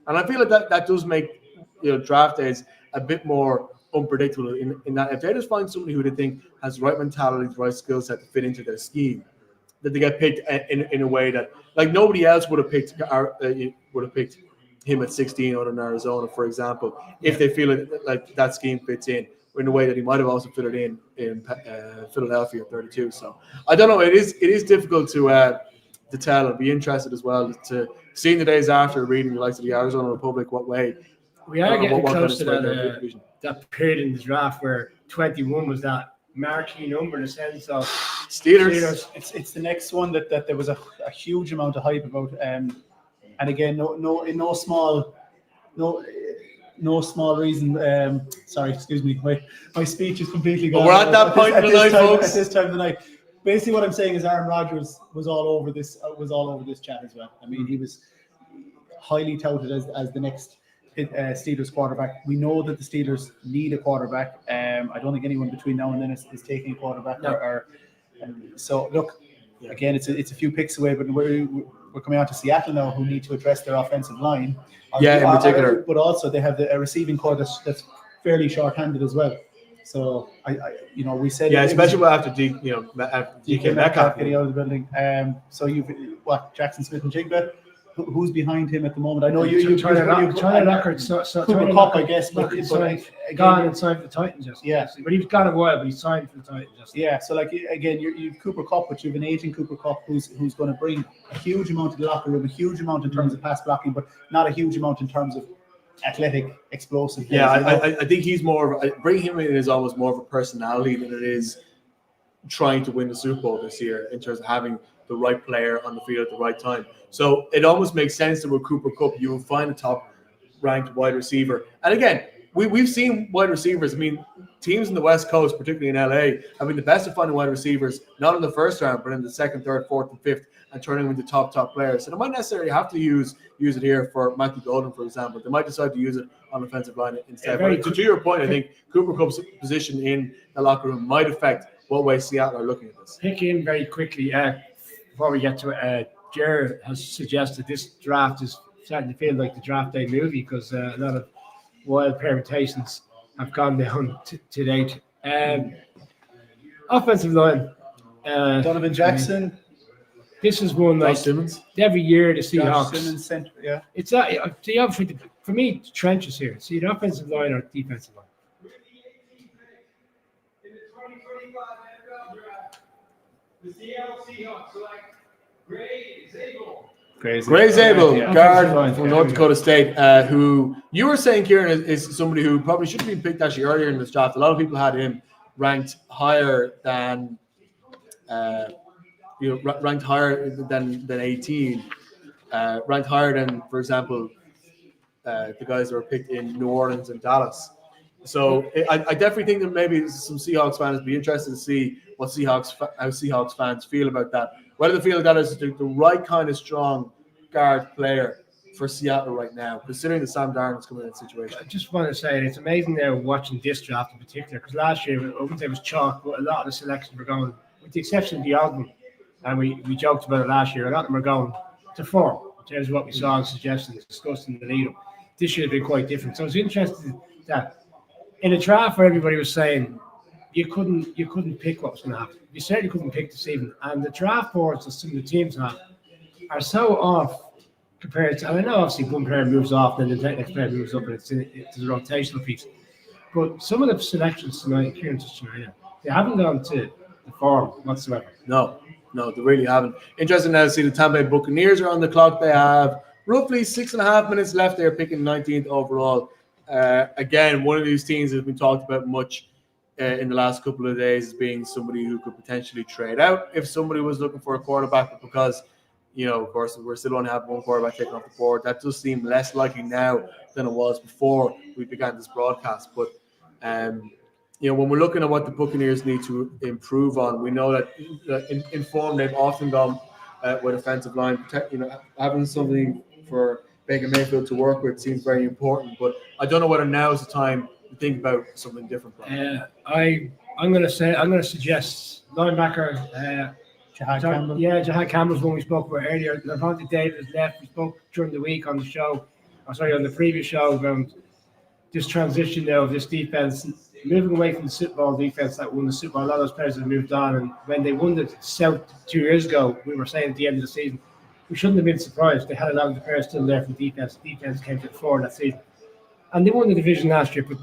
And I feel like that does make draft days a bit more unpredictable in that if they just find somebody who they think has the right mentality, the right skill set to fit into their scheme, that they get picked in a way that like nobody else would have picked him at 16 out in Arizona, for example, if they feel like that scheme fits in a way that he might have also fitted in Philadelphia at 32. So I don't know. It is difficult to tell. I'd be interested as well to seeing the days after reading the likes of the Arizona Republic what way. We are getting what close to kind of that, division. that period in the draft where 21 was that marquee number in the sense of Steelers. It's the next one that there was a huge amount of hype about. And again, no small reason. Sorry, excuse me. My speech is completely gone. We're at that point in the night, folks. At this time of the night. Basically, what I'm saying is Aaron Rodgers was all over this chat as well. I mean, he was highly touted as the next Steelers quarterback. We know that the Steelers need a quarterback. I don't think anyone between now and then is taking a quarterback. No. So look, again, it's a few picks away, but we're coming out to Seattle now, who need to address their offensive line. Yeah, in particular. But also they have a receiving core that's fairly short-handed as well. So we said Especially after DK Metcalf getting out of the building. So you've Jackson Smith and Jigba. Who's behind him at the moment? I know you. Tyler Lockett, Cooper Kupp, I guess, but gone and signed for the Titans. Yeah, but he's gone a while, but he signed for the Titans. Yeah, so like again, you've Cooper Kupp, but you've an aging Cooper Kupp who's going to bring a huge amount to the locker room, a huge amount in terms of pass blocking, but not a huge amount in terms of athletic, explosive. Yeah, I think he's more of bringing him in is almost more of a personality than it is trying to win the Super Bowl this year in terms of having the right player on the field at the right time. So it almost makes sense that with Cooper Kupp, you will find a top-ranked wide receiver. And again, we've seen wide receivers. I mean, teams in the West Coast, particularly in LA, have been the best at finding wide receivers, not in the first round, but in the second, third, fourth, and fifth, and turning them into top players. So they might necessarily have to use it here for Matthew Golden, for example. They might decide to use it on the offensive line instead. Yeah, but to your point, I think Cooper Kupp's position in the locker room might affect what way Seattle are looking at this. Pick in very quickly before we get to it. Jared has suggested this draft is starting to feel like the draft day movie because a lot of wild permutations have gone down to date. Offensive line. Donovan Jackson. This is one like Simmons. every year the Josh Seahawks. Simmons center, yeah. It's obviously for me the trenches here. See the offensive line or defensive line. The Seattle Seahawks select Gray Zabel. Gray Zabel, Yeah. guard Offensive line, from yeah. North Dakota State, who you were saying, Kieran, is somebody who probably should have been picked actually earlier in this draft. A lot of people had him ranked higher than, ranked higher than 18, ranked higher than, for example, the guys that were picked in New Orleans and Dallas. So I definitely think that maybe some Seahawks fans would be interested to see how Seahawks fans feel about that. Whether they feel that is the right kind of strong guard player for Seattle right now, considering that Sam Darnold's coming in that situation. I just want to say it's amazing now watching this draft in particular because last year I wouldn't say it was chalk, but a lot of the selections were going, with the exception of the album, and we joked about it last year. A lot of them are going to form in terms of what we saw and suggestions discussed in the lead up. This year has been quite different. So it's interesting that in a draft where everybody was saying you couldn't pick what was going to happen. You certainly couldn't pick this even. And the draft boards that some of the teams have are so off compared to, I know obviously one player moves off, then the next player moves up, and it's a rotational piece. But some of the selections tonight, Kieran touched on earlier, they haven't gone to the form whatsoever. No, they really haven't. Interesting now to see the Tampa Bay Buccaneers are on the clock. They have roughly 6.5 minutes left. They're picking 19th overall. Again, one of these teams has been talked about much in the last couple of days as being somebody who could potentially trade out if somebody was looking for a quarterback, but because, of course, we're still only have one quarterback taken off the board. That does seem less likely now than it was before we began this broadcast. But, when we're looking at what the Buccaneers need to improve on, we know that in form they've often gone with offensive line. Having something for Baker Mayfield to work with seems very important. But I don't know whether now is the time to think about something different. I'm going to suggest linebacker. Jahad Campbell. Yeah, Jahad Campbell's one we spoke about earlier. Levante David has left. We spoke during the week on the show, on the previous show, about this transition now of this defense, moving away from the Super Bowl defense that won the Super Bowl. A lot of those players have moved on, and when they won the South 2 years ago, we were saying at the end of the season, we shouldn't have been surprised. They had a lot of the players still there for the defense. The defense came to the fore that season. And they won the division last year, but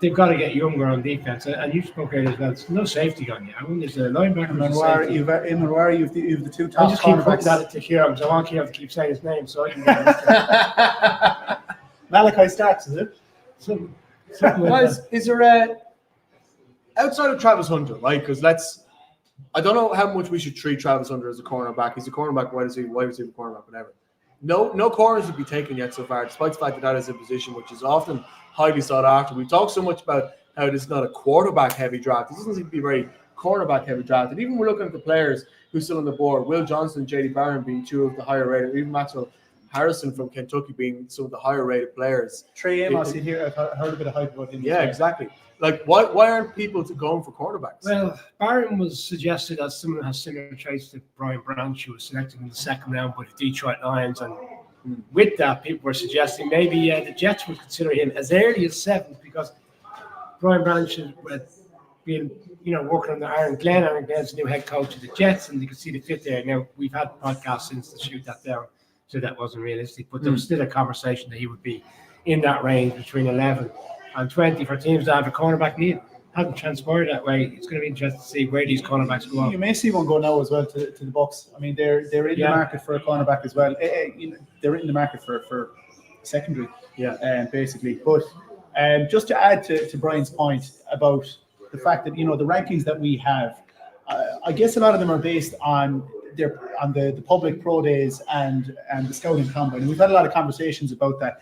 they've got to get younger on defense. And you spoke earlier as well. There's no safety gun yet. I mean, there's a linebacker. You've the two top I just keep cornerbacks. putting that to Kieran because I want Kieran to keep saying his name so I can get Malachi Starks, is it? something like Guys, that. is there outside of Travis Hunter, right? Because I don't know how much we should treat Travis Hunter as a cornerback. He's a cornerback, wide receiver cornerback, whatever. No corners would be taken yet so far, despite the fact that is a position which is often highly sought after. We talk so much about how this is not a quarterback-heavy draft. This doesn't seem to be very cornerback-heavy draft. And even we're looking at the players who's still on the board, Will Johnson and J.D. Barron being two of the higher-rated, even Maxwell Harrison from Kentucky being some of the higher-rated players. Trey Amos in here. I've heard a bit of hype about him. Yeah, exactly. Why aren't people going for cornerbacks? Well, Barron was suggested as someone who has similar traits to Brian Branch, who was selected in the second round by the Detroit Lions. And with that, people were suggesting maybe the Jets would consider him as early as 7th because Brian Branch has been, working under Aaron Glenn. Aaron Glenn's the new head coach of the Jets, and you can see the fit there. Now, we've had podcasts since to shoot that down, so that wasn't realistic. But there was still a conversation that he would be in that range between 11 and 20 for teams that have a cornerback need. Hasn't transpired that way. It's going to be interesting to see where these cornerbacks go. You may see one go now as well to the Bucs. I mean, they're in the market for a cornerback as well. They're in the market for secondary, basically. But just to add to Brian's point about the fact that the rankings that we have, I guess a lot of them are based on the public pro days and the scouting combine. And we've had a lot of conversations about that.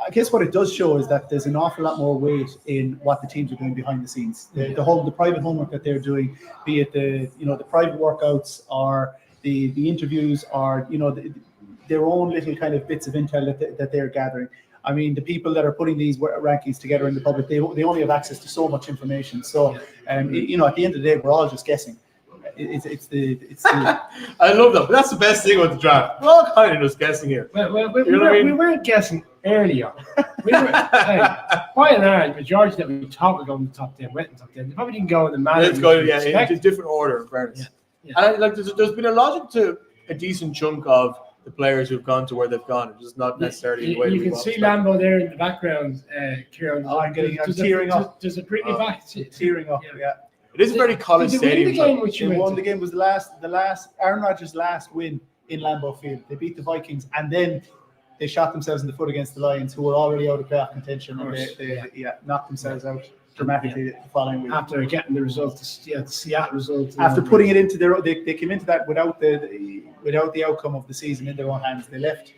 I guess what it does show is that there's an awful lot more weight in what the teams are doing behind the scenes. The private homework that they're doing, be it the private workouts or the interviews or their own little kind of bits of intel that they're gathering. I mean, the people that are putting these rankings together in the public, they only have access to so much information. So, at the end of the day, we're all just guessing. It's the I love that. But that's the best thing about the draft. We're all kind of just guessing here. Well, we weren't guessing early on. We were, by and large, majority that we thought were going in the top 10 went in the top 10. They probably didn't go in the manner. Let's go in a different order, in fairness. And there's been a logic to a decent chunk of the players who've gone to where they've gone. It's just not necessarily the way you can see Lambo there in the background, Kieran. I'm tearing up. Does it bring you back? Tearing up, yeah. It is a very college stadium. They won the game. Was the last Aaron Rodgers' last win in Lambeau Field. They beat the Vikings, and then they shot themselves in the foot against the Lions, who were already out of playoff contention, and they knocked themselves out dramatically the following week. After getting the result, the Seattle result. After putting it into they came into that without the outcome of the season in their own hands. They left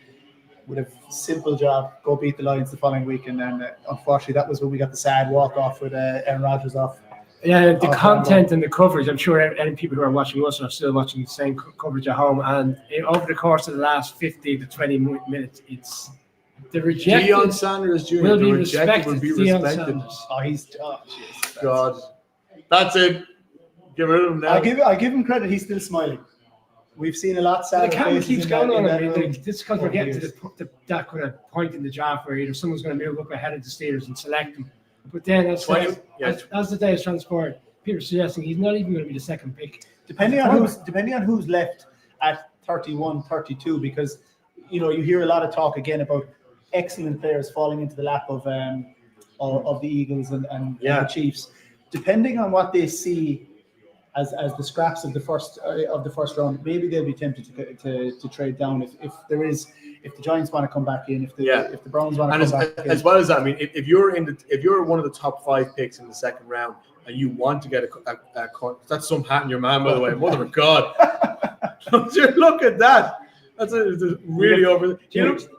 with a simple job: go beat the Lions the following week, and then unfortunately that was when we got the sad walk off with Aaron Rodgers off. Yeah, the content and the coverage. I'm sure any people who are watching us are still watching the same coverage at home. And over the course of the last 15 to 20 minutes, it's the rejected. Deion Sanders Jr. will The be rejected will be Deion respected. Sanders. God, that's it. Get rid of him now. I give him credit. He's still smiling. We've seen a lot sadder The camera faces keeps in going on. that I mean, room. this is because we're getting to that kind of point in the draft where either someone's going to move up ahead of the Steelers and select them. But then as the day has transpired, people are suggesting he's not even going to be the second pick. Depending on who's left at 31, 32, because you hear a lot of talk again about excellent players falling into the lap of the Eagles and the Chiefs, depending on what they see as the scraps of the first round. Maybe they'll be tempted to trade down if the Giants want to come back in, if the Browns want to come back in. As well as that, I mean, if you're one of the top 5 picks in the second round and you want to get a that's some hat in your man, by the way. Mother of God, look at that. That's really over.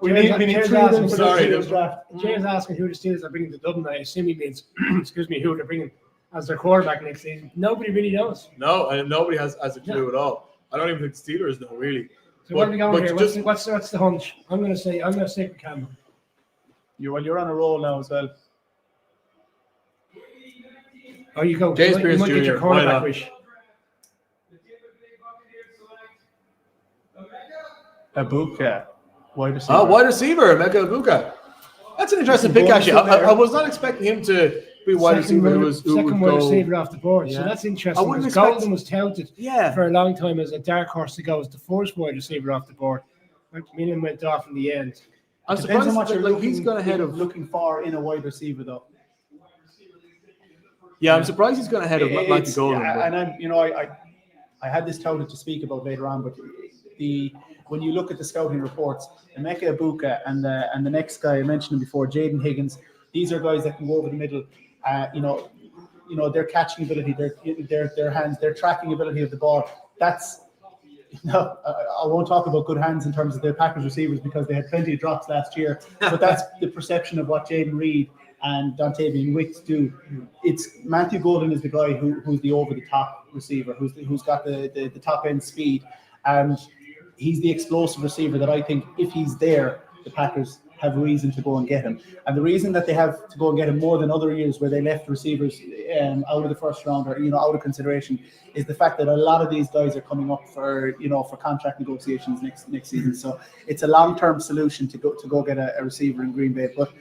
We need 3 of them for Sorry, the Steelers draft. Jay's asking who the Steelers are bringing to Dublin. I assume he means, excuse me, who they're bringing as their quarterback next season. Nobody really knows. No, and nobody has a clue at all. I don't even think the Steelers know, really. So what are we going here? What's the hunch? I'm going to stick with Campbell. You're on a roll now as well. Oh, you go. James you Pierce might get Jr., your why quarterback not? wish. Abuka, wide receiver. Oh, wide receiver, Emeka Egbuka. That's an interesting pick, actually. I was not expecting him to be wide receiver who Second would wide go. receiver off the board. Yeah. So that's I interesting. wouldn't Because expect- Golden was touted Yeah. for a long time as a dark horse to go as the first wide receiver off the board. Macmillan went off in the end. I'm Depends surprised how much that, you're he's gone ahead of. looking for in a wide receiver, though. Yeah, I'm surprised he's gone ahead of Matthew It's- Golden. yeah, but- and I had this touted to speak about later on, but when you look at the scouting reports, Emeka Egbuka and the next guy I mentioned him before, Jaden Higgins, these are guys that can go over the middle. Their catching ability, their hands, their tracking ability of the ball. That's I won't talk about good hands in terms of the Packers receivers because they had plenty of drops last year. But that's the perception of what Jaden Reed and Dontavian Wicks do. It's Matthew Golden is the guy who's the over the top receiver, who's got the top end speed, and he's the explosive receiver that I think if he's there, the Packers have reason to go and get him. And the reason that they have to go and get him more than other years where they left receivers out of the first round or out of consideration is the fact that a lot of these guys are coming up for contract negotiations next season. So it's a long-term solution to go get a receiver in Green Bay. But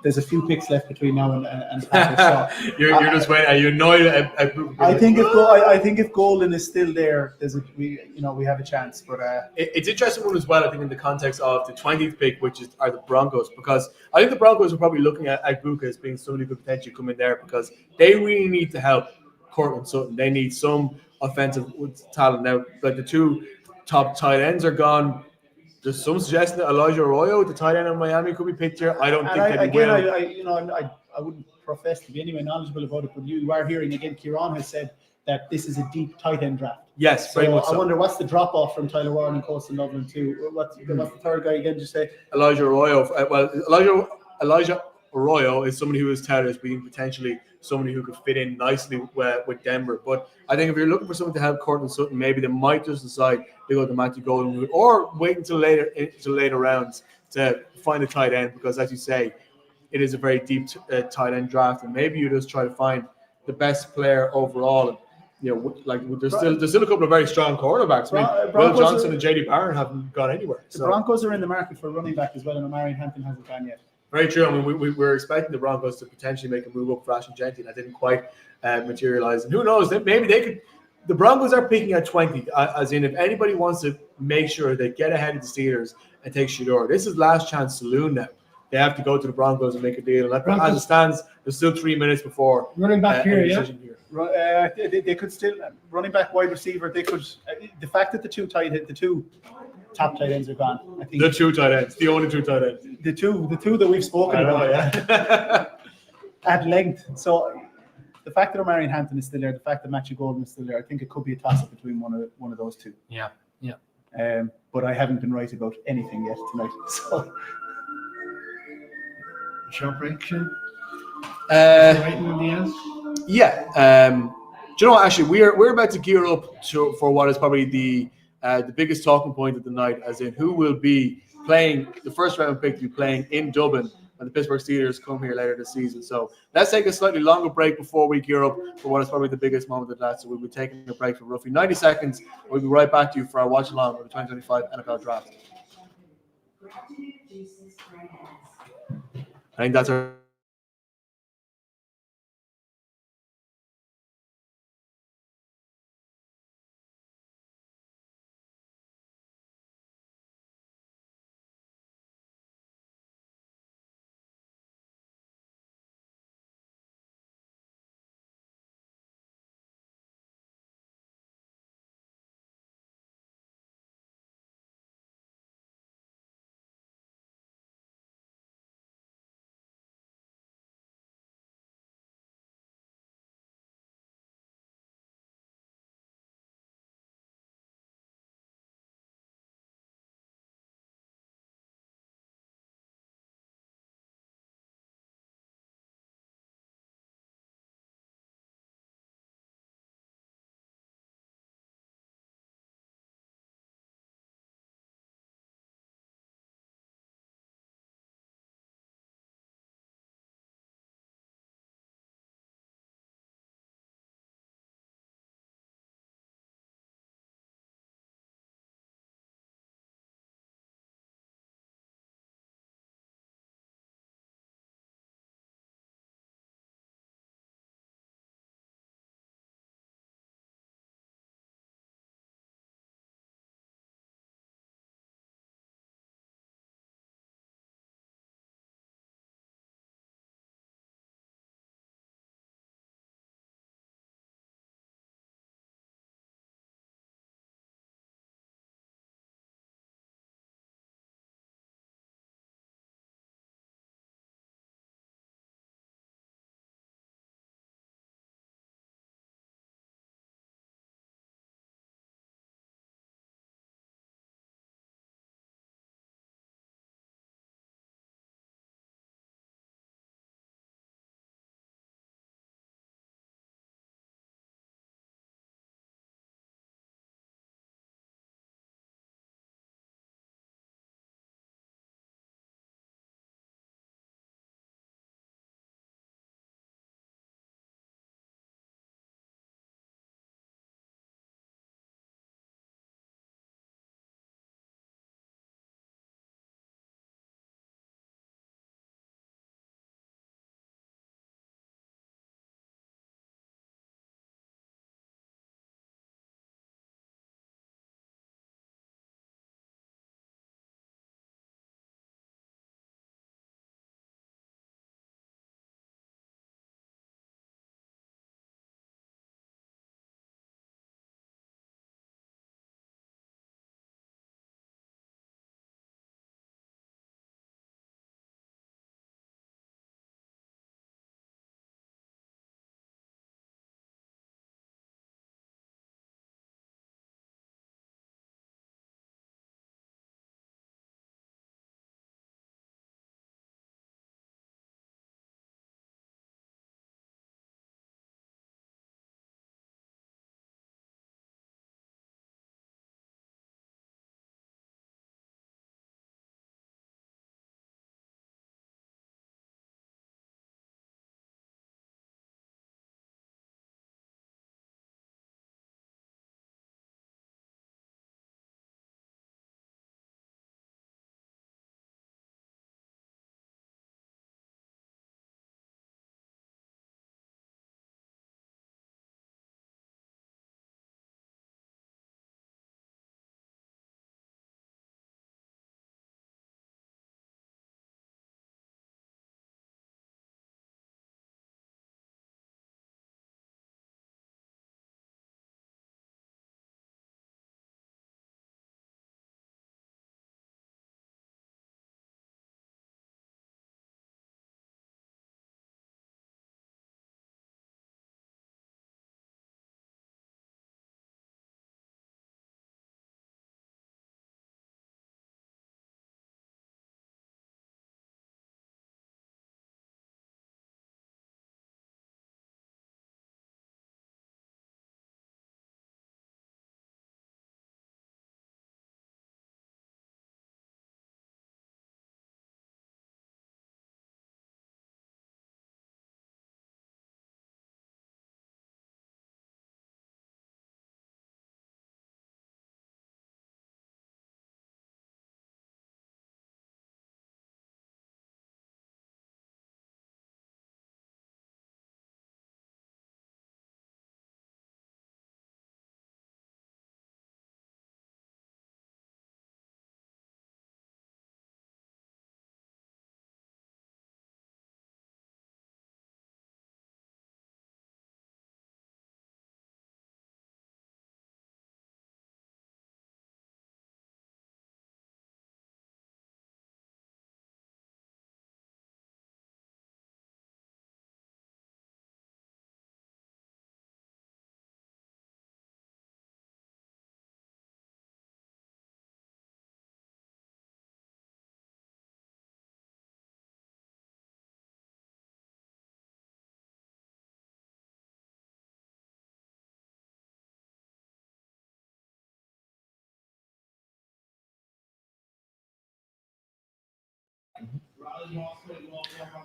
there's a few picks left between now and the Packers. So you're just waiting. Are you annoyed at I think if Golden is still there, we have a chance. But It's interesting one as well, I think, in the context of the 20th pick, which are the Broncos, because I think the Broncos are probably looking at Egbuka as being somebody who could potentially come in there because they really need to help Courtland Sutton. They need some offensive talent. Now, like the 2 top tight ends are gone. There's some suggestion that Elijah Arroyo, the tight end of Miami, could be picked here. I don't think that he will. I wouldn't profess to be anyway knowledgeable about it, but you are hearing again. Kieran has said that this is a deep tight end draft. Yes, very much so. I wonder what's the drop off from Tyler Warren and Colston Loveland too. What's the third guy again? Just say Elijah Arroyo. Elijah Arroyo is somebody who is touted as being potentially somebody who could fit in nicely with Denver. But I think if you're looking for someone to help Courtland Sutton, maybe they might just decide to go to Matthew Golden route or wait until later rounds to find a tight end because, as you say, it is a very deep tight end draft, and maybe you just try to find the best player overall. And, there's still a couple of very strong quarterbacks. I mean, Will Johnson and JD Barron haven't gone anywhere. The Broncos are in the market for a running back as well, and Omarion Hampton hasn't gone yet. Very true. I mean, we were expecting the Broncos to potentially make a move up for Ashton Jeanty, and that didn't quite materialize. And who knows? Maybe they could. The Broncos are picking at 20, as in if anybody wants to make sure they get ahead of the Steelers and take Shedeur. This is last chance saloon now. They have to go to the Broncos and make a deal. And as it stands, there's still 3 minutes before running back here. They could still running back, wide receiver. They could. The fact that the two top tight ends are gone. I think the 2 tight ends, the only 2 tight ends. The two that we've spoken about at length. So the fact that Omarion Hampton is still there, the fact that Matthew Golden is still there, I think it could be a toss-up between one of those two. Yeah. But I haven't been right about anything yet tonight. So Short prediction. Yeah. Do Do you know what? Actually, we're about to gear up for what is probably the biggest talking point of the night, as in who will be playing the first round pick to be playing in Dublin when the Pittsburgh Steelers come here later this season. So let's take a slightly longer break before we gear up for what is probably the biggest moment of that. So we'll be taking a break for roughly 90 seconds. We'll be right back to you for our watch along with the 2025 NFL Draft. I think that's our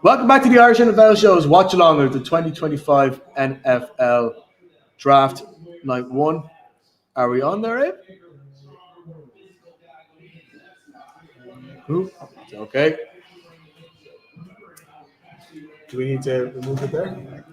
Welcome back to the Irish NFL Show's Watch Along of the 2025 NFL Draft Night 1. Are we on there, Abe? Ooh, okay. Do we need to remove it there?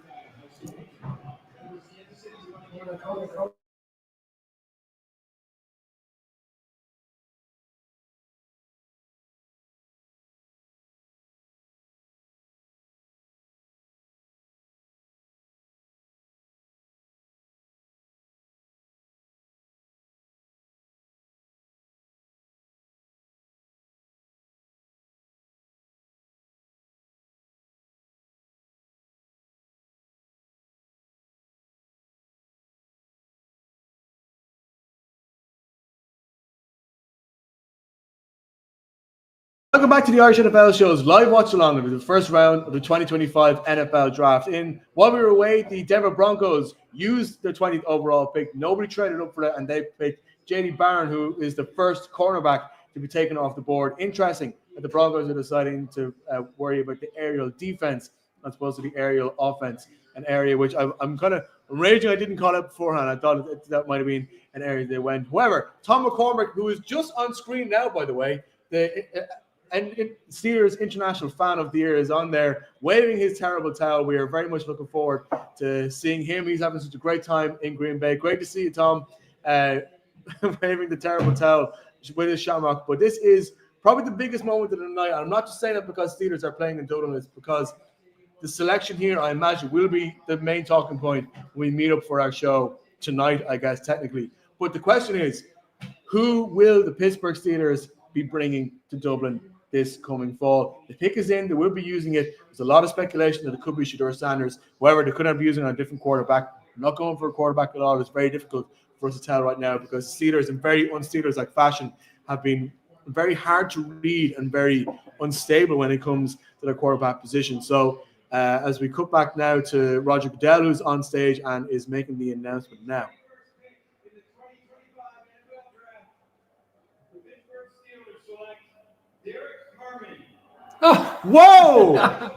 Welcome back to the Irish NFL Show's live watch along of the first round of the 2025 NFL Draft. While we were away, the Denver Broncos used their 20th overall pick. Nobody traded up for that, and they picked J.D. Barron, who is the first cornerback to be taken off the board. Interesting that the Broncos are deciding to worry about the aerial defense as opposed to the aerial offense, an area which I'm kind of raging I didn't call it beforehand. I thought that might have been an area they went. However, Tom McCormick, who is just on screen now, by the way, and Steelers International Fan of the Year is on there waving his terrible towel. We are very much looking forward to seeing him. He's having such a great time in Green Bay. Great to see you, Tom, waving the terrible towel with his shamrock. But this is probably the biggest moment of the night. I'm not just saying that because Steelers are playing in Dublin. It's because the selection here, I imagine, will be the main talking point when we meet up for our show tonight, I guess, technically. But the question is, who will the Pittsburgh Steelers be bringing to Dublin this coming fall? The pick is in. They will be using it. There's a lot of speculation that it could be Shedeur Sanders. However, they could have been using it on a different quarterback. I'm not going for a quarterback at all. It's very difficult for us to tell right now because Steelers, in very un-Steelers-like fashion, have been very hard to read and very unstable when it comes to their quarterback position. So as we cut back now to Roger Goodell, who's on stage and is making the announcement now. Oh, whoa!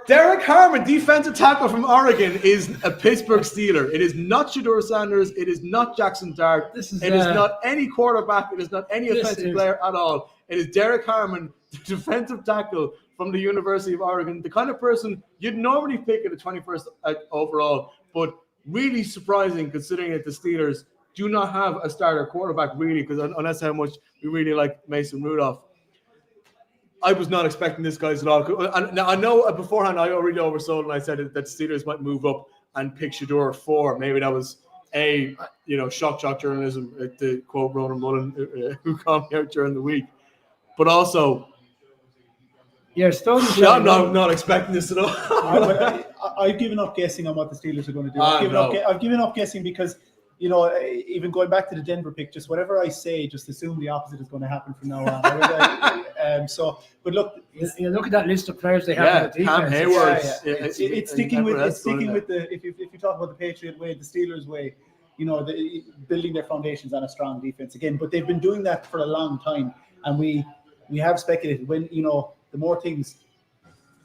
Derek Harmon, defensive tackle from Oregon, is a Pittsburgh Steeler. It is not Shedeur Sanders. It is not Jackson Dart. It is not any quarterback. It is not any offensive player at all. It is Derek Harmon, the defensive tackle from the University of Oregon, the kind of person you'd normally pick at the 21st overall, but really surprising considering that the Steelers do not have a starter quarterback, really, because unless how much we really like Mason Rudolph. I was not expecting this guys at all. Now, I know beforehand I already oversold and I said that Steelers might move up and pick Shedeur 4. Maybe that was shock journalism, to quote Ronan Mullen, who called me out during the week. But also, I'm not expecting this at all. I've given up guessing on what the Steelers are going to do. I've given up guessing because, even going back to the Denver pick, just whatever I say, just assume the opposite is going to happen from now on. But look, look at that list of players they have. Yeah, Cam Hayward. It's sticking with the. If you talk about the Patriot way, the Steelers way, building their foundations on a strong defense again. But they've been doing that for a long time, and we have speculated when the more things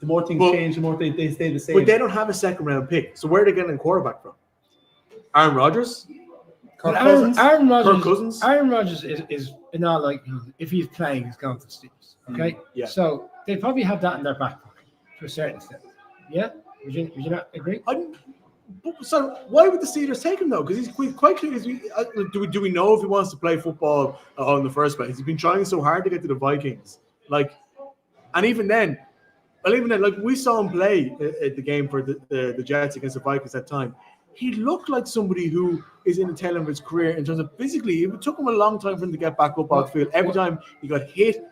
change, the more they stay the same. But they don't have a second round pick, so where are they getting a quarterback from? Aaron Rodgers. Aaron Rodgers. Cousins? Aaron Rodgers is not like if he's playing, he's going to the Steelers. Okay, yeah. So they probably have that in their back pocket to a certain extent. Yeah, would you not agree? So why would the Steelers take him though? Because he's quite clear. Do we know if he wants to play football in the first place? He's been trying so hard to get to the Vikings. And even then, we saw him play at the game for the Jets against the Vikings at that time. He looked like somebody who is in the tail end of his career in terms of physically. It took him a long time for him to get back up on the field. Every time he got hit,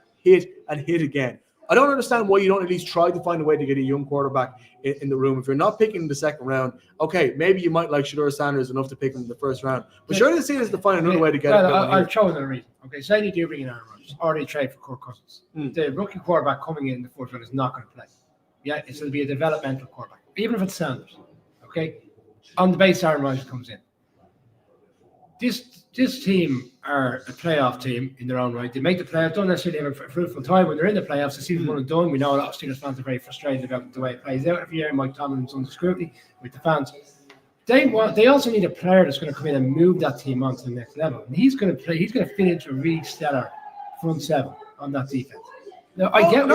and hit again. I don't understand why you don't at least try to find a way to get a young quarterback in the room. If you're not picking in the second round, okay, maybe you might like Shedeur Sanders enough to pick him in the first round. But surely the Steelers to find another way to get it. I'll show another reason. Okay, say they do bring in Aaron Rodgers, or they trade for Kirk Cousins. The rookie quarterback coming in the fourth round is not going to play. Yeah, it's going to be a developmental quarterback, even if it's Sanders. Okay, on the base Aaron Rodgers comes in. this team are a playoff team in their own right. They make the playoffs, don't necessarily have a fruitful time when they're in the playoffs. The season's one and done. We know a lot of Steelers fans are very frustrated about the way it plays out every year. Mike Tomlin's under scrutiny with the fans. They also need a player that's going to come in and move that team on to the next level. And he's going to fit into a really stellar front seven on that defense. Now, I get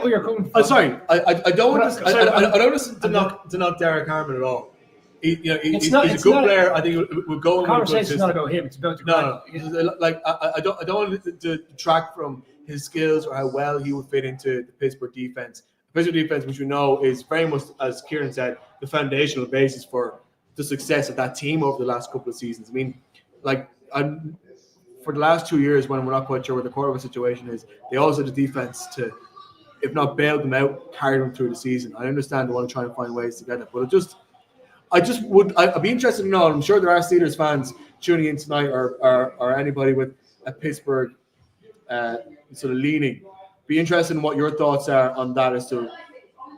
where you're coming from. I'm sorry. I don't want Sorry, I don't want to knock Derek Harmon at all. He's a good player. I think we're going. The conversation's not about him. It's about the no. Like I don't want to detract from his skills or how well he would fit into the Pittsburgh defense. The Pittsburgh defense, which we know is very much, as Kieran said, the foundational basis for the success of that team over the last couple of seasons. I mean, like for the last 2 years, when we're not quite sure what the quarterback situation is, they always had the defense to, if not bail them out, carry them through the season. I understand they want to try and find ways to get it, but I'd be interested to know. I'm sure there are Steelers fans tuning in tonight, or anybody with a Pittsburgh sort of leaning. Be interested in what your thoughts are on that, as to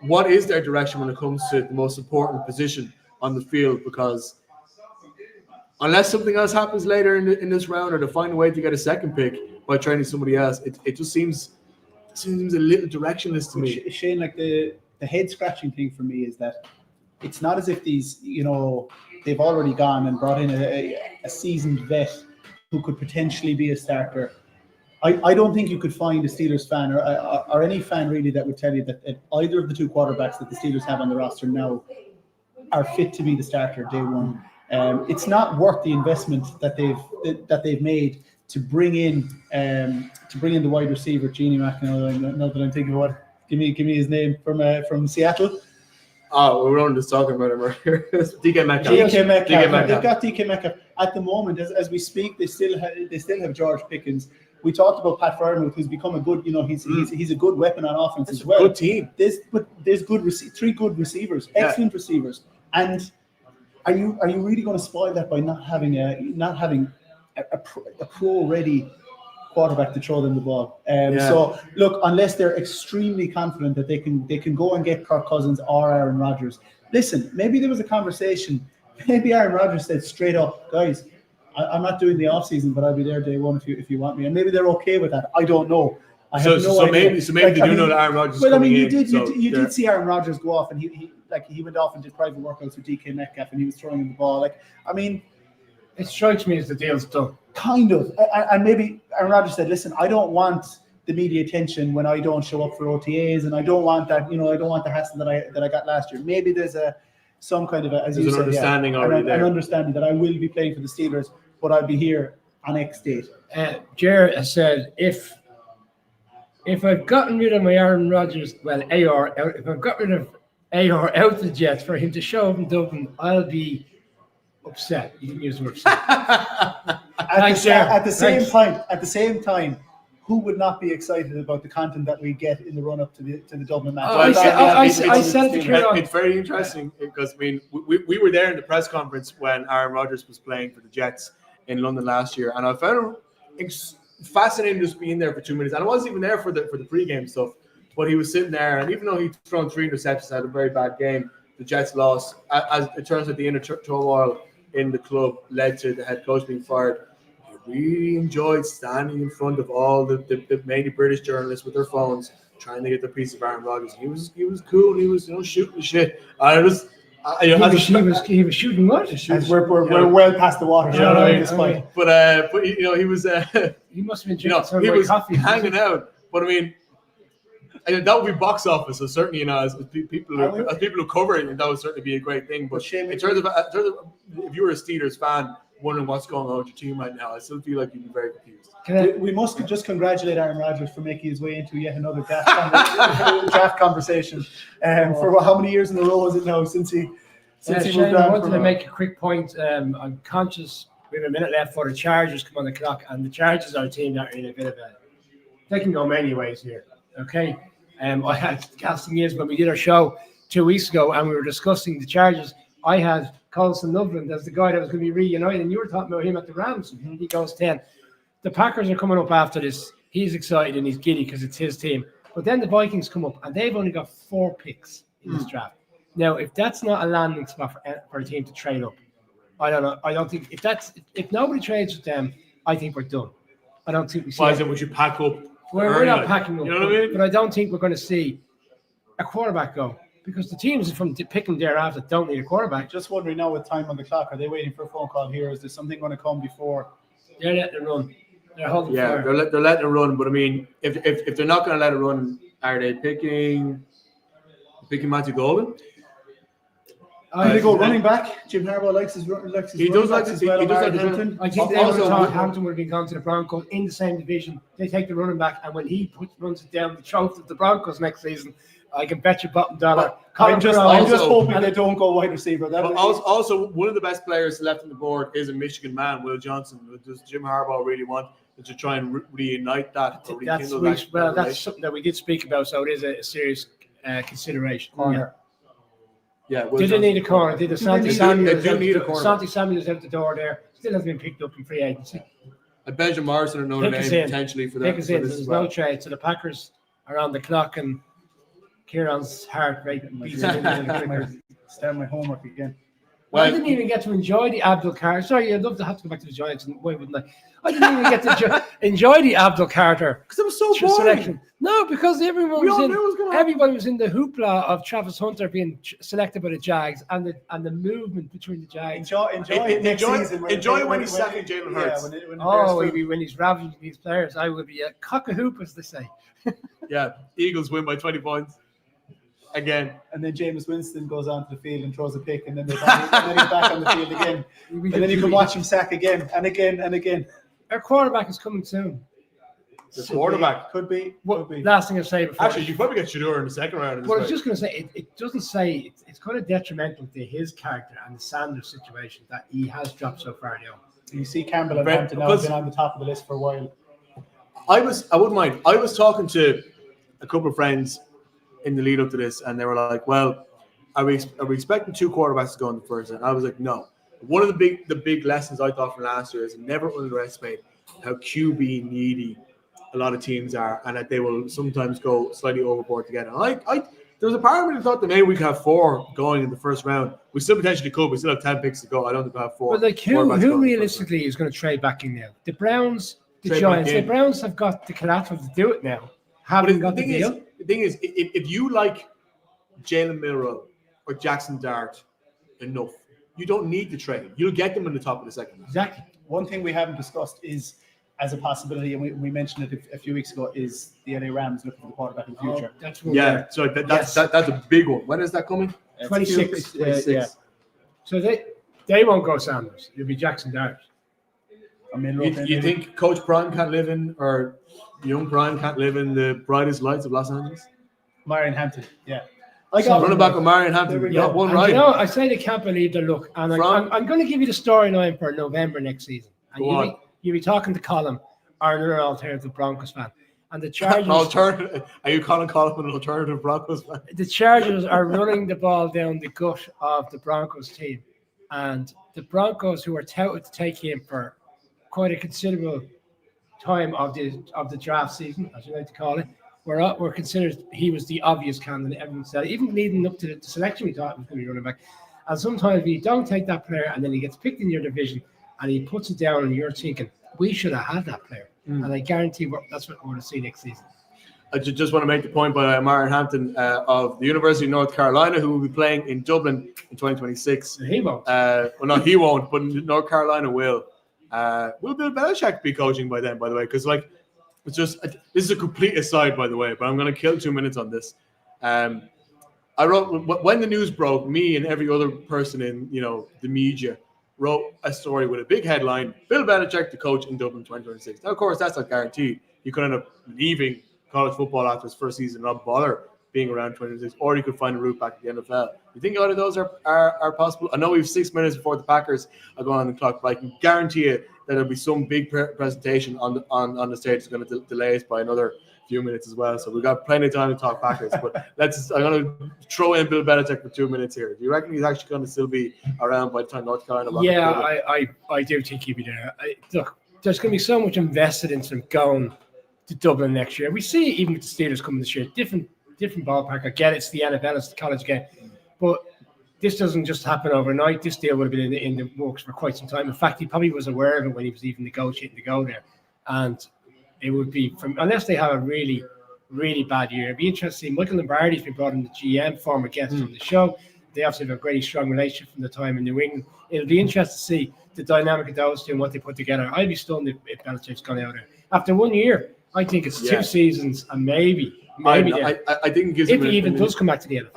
what is their direction when it comes to the most important position on the field, because unless something else happens later in this round, or to find a way to get a second pick by training somebody else, it just seems a little directionless to me. Shane, like the head scratching thing for me is that it's not as if these, they've already gone and brought in a seasoned vet who could potentially be a starter. I don't think you could find a Steelers fan or any fan really that would tell you that either of the two quarterbacks that the Steelers have on the roster now are fit to be the starter day one. It's not worth the investment that they've made to bring in the wide receiver Genie McIntyre. Now that I'm thinking about it, give me his name from Seattle. Oh, we were only just talking about him earlier. DK Metcalf. DK Metcalf. They've got DK Metcalf at the moment. As we speak, they still have George Pickens. We talked about Pat Freiermuth, who's become a good. He's a good weapon on offense as well. Good team. There's three good receivers, excellent receivers. And are you really going to spoil that by not having a pro ready quarterback to throw them the ball? So look, unless they're extremely confident that they can go and get Kirk Cousins or Aaron Rodgers. Listen, maybe there was a conversation. Maybe Aaron Rodgers said straight up, guys, I'm not doing the offseason, but I'll be there day one if you want me. And maybe they're okay with that. I don't know. I have no idea. Maybe they do know that Aaron Rodgers is coming in. You did see Aaron Rodgers go off, and he went off and did private workouts with DK Metcalf, and he was throwing him the ball. It strikes me as the deal's done. Kind of. And maybe Aaron Rodgers said, listen, I don't want the media attention when I don't show up for OTAs, and I don't want that, I don't want the hassle that I got last year. Maybe there's some kind of an understanding already there. An understanding that I will be playing for the Steelers, but I'll be here on X date. Jared has said, if I've gotten rid of my Aaron Rodgers, if I've got rid of AR out the Jets for him to show up in Dublin, I'll be upset. You can use the word upset. At the same time, who would not be excited about the content that we get in the run up to the Dublin match? I said it to Kieran. It's very interesting because we were there in the press conference when Aaron Rodgers was playing for the Jets in London last year, and I found it fascinating just being there for 2 minutes. And I wasn't even there for the pregame stuff, but he was sitting there, and even though he'd thrown 3 interceptions, had a very bad game, the Jets lost. As it turns out, the inner turmoil in the club led to the head coach being fired. I really enjoyed standing in front of all the mainly British journalists with their phones, trying to get their piece of Aaron Rodgers. He was cool. He was shooting the shit. He was shooting what? We're well past the water at this point. But he was. He must have been drinking some he was coffee. hanging out. But I mean, that would be box office. So certainly, as people who cover it, that would certainly be a great thing. But in terms of if you were a Steelers fan wondering what's going on with your team right now, I still feel like you'd be very confused. We must just congratulate Aaron Rodgers for making his way into yet another draft conversation. For how many years in a row is it now since he moved on? I wanted to make a quick point. I'm conscious we have a minute left before the Chargers come on the clock, and the Chargers are a team that are in a bit of they can go many ways here. Okay, I had casting years when we did our show 2 weeks ago, and we were discussing the Chargers. I had Colson Loveland as the guy that was going to be reunited, and you were talking about him at the Rams. He goes 10. The Packers are coming up after this. He's excited and he's giddy because it's his team. But then the Vikings come up, and they've only got 4 picks in this draft. Now, if that's not a landing spot for a team to trade up, I don't know. I don't think if nobody trades with them, I think we're done. I don't think we see. Why is it? Would you pack up? We're not packing up. You know what I mean? But I don't think we're going to see a quarterback go because the teams from picking thereafter don't need a quarterback. Just wondering now with time on the clock, are they waiting for a phone call here? Is there something going to come before? They're letting it run. They're holding Yeah, fire. they're letting it run. But I mean, if they're not going to let it run, are they picking Matthew Golden? They go running back. Jim Harbaugh likes his He running does backs like as he well. does like Amari the Hampton. I think they would have Also- thought Hampton would have been gone to the Broncos in the same division. They take the running back, and when he runs it down the throat of the Broncos next season, I can bet you bottom dollar. I'm just Also- hoping they don't go wide receiver. That But would- also, one of the best players left on the board is a Michigan man, Will Johnson. Does Jim Harbaugh really want to try and reunite that or That's rekindle that? well, that's relationship? something that we did speak about, so it is a serious consideration. Corner. Yeah, Will Did they Johnson. need a corner? Did the Santi They Samuels? do need a corner. Santi Samuels out the door there. Still hasn't been picked up in free agency. And Benjamin Morrison or Notre Pick us Dame in. potentially for that. Pick us for in. this There's as no well. trade. So the Packers are on the clock, and Kieran's heart rate beats him into the quicker. Start my homework again. Well, I Well- didn't even get to enjoy the Abdul Carter. Sorry, I'd love to have to go back to the Giants, and why wouldn't I? I didn't even get to enjoy the Abdul Carter Because it was so boring. selection. No, because everyone We was all in. knew it was gonna happen. Everybody was in the hoopla of Travis Hunter being selected by the Jags, and the movement between the Jags. Enjoy next season. Enjoy when he's sacking Jalen Hurts. Oh, when he's ravaging these players, I would be a cock a hoop, as they say. Yeah, Eagles win by 20 points. Again. And then Jameis Winston goes onto the field and throws a pick, and then he's back on the field again. And then you can watch him sack again and again and again. Our quarterback is coming soon. The quarterback. Could be. What, Could be. last thing I'll say before. Actually, you probably get Shador in the second round. of this Well, I was fight. just going to say, it doesn't say, it's kind of detrimental to his character and the Sanders situation that he has dropped so far now. You see Campbell and Brett, Hampton now because- been on the top of the list for a while. I wouldn't mind. I was talking to a couple of friends in the lead up to this, and they were like, "Well, are we expecting two quarterbacks to go in the first?" And I was like, "No." One of the big lessons I thought from last year is never underestimate how QB needy a lot of teams are, and that they will sometimes go slightly overboard to get it. And there was a part of me that thought that maybe we could have four going in the first round. We still potentially could. We still have 10 picks to go. I don't think we'll have four. But like, quarterbacks going who in the first realistically is going to trade back in now? The Browns, the Trade Giants. back The in. Browns have got the collateral to do it now. But Haven't got the deal. the thing is, if you like Jalen Milrow or Jackson Dart enough, you don't need to trade. You'll get them in the top of the second round. Exactly. One thing we haven't discussed is, as a possibility, and we mentioned it a few weeks ago, is the LA Rams looking for the quarterback in the future. That's one Yeah, there. so Yes. that's a big one. When is that coming? 26. 26. Yeah. So they won't go Sanders. It'll be Jackson Dart. I mean, You think Coach Prime can't live in, or young Prime can't live in the brightest lights of Los Angeles? Marion Hampton? Yeah. Running back with Marion Hampton, There we not go. one And right. you know, I say they can't believe their luck. And I'm going to give you the storyline for November next season. And Go on. you'll be talking to Colin, or another alternative Broncos fan. And the Chargers, An alternative? Are you calling an alternative Broncos fan? the Chargers are running the ball down the gut of the Broncos team. And the Broncos, who are touted to take him for quite a considerable time of the draft season, as you like to call it, were considered he was the obvious candidate. Everyone said, even leading up to the selection, we thought he was going to be running back. And sometimes you don't take that player, and then he gets picked in your division, and he puts it down, and you're thinking, we should have had that player. And I guarantee that's what we're going to see next season. I just want to make the point by Marion Hampton of the University of North Carolina, who will be playing in Dublin in 2026. He won't. Well, no, he won't, but North Carolina will. Will Bill Belichick be coaching by then, by the way? Because, like, it's just, this is a complete aside, by the way, but I'm going to kill 2 minutes on this. I wrote, when the news broke, me and every other person in, the media wrote a story with a big headline, Bill Belichick to coach in Dublin 2026. Now, of course, that's not guaranteed. You could end up leaving college football after his first season and not bother being around 2026, or you could find a route back to the NFL. You think either of those are possible? I know we have 6 minutes before the Packers are going on the clock, but I can guarantee you that there'll be some big presentation on the stage that's going to delay us by another few minutes as well. So we've got plenty of time to talk Packers. But I'm going to throw in Bill Belichick for 2 minutes here. Do you reckon he's actually going to still be around by the time North Carolina? Yeah, I do think he'll be there. Look, there's going to be so much invested in him going to Dublin next year. We see even with the Steelers coming this year, different ballpark. I get it's the NFL, it's the college game, but this doesn't just happen overnight. This deal would have been in the works for quite some time. In fact, he probably was aware of it when he was even negotiating to go there. And it would be, unless they have a really, really bad year, it'd be interesting. Michael Lombardi's been brought in, the GM, former guest on the show. They obviously have a very strong relationship from the time in New England. It'll be interesting to see the dynamic of those two and what they put together. I'd be stunned if Belichick's gone out there. After 1 year, I think it's 2 seasons and maybe I think it gives if him he even does come back to the NFL.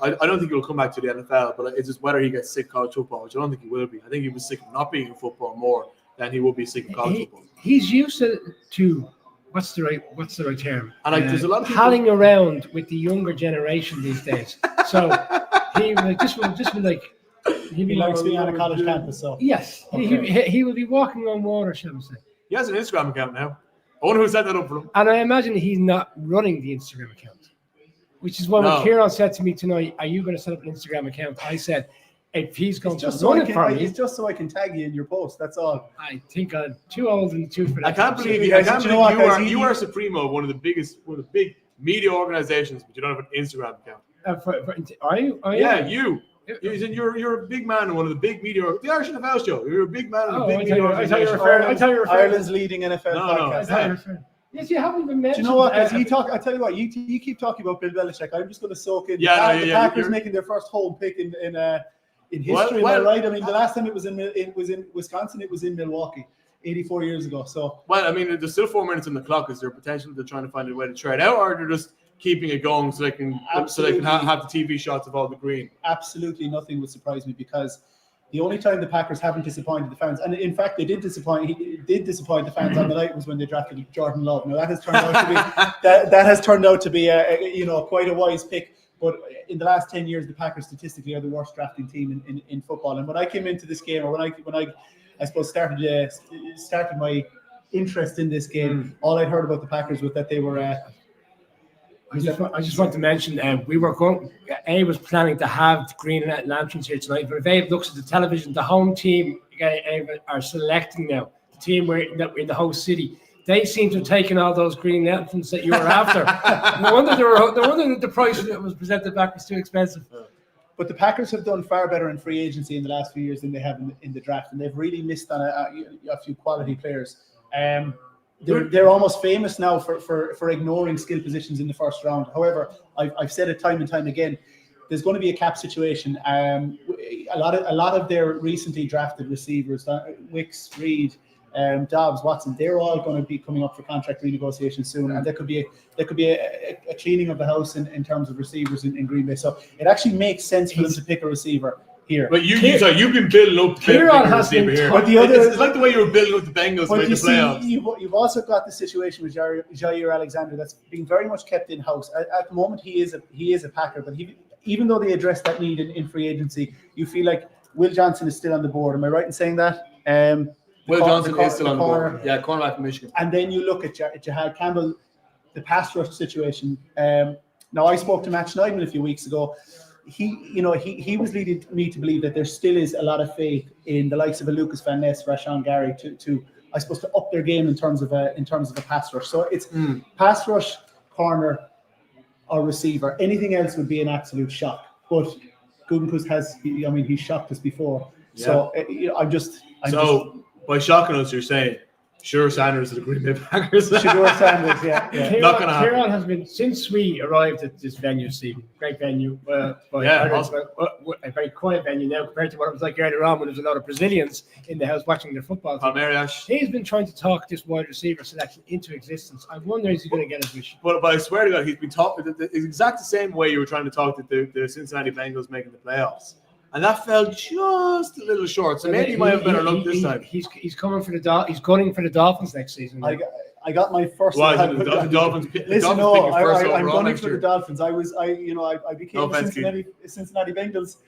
I don't think he'll come back to the NFL, but it's just whether he gets sick of college football, which I don't think he will be. I think he was sick of not being in football more than he will be sick of college football. He's used to what's the right term? And there's a lot of people palling around with the younger generation these days. So he will just be like He likes being on a college campus, so yes, Okay. he will be walking on water, shall we say? He has an Instagram account now. I wonder who set that up for him. And I imagine he's not running the Instagram account, which is what No. Kieran said to me tonight. Are you going to set up an Instagram account? I said, if he's going it's to just so run I it for can, me, it's just so I can tag you in your post. That's all. I think I'm too old in the tooth for that. I can't believe you guys- you know what, guys, you are supremo of one of the big media organizations, but you don't have an Instagram account. Are you? Yeah, you. You're a big man in one of the big media. The Irish NFL show. You're a big man in a Oh, big I media thought you organization. were referring. Ireland's leading NFL No, podcast. no. Yes, you haven't been Do mentioned. you know what, guys? I tell you what. You keep talking about Bill Belichick. I'm just going to soak in. Yeah, the Packers making their first home pick in history. Well, right? I mean, the last time it was in Wisconsin. It was in Milwaukee, 84 years ago. So Well, I mean, there's still 4 minutes on the clock. Is there potential they're trying to find a way to trade out, or they're just keeping it going so they can have the TV shots of all the green? absolutely nothing would surprise me, because the only time the Packers haven't disappointed the fans, and in fact they did disappoint the fans on the night, was when they drafted Jordan Love. Now that has turned out to be that has turned out to be quite a wise pick. But in the last 10 years, the Packers statistically are the worst drafting team in football. And when I came into this game, or when I suppose started my interest in this game, all I'd heard about the Packers was that they were. I just want to mention we were going. A was planning to have the green lanterns here tonight, but if Abe looks at the television, the home team are selecting now the team in the host city. They seem to have taken all those green lanterns that you were after. No wonder that the price that was presented back was too expensive. But the Packers have done far better in free agency in the last few years than they have in the draft, and they've really missed on a few quality players. They're almost famous now for ignoring skill positions in the first round. However, I've said it time and time again, there's going to be a cap situation. A lot of their recently drafted receivers, Wicks, Reed, Dobbs, Watson, they're all going to be coming up for contract renegotiation soon, and there could be a cleaning of the house in terms of receivers in Green Bay. So it actually makes sense for them to pick a receiver here. But you've been building up the receiver here. But the other, it's like the way you were building up the Bengals with the playoffs. You've also got the situation with Jair Alexander that's being very much kept in house. At the moment, he is a Packer, but even though they address that need in free agency, you feel like Will Johnson is still on the board. Am I right in saying that? Will Johnson is still on the board. Yeah, cornerback from Michigan. And then you look at Jahad Campbell, the pass rush situation. Now, I spoke to Matt Schneidman a few weeks ago. He was leading me to believe that there still is a lot of faith in the likes of a Lucas Van Ness, Rashawn Gary to I suppose to up their game in terms of a pass rush. So it's pass rush, corner, or receiver. Anything else would be an absolute shock. But Gutekunst he's shocked us before. Yeah. So by shocking us, you're saying Sure Sanders is the Green Bay Packers. Shedeur Sanders, yeah. Not going to happen. Kieran has been, since we arrived at this venue, Stephen, great venue, a very quiet venue now compared to what it was like earlier on when there was a lot of Brazilians in the house watching their football team. Palmeiras. He's been trying to talk this wide receiver selection into existence. I wonder, is he going to get his wish? But I swear to God, he's been talking the exact same way you were trying to talk to the Cincinnati Bengals making the playoffs. And that fell just a little short. So maybe he might have better luck this time. He's coming for the he's gunning for the Dolphins next season. I got my first. The Dolphins. Listen, no, I'm gunning for the Dolphins. I became a Cincinnati Bengals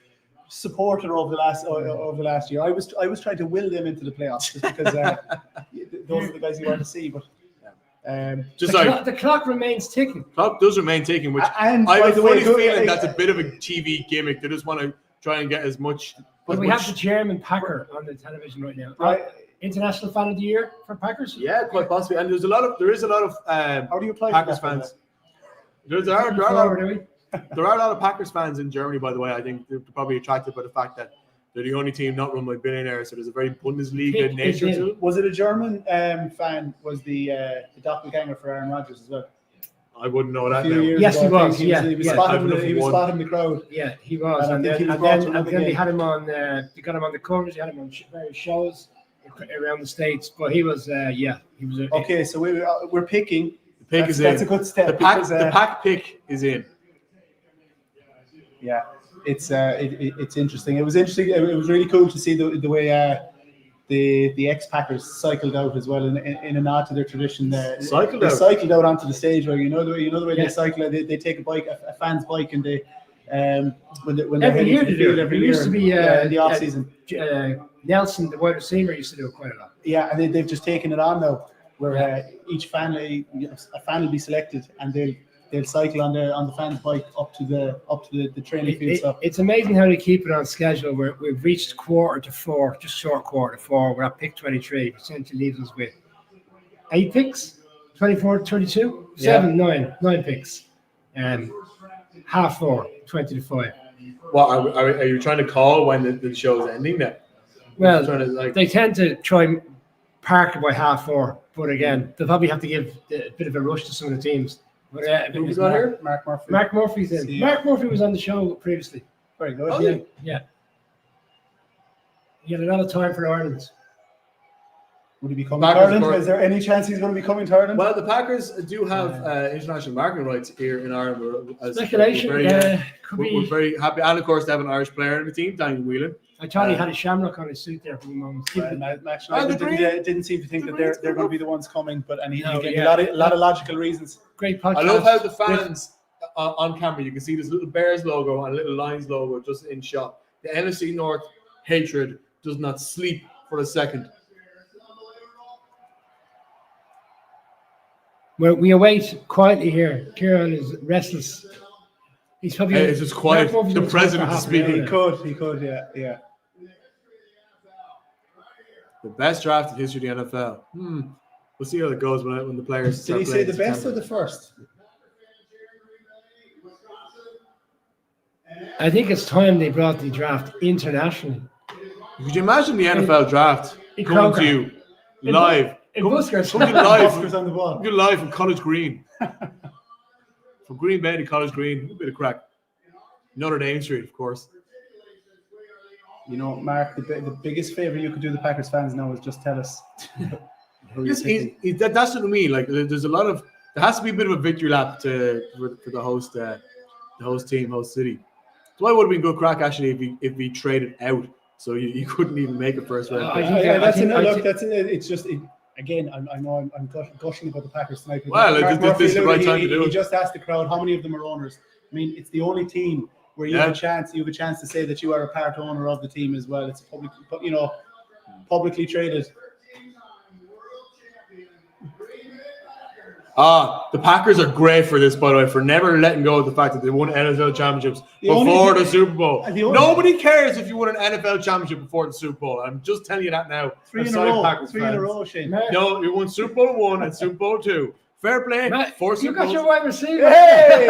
supporter over the last year. I was trying to will them into the playoffs just because those are the guys you want to see. But the clock remains ticking. Clock does remain ticking, which and I have a funny feeling feeling that's a bit of a TV gimmick. They just want to try and get as much. But we have the German Packer on the television right now. Right. International Fan of the Year for Packers? Yeah, quite possibly. And there is a lot of how do you apply Packers for that? fans. There are a lot of There are a lot of Packers fans in Germany, by the way. I think they're probably attracted by the fact that they're the only team not run by billionaires, so there's a very Bundesliga nature to it. Was it a German fan? Was the doppelganger for Aaron Rodgers as well? I wouldn't know that A few now. years Yes, ago, he I was, think yeah. He was Yeah. spotting I've he was one. spotting the crowd. Yeah, he was. And I And think then, he was and brought then, to and another then they game. had him on. They got him on the covers. They had him on various shows around the states. But he was, he was. Okay, so we're picking. The pick is in. That's a good step. The pack, because, the pack pick is in. Yeah, it's interesting. It was interesting. It was really cool to see the way the ex-Packers cycled out as well in a nod to their tradition. Cycled they out? cycled out onto the stage where you know the way Yeah. they cycle. They take a bike, a fan's bike, and they when they're Every heading year to the they do field it. every It year used to be in the off season. Nelson, the wide receiver, used to do it quite a lot. Yeah, and they've just taken it on now, where each fan, a fan will be selected, and they'll cycle on the fan's bike up to the training field. So It's amazing how they keep it on schedule. We've reached quarter to four, just short quarter to four. We're at pick 23, which essentially leaves us with 8 picks, 24, 32, 7, 9 picks, and half 4, 20 to 5. What are you trying to call when the show is ending now? Well, Trying to, like, they tend to try and park it by half 4, but again, they'll probably have to give a bit of a rush to some of the teams. But, who's on here? Mark Murphy. Mark Murphy's in. See. Mark Murphy was on the show previously. Very good. Oh, Yeah, yeah. He had a lot of time for Ireland. Would he be coming Mark to Ireland? is- Is there any chance he's going to be coming to Ireland? Well, the Packers do have international marketing rights here in Ireland. Speculation, We're very, could we're be. very happy, and of course, they have an Irish player in the team, Daniel Whelan. I thought he had a shamrock on his suit there for a moment. Matt Oh, the Schneider Green- didn't seem to think the that Green's they're good going to be the ones coming, but and he No, gave yeah. a lot of logical reasons. Great podcast. I love how the fans on camera, you can see this little Bears logo and little Lions logo just in shot. The NFC North hatred does not sleep for a second. Well, we await quietly here. Kieran is restless. He's probably. It's just quiet. Mark Murphy's The gonna talk president for is half an hour speaking. He could, yeah. The best draft in history of the NFL. We'll see how it goes when the players. Did start he say playing the in best or September. the first? I think it's time they brought the draft internationally. Could you imagine the NFL draft in coming Croker. to you In live? In Come- Buskers. come to live. Buskers on the ball. Come to live from College Green. From Green Bay to College Green, a bit of crack. Notre Dame Street, of course. You know, Mark, the biggest favor you could do the Packers fans now is just tell us. who you're picking. That's what I mean. Like, there's a lot of there has to be a bit of a victory lap for the host team, host city. So it would have been good crack actually if we traded out, so you couldn't even make a first round. I pick. think- That's I think- I look. think- That's it's just. Again, I know I'm gushing about the Packers tonight. but Well, Mark this Murphy, is the right time to he do it. just asked the crowd how many of them are owners. I mean, it's the only team where you have a chance. You have a chance to say that you are a part owner of the team as well. It's publicly traded. The Packers are great for this, by the way, for never letting go of the fact that they won NFL championships The only before thing- the Super Bowl. the only- Nobody cares if you won an NFL championship before the Super Bowl. I'm just telling you that now. Three I'm in a sorry, row. Packers Three in a fans. row, Shane. Matt, No, you won Super Bowl 1 and Super Bowl 2. Fair play. Matt, Four you Super got Bowls. your wide receiver. Hey!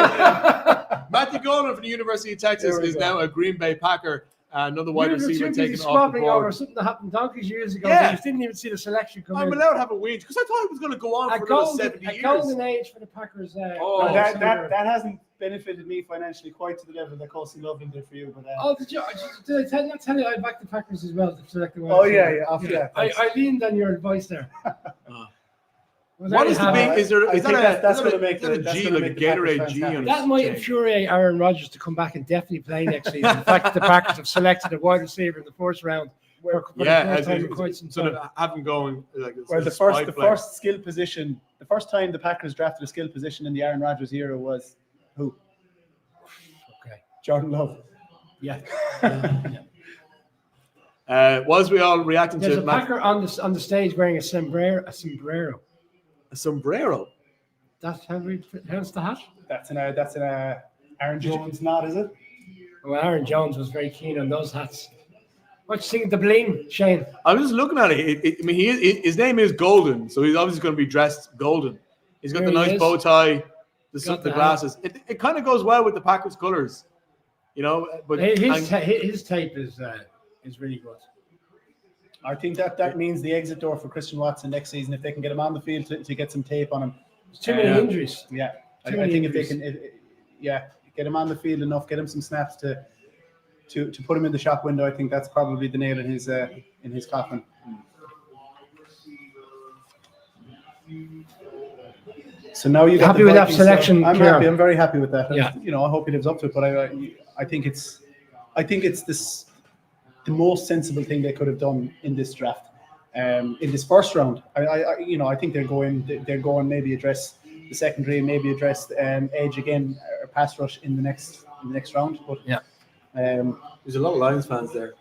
Matthew Golden from the University of Texas There we is go. now a Green Bay Packer. Another wide You were receiver too busy taken off the squabbling over board. something that happened donkeys years ago. Yeah. You didn't even see the selection come I'm in. allowed to have a win because I thought it was going to go on A for another 70 golden, years. a golden age for the Packers. Oh, wide that receiver. hasn't benefited me financially quite to the level that Coastal Loveland did for you. But Oh, did I tell you I backed the Packers as well to select the wide Oh, receiver? yeah, after that, thanks. I leaned on your advice there. Well, there What you is the have big? it. Is there? I Is think that that's a? gonna make is that a that's G, gonna like a make the Packers Gatorade fans G happy. on That his might chain? infuriate Aaron Rodgers to come back and definitely play next season. The fact that the Packers have selected a wide receiver in the first round for the Yeah, first time in quite some sort time. of have him going like it's Well, a the spy play. first skill position, the first time the Packers drafted a skill position in the Aaron Rodgers era was who? Okay. Jordan Love. Yeah. Was we all reacting There's to a Packer on the stage wearing a sombrero. a sombrero? That's how we pronounce the hat. That's an Aaron Jones nod, is it? Well, Aaron Jones was very keen on those hats. What you think of the bling, Shane? I'm just looking at it. I mean, his name is Golden, so he's obviously going to be dressed golden. He's got There the he nice is. bow tie. Got the the glasses. It kind of goes well with the Packers colors, you know. But His tape is really good. I think that means the exit door for Christian Watson next season if they can get him on the field to get some tape on him. There's too many injuries. Yeah, I Too many think if they injuries. can, get him on the field enough, get him some snaps to put him in the shop window. I think that's probably the nail in his coffin. So now you got Happy the with that Vikings, selection, I'm Kieran? happy. I'm very happy with that. Yeah. You know, I hope he lives up to it. But I think it's the most sensible thing they could have done in this draft. In this first round, I think they're going maybe address the secondary, maybe address edge again or pass rush in the next round. But Yeah. there's a lot of Lions fans there.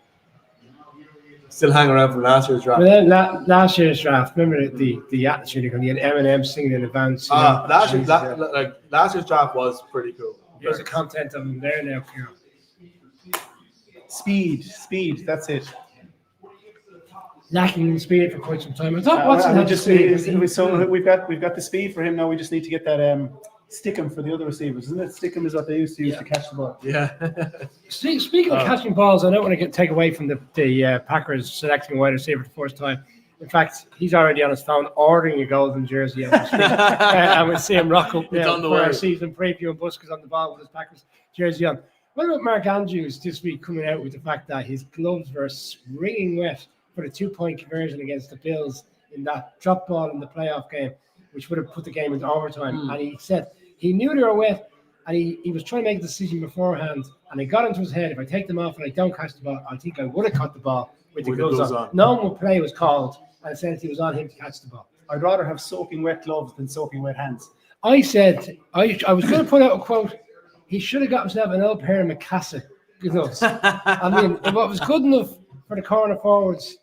Still hanging around from last year's draft. But then last year's draft, remember the attitude you had Eminem singing in advance. you know? Last year's draft was pretty cool. There's a content of them there now, Kieran. Speed. That's it. Lacking in speed for quite some time. I thought Watson had So we've got the speed for him now. We just need to get that stick him for the other receivers, isn't it? Stick him is what they used to use to catch the ball. Yeah. Speaking of catching balls, I don't want to take away from the Packers selecting a wide receiver for the first time. In fact, he's already on his phone ordering a golden jersey. And we'll see him rock up now on the for way. our season preview, and Buskers on the ball with his Packers jersey on. What about Mark Andrews this week coming out with the fact that his gloves were wringing wet for the 2-point conversion against the Bills in that drop ball in the playoff game, which would have put the game into overtime. And he said he knew they were wet, and he was trying to make a decision beforehand, and it got into his head, if I take them off and I don't catch the ball, I think I would have caught the ball with the gloves on. No more play was called, and essentially it was on him to catch the ball. I'd rather have soaking wet gloves than soaking wet hands. I said, I was going to put out a quote, he should have got himself an old pair of Mikasa gloves. I mean, if it was good enough for the corner forwards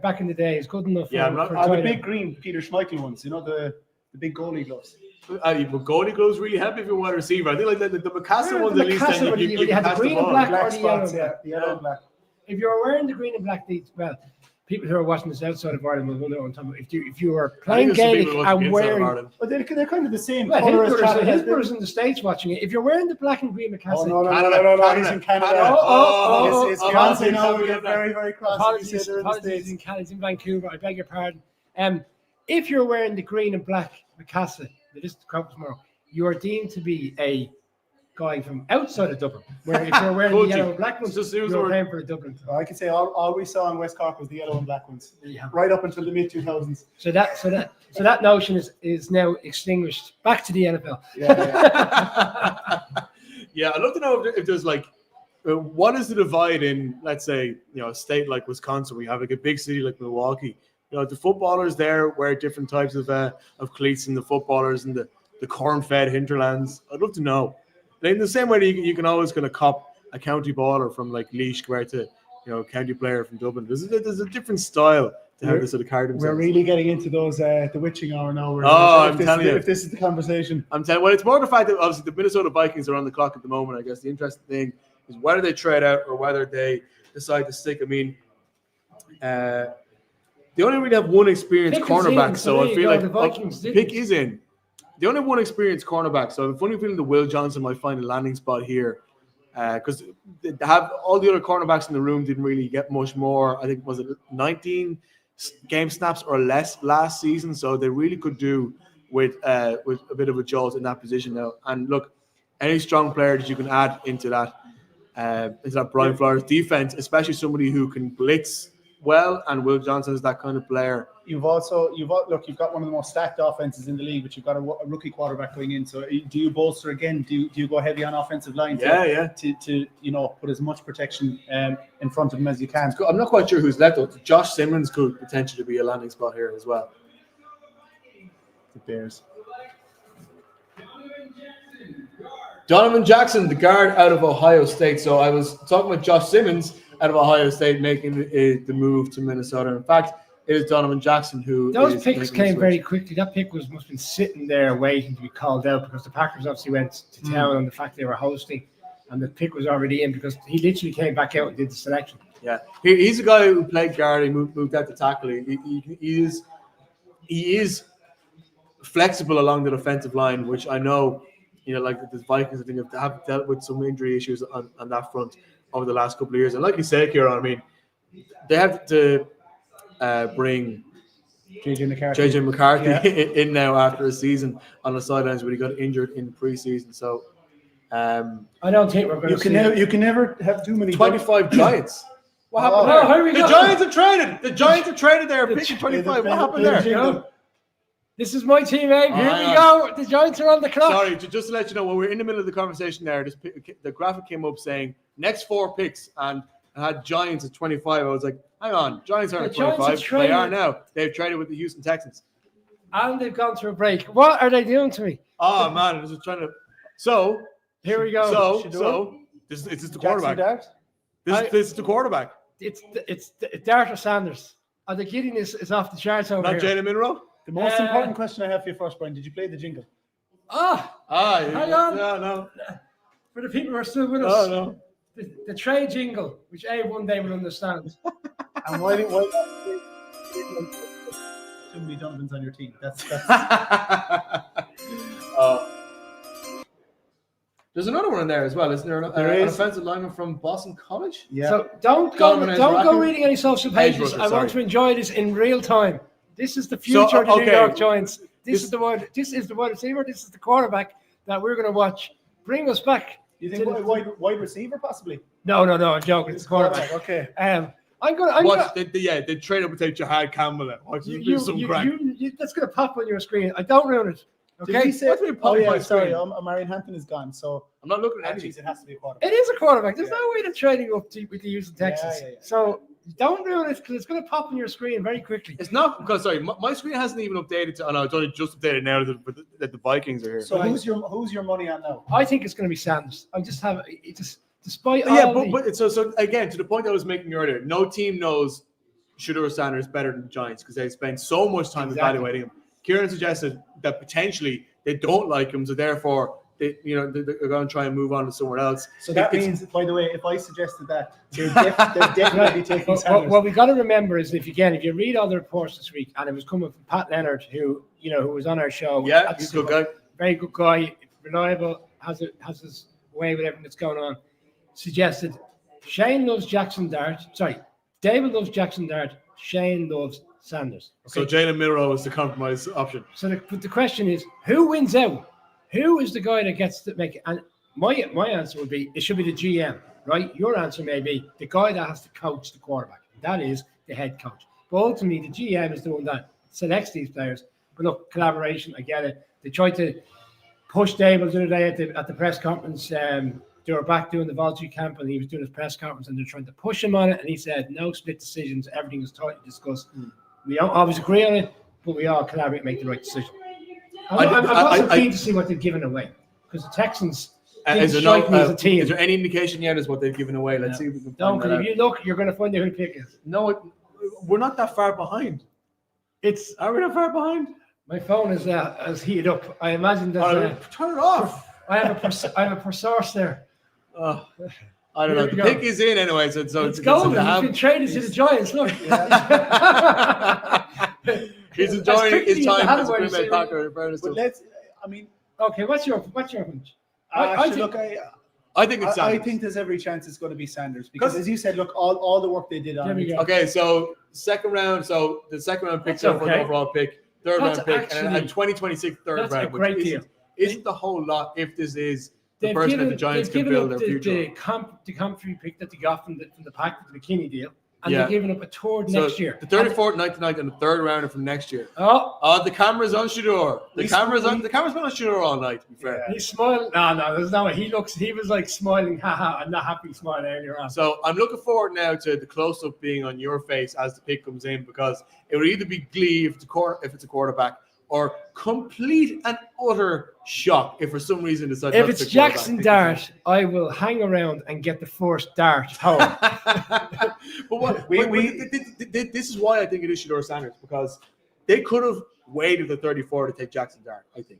back in the day, it's good enough for The big green Peter Schmeichel ones, you know, the big goalie gloves. But goalie gloves really help if you're a wide receiver. I think like the Mikasa ones at least Mikasa, then you you can had the catch the green and ball. black. Black or the yellow spots, and black. the yellow and black. If you're wearing the green and black, people who are watching this outside of Ireland will wonder what I'm talking about. If you were playing Gaelic and wearing, But they're kind of the same well, colour as his Canada. brothers in the States watching it. If you're wearing the black and green Mikasa, No, he's in Canada. His fiance Canada. now will get very, very cross. If you say they're in the apologies States. in Canada, he's in Vancouver. I beg your pardon. If you're wearing the green and black Mikasa, this is the crowd tomorrow, you are deemed to be a guy from outside of Dublin. Where if you're wearing the yellow and black ones, Just use the you're word. playing for the Dublin. I can say all we saw in West Cork was the yellow and black ones, Yeah. right up until the mid 2000s. So that notion is now extinguished. Back to the NFL. Yeah, I'd love to know if there's like, what is the divide in, let's say, a state like Wisconsin? We have like a big city like Milwaukee. The footballers there wear different types of cleats than the footballers in the corn-fed hinterlands. I'd love to know. In the same way that you can always kind of cop a county baller from like Laois compared to a county player from Dublin. There's a different style to how they sort of carry themselves. We're really getting into those the witching hour now. I'm telling you. If this is the conversation. I'm telling you, well, it's more the fact that obviously the Minnesota Vikings are on the clock at the moment. I guess the interesting thing is whether they trade out or whether they decide to stick. I mean, they only really have one experienced Pick is cornerback, in, so so I there feel you like go, the Vikings didn't. Pick is in. They only have one experienced cornerback, so I have a funny feeling that Will Johnson might find a landing spot here because they have all the other cornerbacks in the room didn't really get much more. I think was it 19 game snaps or less last season, so they really could do with a bit of a jolt in that position now. And look, any strong player that you can add into that Brian Flores defense, especially somebody who can blitz well, and Will Johnson is that kind of player. You've got one of the most stacked offenses in the league, but you've got a rookie quarterback going in. So do you bolster again? Do you go heavy on offensive line? To put as much protection in front of him as you can. I'm not quite sure who's left though. Josh Simmons could potentially be a landing spot here as well. The Bears. Donovan Jackson, the guard out of Ohio State. So I was talking about Josh Simmons out of Ohio State making the move to Minnesota. In fact, it is Donovan Jackson who. Those picks came very quickly. That pick must have been sitting there waiting to be called out because the Packers obviously went to town on the fact they were hosting, and the pick was already in because he literally came back out and did the selection. Yeah, he's a guy who played guard. He moved out to tackle. He is flexible along the defensive line, which I know, like the Vikings, I think have dealt with some injury issues on that front over the last couple of years. And like you say, Kieran, I mean, they have to bring JJ McCarthy in now after a season on the sidelines when he got injured in preseason. So I don't think we're going to see you can never have too many 25 Giants. What happened Oh, there? here we The go. Giants have traded. The Giants have traded there, picking 25. What happened there? You know, this is my team, Abe. Here hang we go. The Giants are on the clock. Sorry, just to let you know, when we're in the middle of the conversation there, the graphic came up saying next 4 picks, and I had Giants at 25. I was like, hang on, Giants aren't at The Giants 25. have traded. They are now. They've traded with the Houston Texans. And they've gone through a break. What are they doing to me? Oh man, I was just trying to. So Here we go. so this is the quarterback. This is the quarterback. It's Dart or Sanders. And the giddiness is off the charts over Not here. Jalen Monroe. The most important question I have for you first, Brian, did you play the jingle? Hang on. No. For the people who are still with us, Oh no. the trade jingle, which Abe one day will understand. And why too many Donovans on your team? That's There's another one in there as well, isn't there? There An is. offensive lineman from Boston College. yeah. So don't Donovan go Ezra. reading any social pages. Edgewater, I sorry. want to enjoy this in real time. This is the future So, of the New okay. York Giants. This is the wide receiver. This is the quarterback that we're going to watch. Bring us back. You think wide receiver possibly? No, I'm joking. It's the quarterback. Okay. I'm going. Watch, they traded with Jahad Campbell. Watch, some crack. That's going to pop on your screen. I don't ruin it. Did Okay. he say? What's been Oh popping yeah, my sorry. screen? Marion Hampton is gone, so I'm not looking at actually you. it has to be a quarterback. It is a quarterback. There's Yeah. no way to trade you up with the Houston Texans. Yeah. So don't ruin it because it's going to pop on your screen very quickly. It's not because my screen hasn't even updated to. Oh no, it's only just updated now that the Vikings are here. So who's your money on now? I think it's going to be Sanders. I just have it. Just despite Yeah, all the, but so again, to the point I was making earlier, no team knows Shedeur Sanders better than the Giants because they spend so much time Exactly. evaluating him. Kieran suggested that potentially they don't like him, so therefore they're going to try and move on to somewhere else. So that means, by the way, if I suggested that, they're definitely taking Sanders. what we got to remember is if you read all the reports this week, and it was coming from Pat Leonard, who was on our show. Yeah, he's a good guy. Very good guy, reliable, has his way with everything that's going on. Suggested Shane loves Jackson Dart. Sorry, David loves Jackson Dart. Shane loves Sanders. So Jalen Monroe is the compromise option. So the question is, who wins out? Who is the guy that gets to make it? And my answer would be, it should be the GM, right? Your answer may be the guy that has to coach the quarterback. That is the head coach. But ultimately, the GM is the one that selects these players. But look, collaboration, I get it. They tried to push Dable the other day at the press conference. They were back doing the voluntary camp, and he was doing his press conference, and they're trying to push him on it. And he said, no split decisions. Everything is tightly discussed. We don't always agree on it, but we all collaborate and make the right decision. I'm also keen to see what they've given away, because the Texans didn't strike me as a team. Is there any indication yet as what they've given away? Let's see if we can Don't, find because that if out. you look, you're going to find out who the pick is. No, we're not that far behind. Are we that far behind? My phone is heated up. I imagine that Turn it off. I have a source there. I don't know. Here we The go. pick is in anyway, so It's golden. He's been traded to the Giants. Look. He's enjoying his time as a Green Green Bay Packer. In fairness to But him. Okay, what's your hunch? I think it's I Sanders. think there's every chance it's going to be Sanders because, as you said, look, all the work they did on There we it. go. Okay, so second round. So the second round pick, That's so for okay. the overall pick, third That's round pick, and actually- 2026 third that's a round, great which deal. isn't a whole lot if this is the person that the Giants can build their future. The comfy pick that they got from the pack, the McKinney deal, and Yeah. they're giving up a third So next year. the 34th, 99th, and the third rounder from next year. Oh, The camera's on Shedeur. The camera's been on Shedeur all night, to be fair. he's smiling. No, there's no way. He was like smiling, haha, and not happy smiling earlier on. So I'm looking forward now to the close-up being on your face as the pick comes in, because it would either be glee if it's a quarterback, or complete and utter shock if for some reason decides If not to it's pick quarterback. Jackson Dart, I will hang around and get the first dart home. But this is why I think it is Shedeur Sanders, because they could have waited the 34 to take Jackson Dart, I think.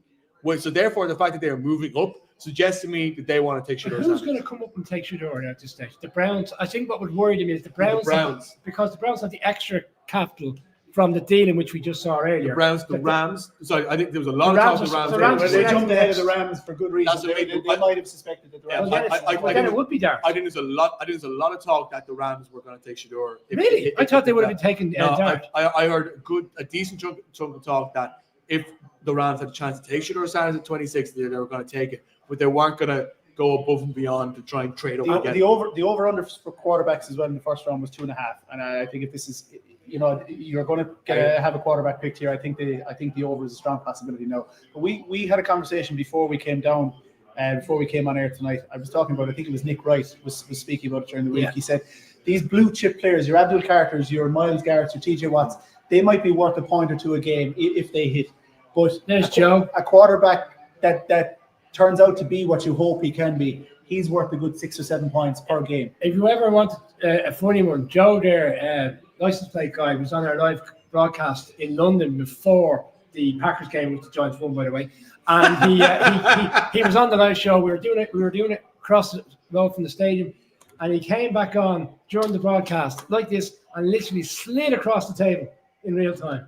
So therefore, the fact that they are moving up suggests to me that they want to take Shedeur Who's Sanders. going to come up and take Shedeur at this stage? The Browns. I think what would worry them is the Browns. Browns. Because the Browns have the extra capital from the deal in which we just saw The earlier. Browns, the But Rams. Sorry, I think there was a lot The of Rams talk of the are- Rams. the Rams Well, are they second jumped ahead of next. the Rams for good reason. That's what They might have suspected that the Yeah, Rams. Well, then it would be Dart. I think there's a lot. I think there's a lot of talk that the Rams were going to take Shador. Really? I thought they would have been taking No, Dart. I heard a decent chunk of talk that if the Rams had a chance to take Shador Sanders at 26, they were going to take it, but they weren't going to go above and beyond to try and trade up again. The over under for quarterbacks as well in the first round was 2.5, and I think if this is, you're going to have a quarterback picked here, I think the over is a strong possibility now. But we had a conversation before we came down, before we came on air tonight. I was talking about, I think it was Nick Wright was speaking about it during the week. Yeah. He said these blue chip players, your Abdul Carters, your Myles Garretts, your TJ Watts, they might be worth a point or two a game if they hit. But There's Joe. a quarterback that turns out to be what you hope he can be, he's worth a good 6 or 7 points per game. If you ever want a funny one, Joe there, license plate guy, was on our live broadcast in London before the Packers game, which the Giants won, by the way. And he was on the live show. We were doing it across the road from the stadium, and he came back on during the broadcast like this and literally slid across the table in real time.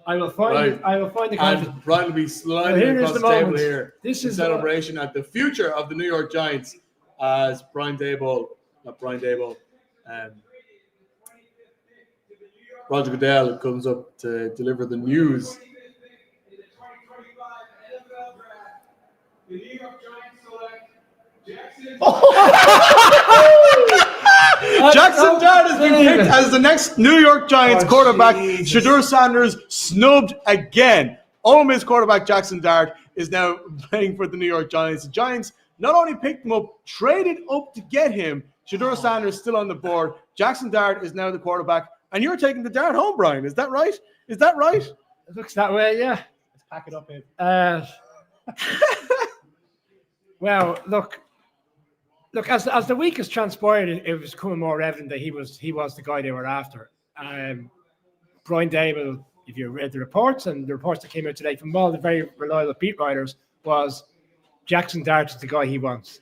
I will find Right. it. I will find the content. And Brian will be Well, sliding here is across the the table moment. here. This in is celebration at the future of the New York Giants as Roger Goodell comes up to deliver the news. In the 2025 NFL Draft, the New York Giants select Jackson. Jackson Dart has been picked as the next New York Giants Oh, quarterback. Jesus. Shador Sanders snubbed again. Ole Miss quarterback Jackson Dart is now playing for the New York Giants. The Giants not only picked him up, traded up to get him. Shador Sanders still on the board. Jackson Dart is now the quarterback. And you're taking the Dart home, Brian. Is that right? Is that right? It looks that way, yeah. Let's pack it up, babe. Well, look. As the week has transpired, it was becoming more evident that he was the guy they were after. Brian Dable, if you read the reports and the reports that came out today from all the very reliable beat writers, was Jackson Dart is the guy he wants.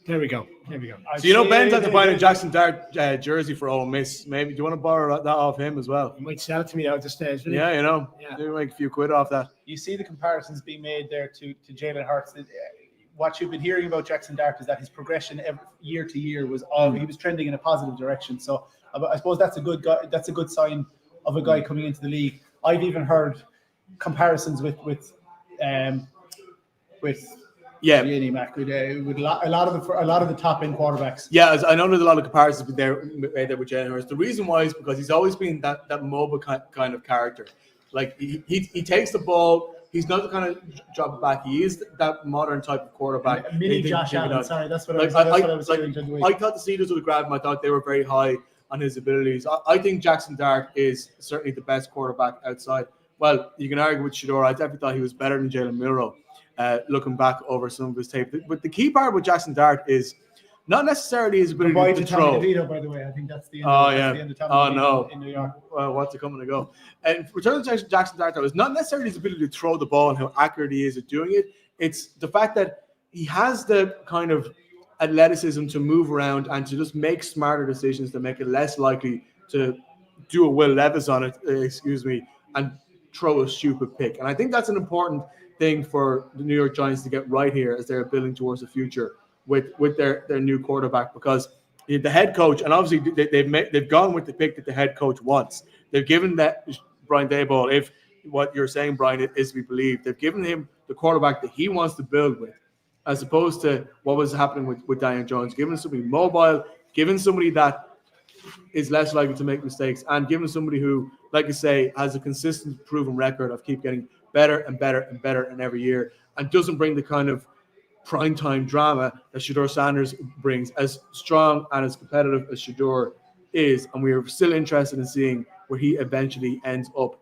There we go. So Ben's had to buy a Jackson Dart jersey for Ole Miss. Maybe do you want to borrow that off him as well? You might sell it to me now at this stage. will you? Yeah, Yeah. maybe make a few quid off that. You see the comparisons being made there to Jalen Hurts. What you've been hearing about Jackson Dart is that his progression year to year was he was trending in a positive direction. So I suppose that's a good guy. That's a good sign of a guy coming into the league. I've even heard comparisons with Yeah, Mac with a lot of the top end quarterbacks. yeah. I know there's a lot of comparisons made there with Jalen Hurts. The reason why is because he's always been that mobile kind of character. Like he takes the ball. He's not the kind of drop it back. He is that modern type of quarterback. Mini They Josh think it Allen. out. Sorry, that's what Like, I was hearing during the week. I thought the Steelers would have grabbed him. I thought they were very high on his abilities. I think Jackson Dart is certainly the best quarterback outside. Well, you can argue with Shador. I definitely thought he was better than Jalen Milroe, looking back over some of his tape. But the key part with Jackson Dart is not necessarily his ability Goodbye to to Tommy throw. DeVito, by the way. I think that's the end. Oh, that's yeah. the end of Tommy Oh, DeVito no. in New York. Well, what's it coming to go? And returning to Jackson Dart, though, is not necessarily his ability to throw the ball and how accurate he is at doing it. It's the fact that he has the kind of athleticism to move around and to just make smarter decisions that make it less likely to do a Will Levis on it, and throw a stupid pick. And I think that's an important thing for the New York Giants to get right here as they're building towards the future with their new quarterback, because the head coach, and obviously they've gone with the pick that the head coach wants. They've given that Brian Daboll, if what you're saying, Brian, is to be believed, they've given him the quarterback that he wants to build with, as opposed to what was happening with Daniel Jones, giving somebody mobile, giving somebody that is less likely to make mistakes, and giving somebody who, like you say, has a consistent proven record of keep getting better and better and better in every year, and doesn't bring the kind of primetime drama that Shador Sanders brings, as strong and as competitive as Shador is. And we are still interested in seeing where he eventually ends up.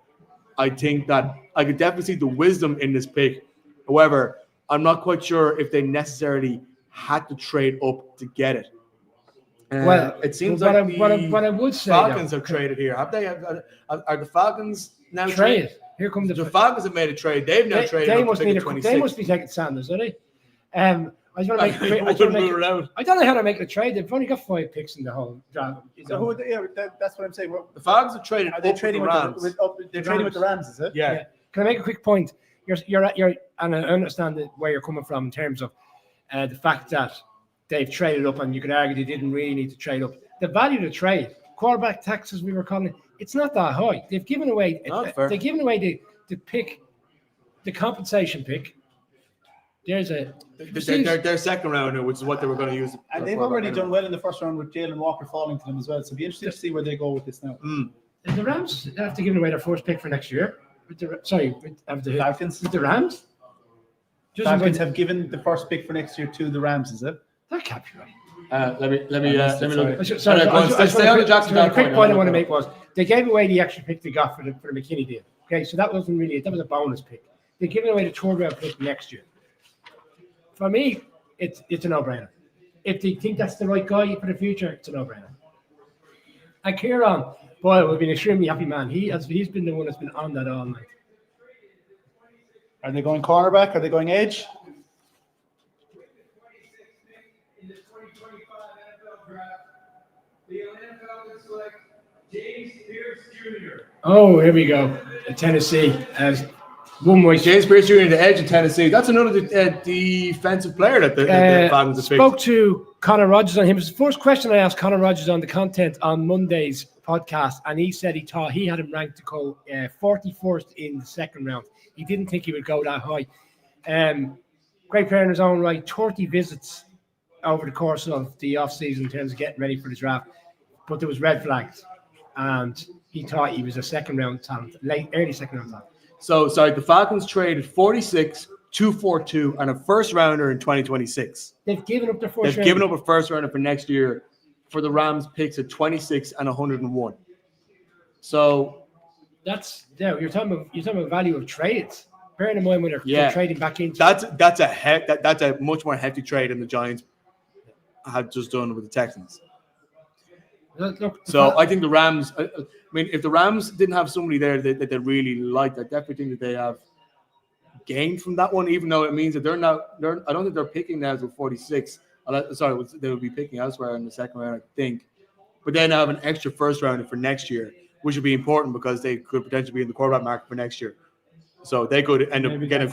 I think that I could definitely see the wisdom in this pick. However, I'm not quite sure if they necessarily had to trade up to get it. Well, it seems what like what I would say, Falcons have traded here. Have they? Are the Falcons now trade. Here come The Falcons have made a trade. They've now traded They up must to be pick at 26. they must be taking Sanders, are they? I just want to make. I, wouldn't just wanna move make around. I don't know how to make a trade. They've only got 5 picks in the whole draft. So who? Yeah, that's what I'm saying. The Falcons are trading. Are they up trading with with the Rams? they're trading with the Rams? Is it? Yeah. Can I make a quick point? You're and I understand where you're coming from in terms of the fact that they've traded up, and you could argue they didn't really need to trade up. The value of the trade, quarterback tax, as we were calling it, it's not that high. They've given away. Not fair. They've given away the pick, the compensation pick. There's a Their second rounder, which is what they were going to use. And they've already done well in the first round with Jalen Walker falling to them as well. So it'll be interesting to see where they go with this now. The Rams have to give away their first pick for next year. With the Falcons. With the Rams. Falcons have given the first pick for next year to the Rams. Is it? That can't be right. Let me look. Sorry, Stay on the Jackson. the quick point I want to make was they gave away the extra pick they got for the McKinney deal. Okay, so that wasn't really that was a bonus pick. They're giving away the third round pick next year. For me, it's a no-brainer. If they think that's the right guy for the future, it's a no-brainer. And Kieran Boyle will be an extremely happy man. He's been the one that's been on that all night. Are they going cornerback? Are they going edge? In the 2025 NFL Draft, the NFL will select James Pierce Jr. Oh, here we go. Tennessee as one way. James Pierce Jr. the edge of Tennessee. That's another defensive player that the Falcons have picked. Spoke to Connor Rogers on him. It was the first question I asked Connor Rogers on the content on Monday's podcast, and he said he thought he had him ranked to go 41st in the second round. He didn't think he would go that high. Great player in his own right, 30 visits over the course of the offseason in terms of getting ready for the draft. But there was red flags, and he thought he was a second-round talent, early second-round talent. So, sorry, the Falcons traded 46, 242, and a first-rounder in 2026. They've given up their first They've round. given up a first-rounder for next year for the Rams picks at 26 and 101. So you're talking about value of trades. Bearing in mind when they're trading back into that's a much more hefty trade than the Giants had just done with the Texans. Look, So I think the Rams. I mean, if the Rams didn't have somebody there that they really liked, I definitely think that they have gained from that one. Even though it means that they're now. I don't think they're picking now to 46. Sorry, they will be picking elsewhere in the second round, I think. But then have an extra first rounder for next year, which would be important because they could potentially be in the quarterback market for next year. So they could end up Maybe getting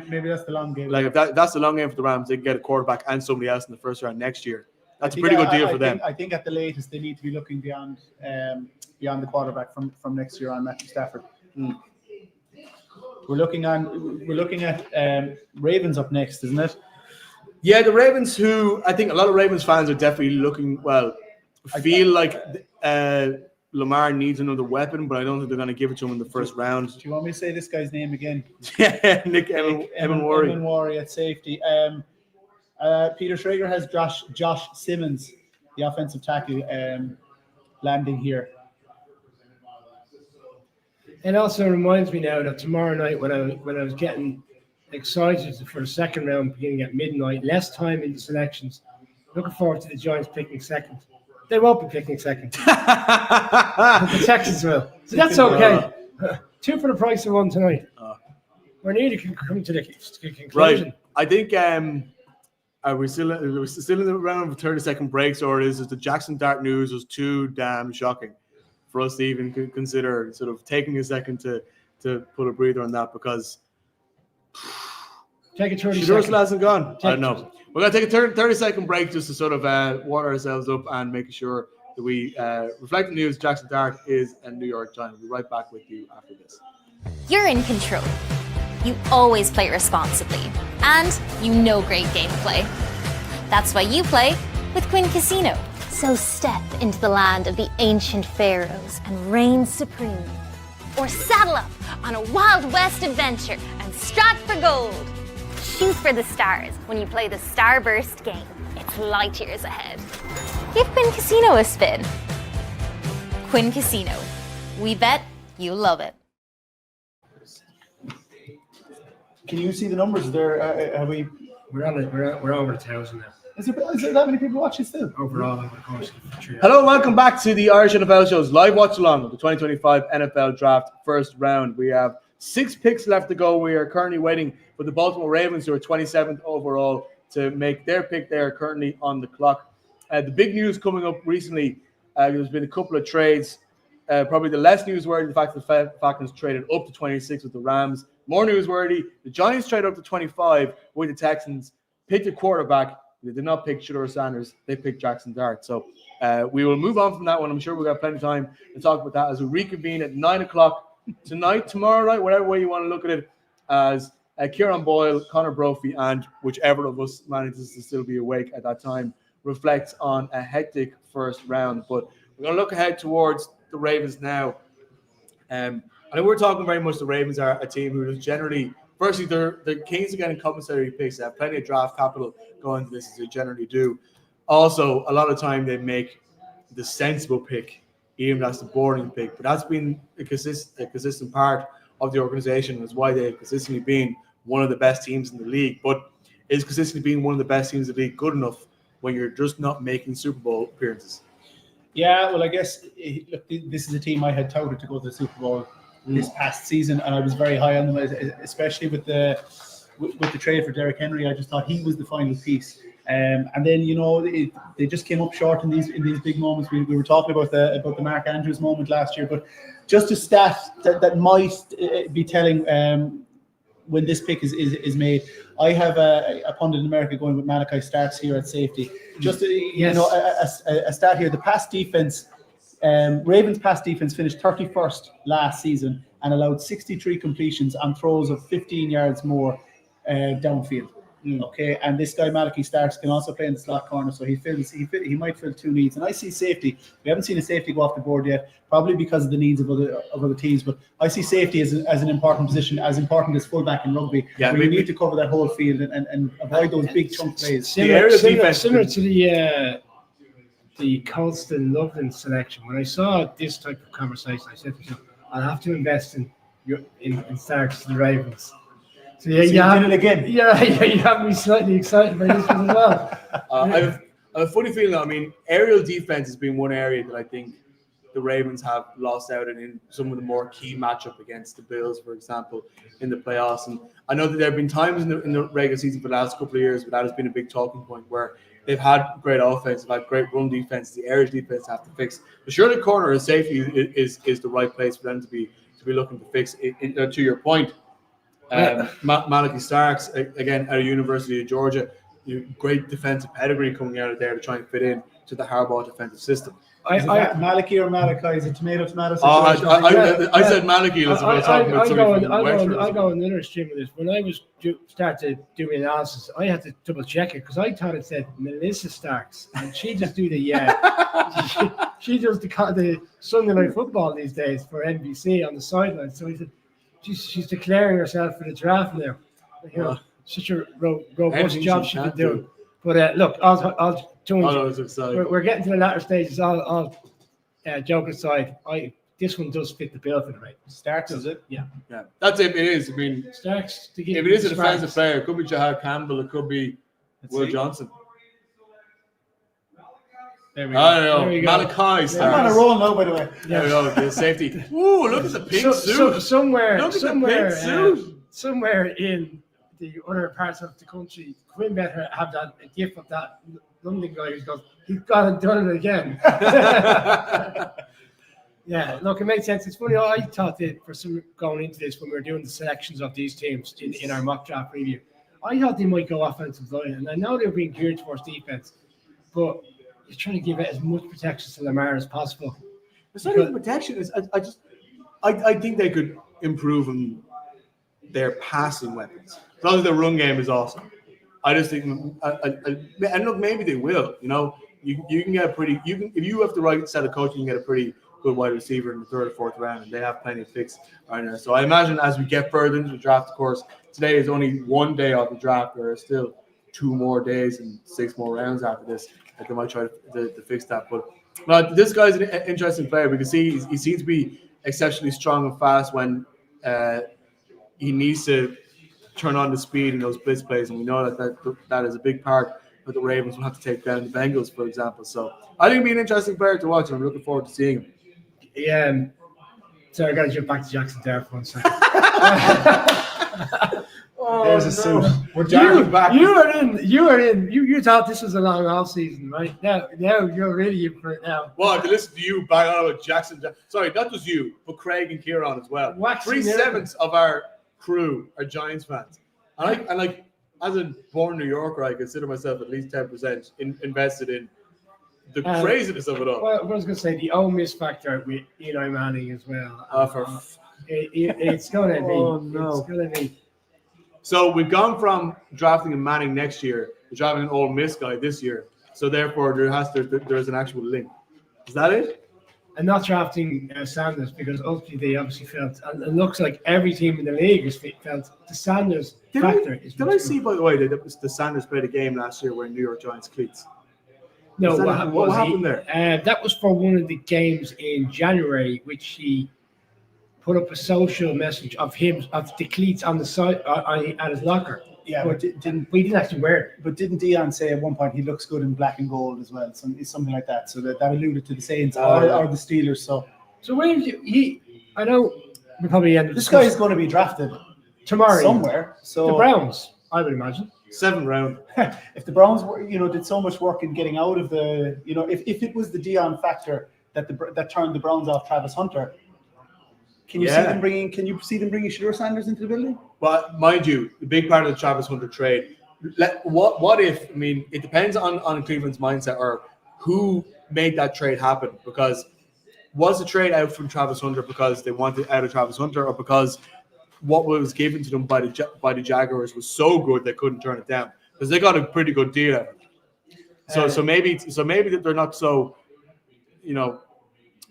maybe that's the long game. like if that's the long game for the Rams. They can get a quarterback and somebody else in the first round next year. That's a pretty good deal for them. I think at the latest they need to be looking beyond the quarterback from next year on Matthew Stafford. We're looking at Ravens up next, isn't it? Yeah, the Ravens, who I think a lot of Ravens fans are definitely looking, feel like Lamar needs another weapon, but I don't think they're going to give it to him in the first round. Do you want me to say this guy's name again? Yeah, Evan Worry. Evan Worry at safety. Peter Schrager has Josh Simmons, the offensive tackle, landing here. it also reminds me now that tomorrow night when I was getting excited for the second round beginning at midnight, less time in the selections. Looking forward to the Giants picking second. They won't be picking second. The Texans will. So that's okay. 2 for the price of 1 tonight. We're nearly coming to the conclusion. Right. I think are we still in the round of 30-second breaks, or is it the Jackson Dart news was too damn shocking for us to even consider sort of taking a second to put a breather on that, because Take a 30 Shadur's seconds. hasn't gone. I don't know. We're going to take a 30-second break just to sort of water ourselves up and making sure that we reflect the news. Jackson Dart is a New York Giant. We'll be right back with you after this. You're in control. You always play responsibly, and you know great gameplay. That's why you play with Quinn Casino. So step into the land of the ancient pharaohs and reign supreme. Or saddle up on a Wild West adventure and strike for gold. Shoot for the stars when you play the Starburst game. It's light years ahead. Give Quinn Casino a spin. Quinn Casino. We bet you love it. Can you see the numbers there? Have we? We're over 1,000 now. Is there that many people watching still? Overall, over the course of the 3 Hello and welcome back to the Irish NFL Show's live watch along of the 2025 NFL Draft first round. We have 6 picks left to go. We are currently waiting for the Baltimore Ravens, who are 27th overall, to make their pick. They are currently on the clock. The big news coming up recently, there's been a couple of trades. Probably the less newsworthy, the fact that the Falcons traded up to 26 with the Rams. More newsworthy, the Giants traded up to 25 with the Texans, picked a quarterback. They did not pick Shedeur Sanders. They picked Jackson Dart. So we will move on from that one. I'm sure we've got plenty of time to talk about that as we reconvene at 9 o'clock tonight, tomorrow night, whatever way you want to look at it, as Kieran Boyle, Connor Brophy, and whichever of us manages to still be awake at that time, reflects on a hectic first round. But we're going to look ahead towards the Ravens now. I know we're talking very much the Ravens are a team who is generally, firstly, they're keen to getting compensatory picks. They have plenty of draft capital going into this, as they generally do. Also, a lot of time they make the sensible pick, even if that's the boring pick. But that's been a consistent part of the organization. That's why they've consistently been one of the best teams in the league. But is consistently being one of the best teams in the league good enough when you're just not making Super Bowl appearances? Yeah, well, I guess look, this is a team I had touted to go to the Super Bowl this past season, and I was very high on them, especially with the trade for Derrick Henry. I just thought he was the final piece. And then, you know, they just came up short in these big moments. We were talking about the Mark Andrews moment last year, but just a stat that might be telling when this pick is made. I have a pundit in America going with Malachi Starks here at safety. Just you know, a stat here. The pass defense, Ravens pass defense finished 31st last season and allowed 63 completions on throws of 15 yards more downfield. Okay, and this guy Malachi Starks can also play in the slot corner, so he might fill two needs. And I see safety. We haven't seen a safety go off the board yet, probably because of the needs of other teams. But I see safety as an important position, as important as fullback in rugby. Yeah, we need to cover that whole field and avoid those big chunk plays. Similar to the Colston Loveland selection. When I saw this type of conversation, I said to myself, I'll have to invest in Starks to the Ravens. So yeah, you did it again. Yeah, you have me slightly excited by this one as well. I have a funny feeling. I mean, aerial defense has been one area that I think the Ravens have lost out in some of the more key matchup against the Bills, for example, in the playoffs. And I know that there have been times in the regular season for the last couple of years where that has been a big talking point, where they've had great offense, they've had great run defense, the aerial defense have to fix. But surely corner and safety is the right place for them to be looking to fix. To your point, Malachi Starks, again, at a University of Georgia, great defensive pedigree coming out of there to try and fit in to the Harbaugh defensive system. Malachi or Malachi? Is it tomato situation? I said Malachi. I'll go another stream of this. When I was started doing analysis, I had to double check it because I thought it said Melissa Starks, and she just do she does the Sunday Night Football these days for NBC on the sideline. So he said she's declaring herself for the draft now. You know, such a robust job she could do. But look, I'll we're getting to the latter stages. I'll joke aside. This one does fit the bill for the Ravens. Starks, is it? Yeah. That's it. It is. I mean, Starks. If it is a defensive player, it could be Jahad Campbell. It could be Will Johnson. There we go. I don't know. Malachi Starks. I'm on a roll now, by the way. There we go. The safety. Ooh, look at the pink suit. Somewhere in the other parts of the country, Quinn better have a gift of that London guy who's gone, he's gone and done it again. Yeah, look, it makes sense. It's funny, I thought that going into this when we were doing the selections of these teams in our mock draft preview, I thought they might go offensive line, and I know they're being geared towards defense, but you're trying to give it as much protection to Lamar as possible. It's not even protection. I think they could improve on their passing weapons. As long as their run game is awesome. I just think, and look, maybe they will. You know, you can get if you have the right set of coaching, you can get a pretty good wide receiver in the third or fourth round, and they have plenty of picks right now. So I imagine as we get further into the draft, of course, today is only one day of the draft. There are still 2 more days and 6 more rounds after this that they might try to fix that. But this guy's an interesting player. We can see he seems to be exceptionally strong and fast when he needs to turn on the speed in those blitz plays, and we know that is a big part that the Ravens will have to take down the Bengals, for example. So I think it'll be an interesting player to watch, and I'm looking forward to seeing him. Yeah, sorry, I got to jump back to Jackson there for 1 second. There's a suit. We're jogging back. You thought this was a long off season, right? Now you're really in for it now. Well, to listen to you bang on about Jackson. Sorry, not just you, but Craig and Kieran as well. Waxing 3/7 of our crew are Giants fans. And like, as a born New Yorker, I consider myself at least 10% invested in the craziness of it all. Well, I was going to say the Ole Miss factor with Eli Manning as well. It's going to be. Oh, no. It's going to be. So we've gone from drafting a Manning next year to drafting an Ole Miss guy this year. So therefore, there's an actual link. Is that it? And not drafting Sanders because ultimately they obviously felt, and it looks like every team in the league has felt the Sanders factor. Did I see, by the way, that the Sanders played a game last year wearing New York Giants cleats? No, What happened there? That was for one of the games in January, which he put up a social message of the cleats on the side at his locker. Yeah, but we didn't actually wear it. But didn't Dion say at one point he looks good in black and gold as well? Something like that. So that alluded to the Saints or the Steelers. So when I know we probably ended. This guy is going to be drafted tomorrow somewhere. So the Browns, I would imagine. 7th round. If the Browns were, did so much work in getting out of the, if it was the Dion factor that turned the Browns off Travis Hunter, can you see them bringing Shedeur Sanders into the building? Well, mind you, the big part of the Travis Hunter trade. What if? I mean, it depends on Cleveland's mindset or who made that trade happen. Because was the trade out from Travis Hunter because they wanted out of Travis Hunter, or because what was given to them by the Jaguars was so good they couldn't turn it down? Because they got a pretty good deal out of it. So maybe that they're not so,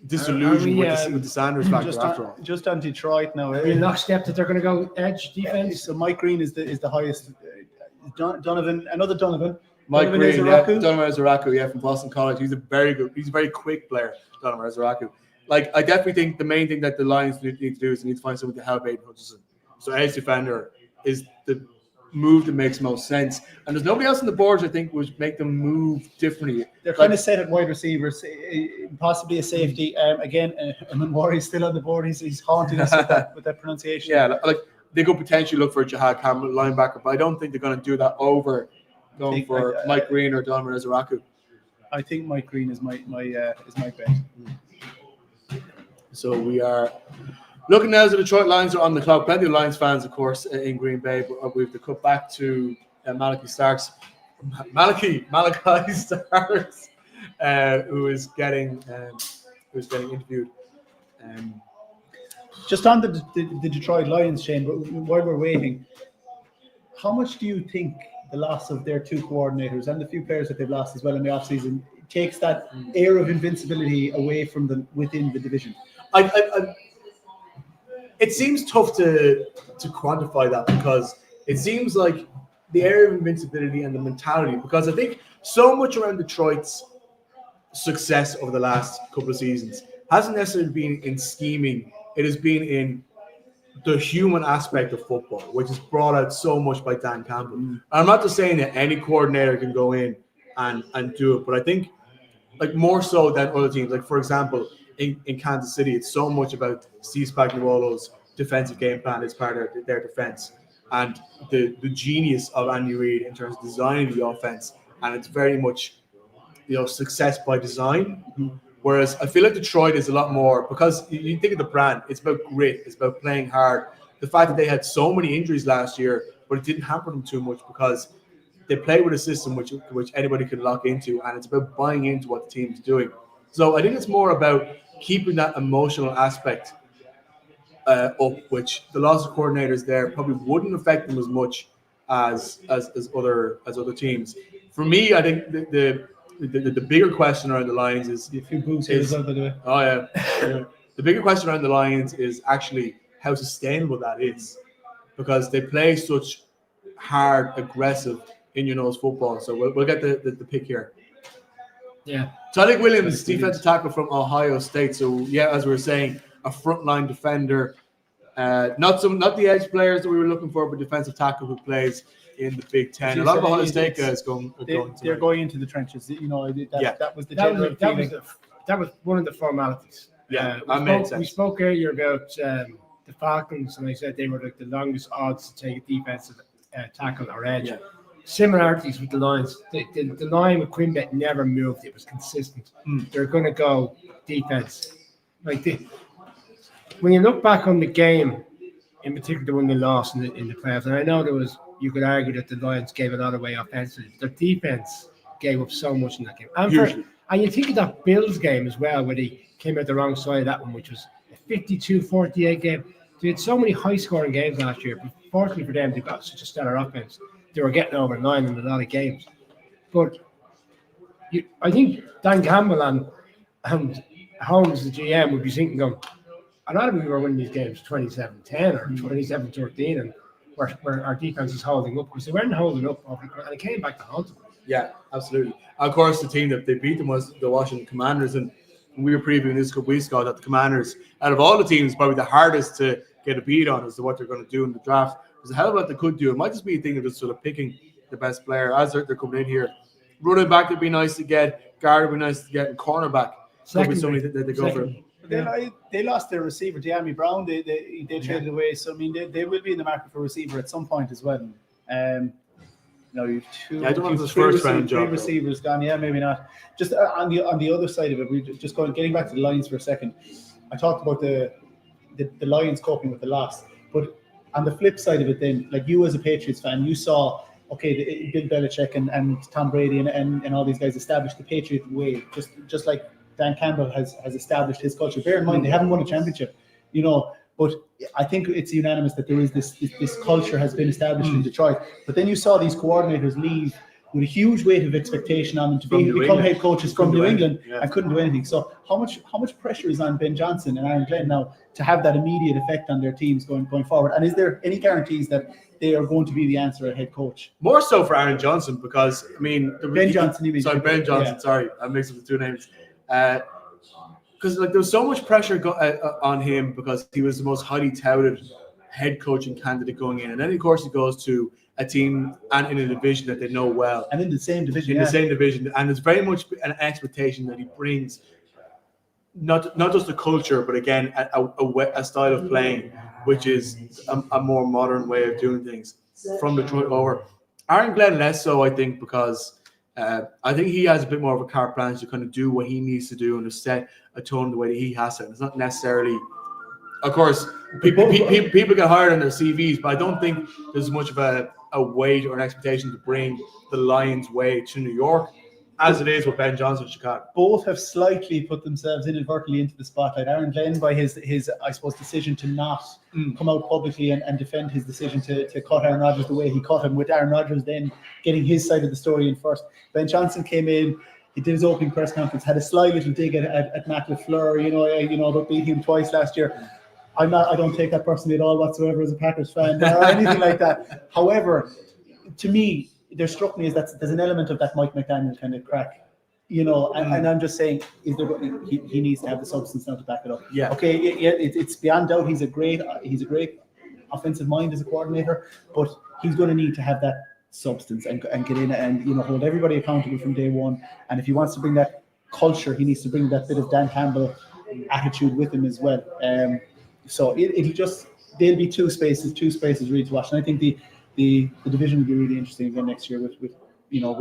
disillusioned with the Sanders factor after all. Just on Detroit now. In lockstep that they're going to go edge defense. So Mike Green is the highest. Donovan, another Donovan. Mike Donovan Green, Ezeraku. Donovan Ezeraku, from Boston College. He's a very quick player, Donovan Ezeraku. Like, I definitely think the main thing that the Lions need to do is they need to find someone to help Aiden Hutchinson. So edge defender is the move that makes most sense. And there's nobody else on the boards, I think, would make them move differently. They're kind of set at wide receivers, possibly a safety. Again, Eamon is still on the board. He's haunting us with that pronunciation. Yeah, like they could potentially look for a Jahad Campbell linebacker, but I don't think they're going to do that over going for Mike Green or Donovan Ezeraku. I think Mike Green is my bet. So we are looking now as the Detroit Lions are on the clock. Plenty of Lions fans, of course, in Green Bay, but we have to cut back to Malachi Starks. Malachi Starks, who is getting interviewed. Just on the Detroit Lions, Shane, but while we're waiting, how much do you think the loss of their two coordinators and the few players that they've lost as well in the offseason takes that air of invincibility away from them within the division? It seems tough to quantify that, because it seems like the area of invincibility and the mentality, because I think so much around Detroit's success over the last couple of seasons hasn't necessarily been in scheming. It has been in the human aspect of football, which is brought out so much by Dan Campbell. I'm not just saying that any coordinator can go in and do it, but I think like more so than other teams. Like, for example, in Kansas City, it's so much about Steve Spagnuolo's defensive game plan as part of their defense, and the genius of Andy Reid in terms of designing the offense, and it's very much success by design. Whereas I feel like Detroit is a lot more, because you think of the brand, it's about grit, it's about playing hard. The fact that they had so many injuries last year, but it didn't hamper them too much because they play with a system which anybody can lock into, and it's about buying into what the team's doing. So I think it's more about keeping that emotional aspect up, which the loss of coordinators there probably wouldn't affect them as much as other teams. For me, I think the bigger question around the Lions is A few boos here as well, by the way. Oh yeah. The bigger question around the Lions is actually how sustainable that is, because they play such hard, aggressive, in-your-nose football. So we'll get the pick here. Yeah. Tyler Williams, defensive tackle from Ohio State. So yeah, as we were saying, a frontline defender. Not the edge players that we were looking for, but defensive tackle who plays in the Big Ten. A lot of Ohio State guys they're going into the trenches. That was the general feeling. That was one of the formalities. Yeah, we spoke earlier about the Falcons, and I said they were like the longest odds to take a defensive tackle or edge. Yeah. Similarities with the Lions. The line with Quinbet never moved. It was consistent. They're going to go defense. When you look back on the game, in particular the one they lost in the playoffs, and I know you could argue that the Lions gave a lot away offensively. Their defense gave up so much in that game. And you think of that Bills game as well, where they came out the wrong side of that one, which was a 52-48 game. They had so many high-scoring games last year. But fortunately for them, they got such a stellar offense. They were getting over 9 in a lot of games. But I think Dan Campbell and Holmes, the GM, would be thinking, a lot of we were winning these games 27-10 or 27-13, and where our defense is holding up, because they weren't holding up, and it came back to haunt them. Yeah, absolutely. Of course, the team that they beat them was the Washington Commanders, and we were previewing this a couple weeks ago that the Commanders, out of all the teams, probably the hardest to get a beat on as to what they're going to do in the draft. There's a hell of a lot they could do. It might just be a thing of just sort of picking the best player as they're coming in here. Running back would be nice to get. Guard would be nice to get. And cornerback could be somebody that they go for. They lost their receiver, De'Ami Brown. They traded away. So, I mean, they will be in the market for a receiver at some point as well. You've I don't want this first round job. 3 receivers gone. Yeah, maybe not. Just on the other side of it, we just getting back to the Lions for a second. I talked about the Lions coping with the loss, but on the flip side of it, then, like you as a Patriots fan, you saw Bill Belichick and Tom Brady and all these guys established the Patriot way, just like Dan Campbell has established his culture. Bear in mind, they haven't won a championship, but I think it's unanimous that there is this culture has been established in Detroit. But then you saw these coordinators leave with a huge weight of expectation on them to become head coaches from New England and couldn't do anything. So how much pressure is on Ben Johnson and Aaron Glenn now to have that immediate effect on their teams going forward? And is there any guarantees that they are going to be the answer at head coach? More so for Aaron Johnson, because Ben Johnson. Ben Johnson. Yeah. Sorry, I mixed up the two names. Because there was so much pressure on him because he was the most highly touted head coaching candidate going in, and then of course he goes to a team and in a division that they know well, and in the same division. And there's very much an expectation that he brings not just the culture, but again a style of playing, which is a more modern way of doing things from Detroit over. Aaron Glenn less so, I think, because I think he has a bit more of a carte blanche to kind of do what he needs to do and to set a tone the way that he has to. It's not necessarily, of course, people get hired on their CVs, but I don't think there's much of a weight or an expectation to bring the Lions way to New York as it is with Ben Johnson in Chicago. Both have slightly put themselves inadvertently into the spotlight. Aaron Glenn, by his I suppose, decision to not come out publicly and defend his decision to cut Aaron Rodgers the way he cut him, with Aaron Rodgers then getting his side of the story in first. Ben Johnson came in, he did his opening press conference, had a sly little dig at Matt LaFleur, about beating him twice last year. I don't take that personally at all whatsoever as a Packers fan or anything like that. However, to me, there struck me as that there's an element of that Mike McDaniel kind of crack, and I'm just saying, he needs to have the substance now to back it up. Yeah. Okay. It's beyond doubt he's a great offensive mind as a coordinator, but he's going to need to have that substance and get in and hold everybody accountable from day one. And if he wants to bring that culture, he needs to bring that bit of Dan Campbell attitude with him as well. So there'll be two spaces really to watch, and I think the division will be really interesting again next year with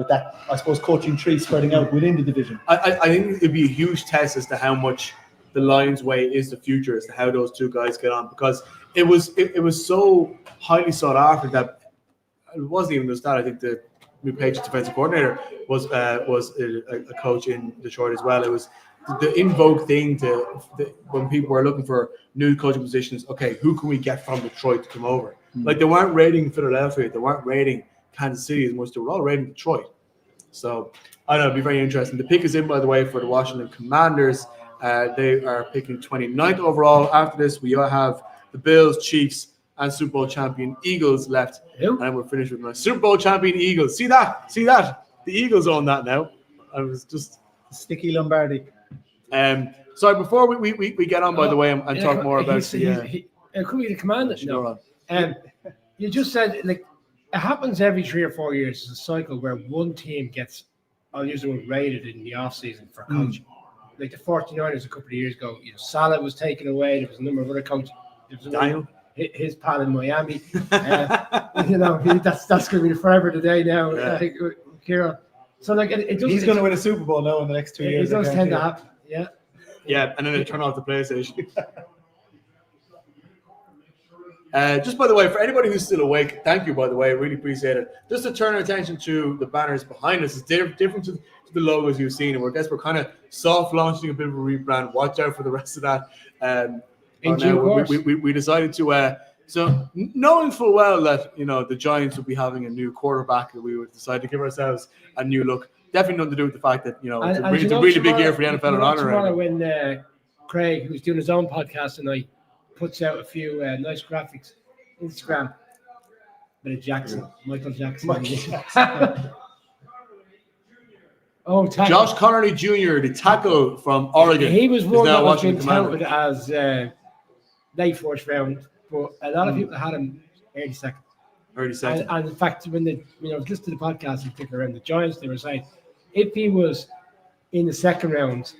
that, I suppose, coaching tree spreading out within the division. I think it'd be a huge test as to how much the Lions way is the future, as to how those two guys get on, because it was so highly sought after that it wasn't even just that. I think the new Patriots defensive coordinator was a coach in Detroit as well. It was the in vogue thing when people were looking for new coaching positions. Okay, who can we get from Detroit to come over? Like, they weren't rating Philadelphia, they weren't rating Kansas City as much. They were all rating Detroit. So I don't know, it'll be very interesting. The pick is in, by the way, for the Washington Commanders. They are picking 29th overall. After this, we all have the Bills, Chiefs, and Super Bowl champion Eagles left. And then we're finished with my Super Bowl champion Eagles. See that? The Eagles own that now. I was just Sticky Lombardi. Sorry, before we get on, by the way, and talk more about it could be the Commanders. You just said, like, it happens every 3 or 4 years. It's a cycle where one team gets, I'll use the word, rated in the offseason for coaching. Like the 49ers a couple of years ago, Salah was taken away. There was a number of other coaches. Daniel. his pal in Miami. That's going to be the forever today now. Yeah. I think Kieran. So like it does. He's going to win a Super Bowl now in the next 2 years. It does I tend to guarantee happen. Yeah. Yeah, and then they turn off the PlayStation. Just by the way, for anybody who's still awake, thank you, by the way. I really appreciate it. Just to turn our attention to the banners behind us, it's different to the logos you've seen. And I guess we're kind of soft launching a bit of a rebrand. Watch out for the rest of that. In due course. We decided to, so knowing full well that, the Giants will be having a new quarterback, that we would decide to give ourselves a new look. Definitely nothing to do with the fact that, it's a really big year for the NFL and honor. Tomorrow when Craig, who's doing his own podcast tonight, puts out a few nice graphics, Instagram, bit of Jackson, Michael Jackson. Oh, tackle. Josh Connerly Jr., the tackle from Oregon. He was one now that was watching being the Commanders. touted as late first round, but a lot of people had him early second. Early second. And in fact, when I was listening to the podcast and thinking around the Giants, they were saying if he was in the second round,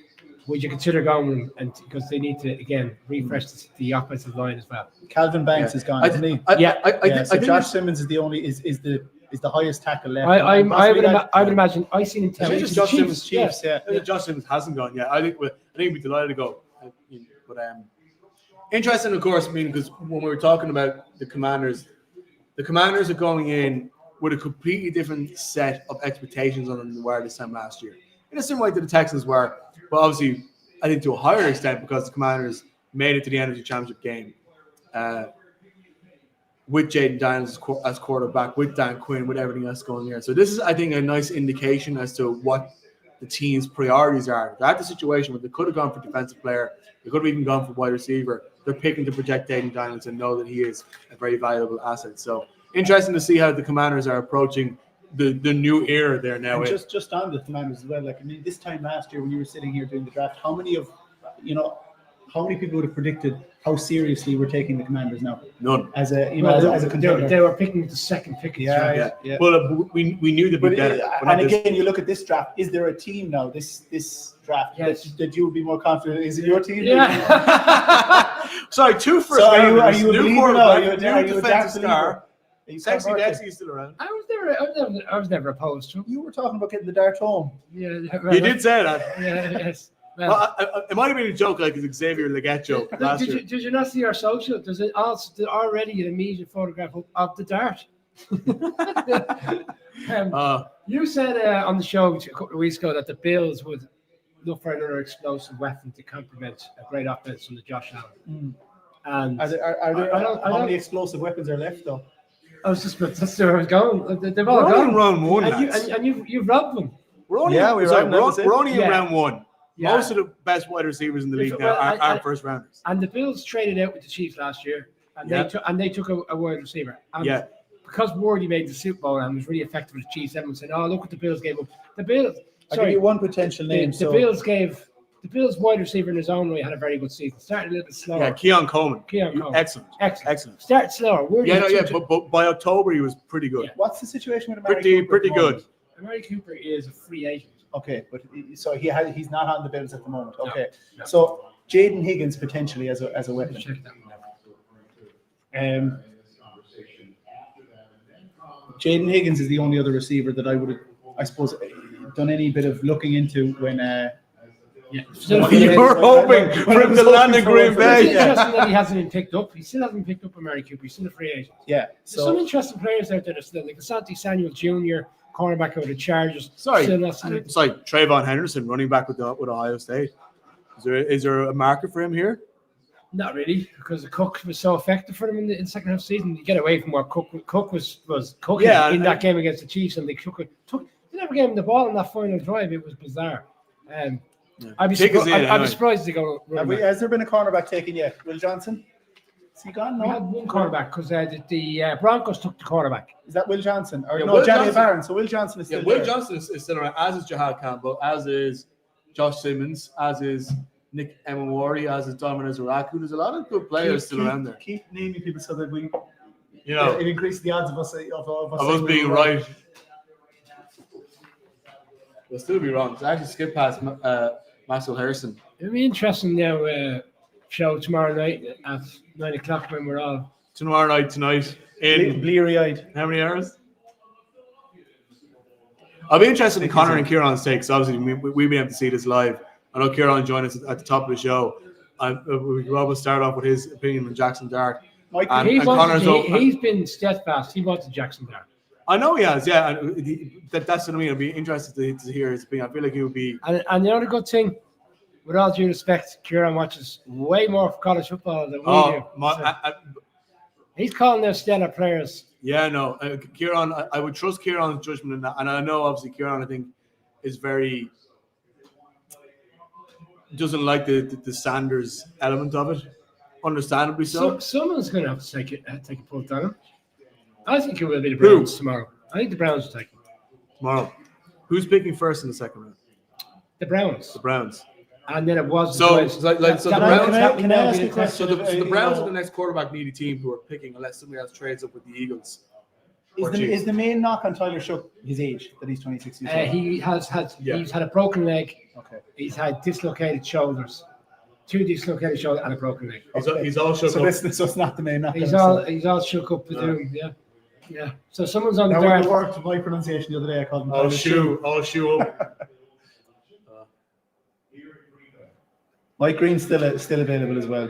would you consider going with him? And because they need to again refresh the offensive line as well. Calvin Banks is gone, isn't he? So Josh Simmons is the only is the highest tackle left. I would imagine I seen him tell. It's just Josh Simmons, Chiefs, yeah. Josh Simmons hasn't gone yet. I think we'd be delighted to go. But interesting, of course, because when we were talking about the Commanders are going in with a completely different set of expectations on them than they were this time last year. In a similar way to the Texans were, but obviously, I think to a higher extent because the Commanders made it to the NFC Championship game with Jaden Daniels as quarterback, with Dan Quinn, with everything else going there. So this is, I think, a nice indication as to what the team's priorities are. They're at the situation where they could have gone for defensive player, they could have even gone for wide receiver. They're picking to protect Jaden Daniels and know that he is a very valuable asset. So interesting to see how the Commanders are approaching the new era there now. And just on the Commanders as well. Like, I mean, this time last year when you were sitting here doing the draft, how many people would have predicted how seriously we're taking the Commanders now? None. As a contender. They were picking the second pick. Yeah. Well, we knew they'd be better. And again, you look at this draft. Is there a team now? This draft that you would be more confident? Is it your team? Yeah. Sorry, two first So rounders. are you a new believer quarterback, now? Are new you a defensive Jack star. Sexy believer? Dexy is still around. I was never opposed to him. You were talking about getting the dart home. Yeah. You did say that. Yeah. Yes. Well, it might have been a joke, like a Xavier Leggett joke last year. Did you not see our social? There's already an immediate photograph of the dart. You said on the show a couple of weeks ago that the Bills would look for another explosive weapon to complement a great offense from the Josh Allen. And how many explosive weapons are left though? That's where I was going. They've all We're only in gone. round one, lads. And you've robbed them. We're only, we're only in Yeah. round one. Yeah. Most of the best wide receivers in the league now are first rounders. And the Bills traded out with the Chiefs last year, and they took a wide receiver. And because Wardy made the Super Bowl and was really effective with the Chiefs, everyone said, "Oh, look what the Bills gave up." The Bills. I'll give you one potential name. The Bills gave the Bills wide receiver in his own way had a very good season. Started a little bit slower. Yeah, Keon Coleman. Excellent. Started slower. But by October he was pretty good. Yeah. What's the situation with Amari Cooper? Pretty good. Amari Cooper is a free agent. Okay, but so he's not on the Bills at the moment. Okay, No. so Jaden Higgins potentially as a weapon. Check that one out. Jaden Higgins is the only other receiver that I would have, I suppose, done any bit of looking into when. You were hoping for him to land in Green It's Bay. interesting that he hasn't been picked up. He still hasn't been picked up Amari Cooper. He's still a free agent. Yeah, There's some interesting players out there that are still like Asante Samuel Jr., cornerback out of the Chargers. Sorry, Still not seen it. it's like Trayvon Henderson running back with Ohio State. Is there a market for him here? Not really, because the Cook was so effective for them in the second half of the season. You get away from what Cook was cooking in that game against the Chiefs, and they they never gave him the ball in that final drive. It was bizarre. I'd be surprised to go. Has there been a cornerback taken yet? Will Johnson? Is he gone? We had one cornerback because the Broncos took the quarterback. Is that Will Johnson? Or Will Johnny Johnson. Barron. So Will Johnson is still there. Will Johnson is still around, as is Jahad Campbell, as is Josh Simmons, as is Nick Emamori, as is Dominic Zaraku. There's a lot of good players still around there. Keep naming people so that we, it it increases the odds of us being right. We'll still be wrong. So I actually skip past Maxwell Harrison. It'll be interesting now. show tomorrow night at 9 o'clock when we're all. Tomorrow night, tonight, in Bleary-eyed. how many hours? I'll be interested in Connor and Kieran's takes. Obviously, we've been able to see this live. I know Kieran joined us at the top of the show. We'll always start off with his opinion on Jackson Dart. He's been steadfast. He wanted Jackson Dart. I know he has, yeah. And that's what I mean. I'd be interested to hear his opinion. I feel like he would be. And the other good thing, with all due respect, Kieran watches way more college football than we do. Oh, He's calling their stellar players. Yeah, no, Kieran. I would trust Kieran's judgment in that, and I know obviously Kieran, I think, is very doesn't like the Sanders element of it, understandably so. Someone's going to have to take a punt on him. I think it will be the Browns tomorrow. I think the Browns will take him tomorrow. Who's picking first in the second round? The Browns. The Browns. And then it was the Browns. Can I ask you a question? So the Browns are the next quarterback needy team who are picking unless somebody else trades up with the Eagles. Is the main knock on Tyler Shough his age, that he's 26 years old? He's had a broken leg. Okay. He's had dislocated shoulders. 2 dislocated shoulders and a broken leg. He's all shook up. So it's not the main knock. He's all shook up with him, yeah. So someone's on the Now, when guard. it worked my pronunciation the other day, I called him All shoe up. Mike Green's still available as well.